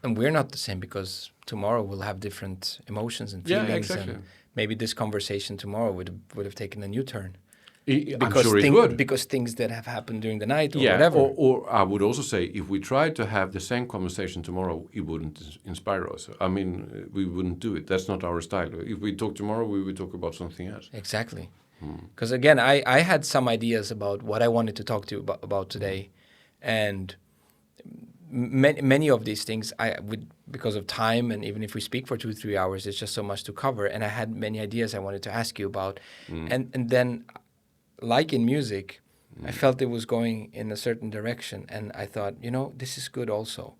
And we're not the same because tomorrow we'll have different emotions and feelings. Yeah, exactly. And maybe this conversation tomorrow would have taken a new turn. I'm sure it would. Because things that have happened during the night or whatever. Or I would also say, if we tried to have the same conversation tomorrow, it wouldn't inspire us. I mean, we wouldn't do it. That's not our style. If we talk tomorrow, we would talk about something else. Exactly. Because again, I had some ideas about what I wanted to talk to you about today. And many of these things, because of time, and even if we speak for 2-3 hours, it's just so much to cover. And I had many ideas I wanted to ask you about. And then... like in music, I felt it was going in a certain direction, and I thought, this is good also.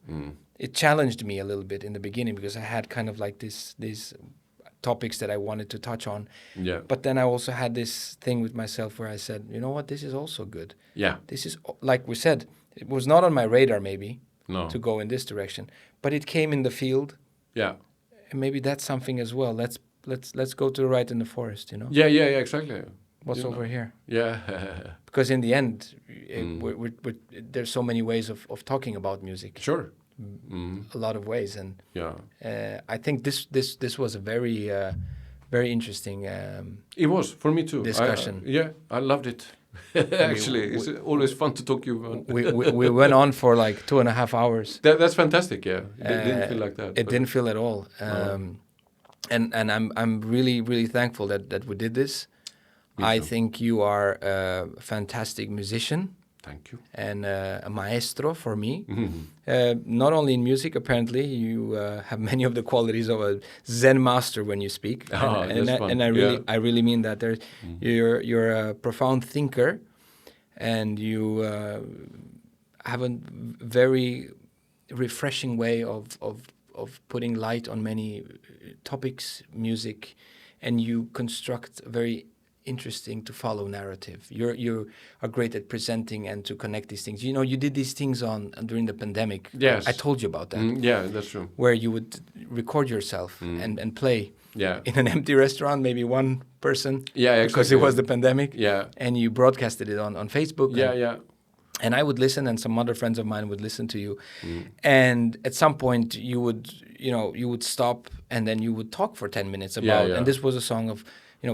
It challenged me a little bit in the beginning because I had kind of like these topics that I wanted to touch on. Yeah. But then I also had this thing with myself where I said, you know what, this is also good. Yeah. This is, like we said, it was not on my radar maybe to go in this direction, but it came in the field. Yeah. And maybe that's something as well. Let's go to the right in the forest, Yeah, exactly. What's over here? Yeah. Because in the end, there's so many ways of talking about music. Sure. a lot of ways, and Yeah. I think this was a very interesting It was for me too. discussion. I loved it. Actually, it's always fun to talk to you. we went on for like 2.5 hours. That's fantastic. Yeah, it didn't feel like that. It didn't feel at all. And I'm really thankful that we did this. I think you are a fantastic musician. Thank you. And a maestro for me. Not only in music, apparently, you have many of the qualities of a Zen master when you speak. And I really mean that. You're a profound thinker, and you have a very refreshing way of putting light on many topics, music, and you construct a very interesting to follow narrative. You are great at presenting and to connect these things. You know, you did these things during the pandemic. Yes. I told you about that. Yeah, that's true. Where you would record yourself and play. Yeah. In an empty restaurant, maybe one person. Yeah, exactly. Because it was the pandemic. Yeah. And you broadcasted it on Facebook. Yeah. And I would listen, and some other friends of mine would listen to you. And at some point, you would stop, and then you would talk for 10 minutes about. And this was a song of,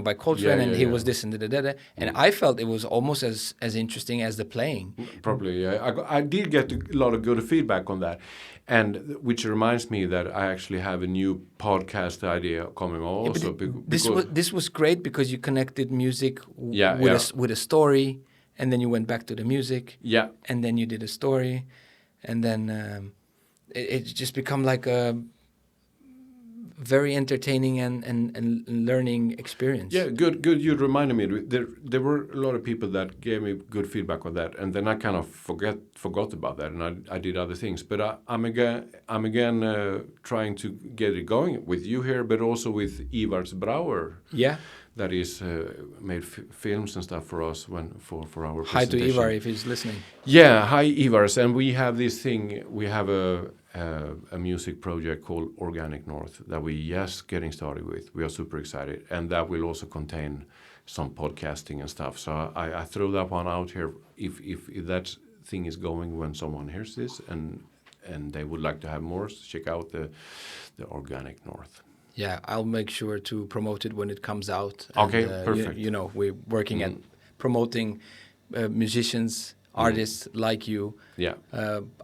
by Coltrane, and he was this and da. And I felt it was almost as interesting as the playing. Probably, yeah. I did get a lot of good feedback on that, and which reminds me that I actually have a new podcast idea coming also. This was great because you connected music with a story. And then you went back to the music. Yeah. And then you did a story. And then it just become like a very entertaining and learning experience. Yeah, good. You reminded me. There were a lot of people that gave me good feedback on that. And then I kind of forgot about that. And I did other things. But I'm again trying to get it going with you here, but also with Ivar Brauer. Yeah. That is made films and stuff for us for our Hi to presentation. Ivar if he's listening. Yeah, hi Ivars, and we have this thing. We have a music project called Organic North that we just getting started with. We are super excited, and that will also contain some podcasting and stuff. So I throw that one out here. If that thing is going when someone hears this and they would like to have more, check out the Organic North. Yeah, I'll make sure to promote it when it comes out. Okay, perfect. We're working at promoting musicians, artists like you. Yeah.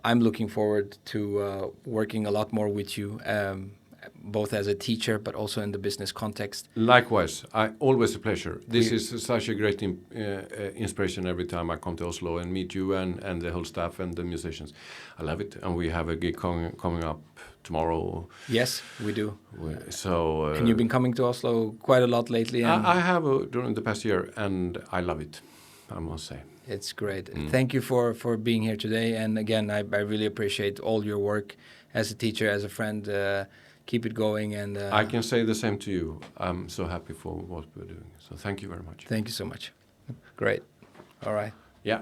I'm looking forward to working a lot more with you, both as a teacher but also in the business context. Likewise, always a pleasure. This is such a great inspiration every time I come to Oslo and meet you and the whole staff and the musicians. I love it, and we have a gig coming up tomorrow. Yes, we do. And you've been coming to Oslo quite a lot lately. And I have during the past year, and I love it, I must say. It's great. Thank you for being here today. And again, I really appreciate all your work as a teacher, as a friend. Keep it going. And I can say the same to you. I'm so happy for what we're doing. So thank you very much. Thank you so much. Great. All right. Yeah.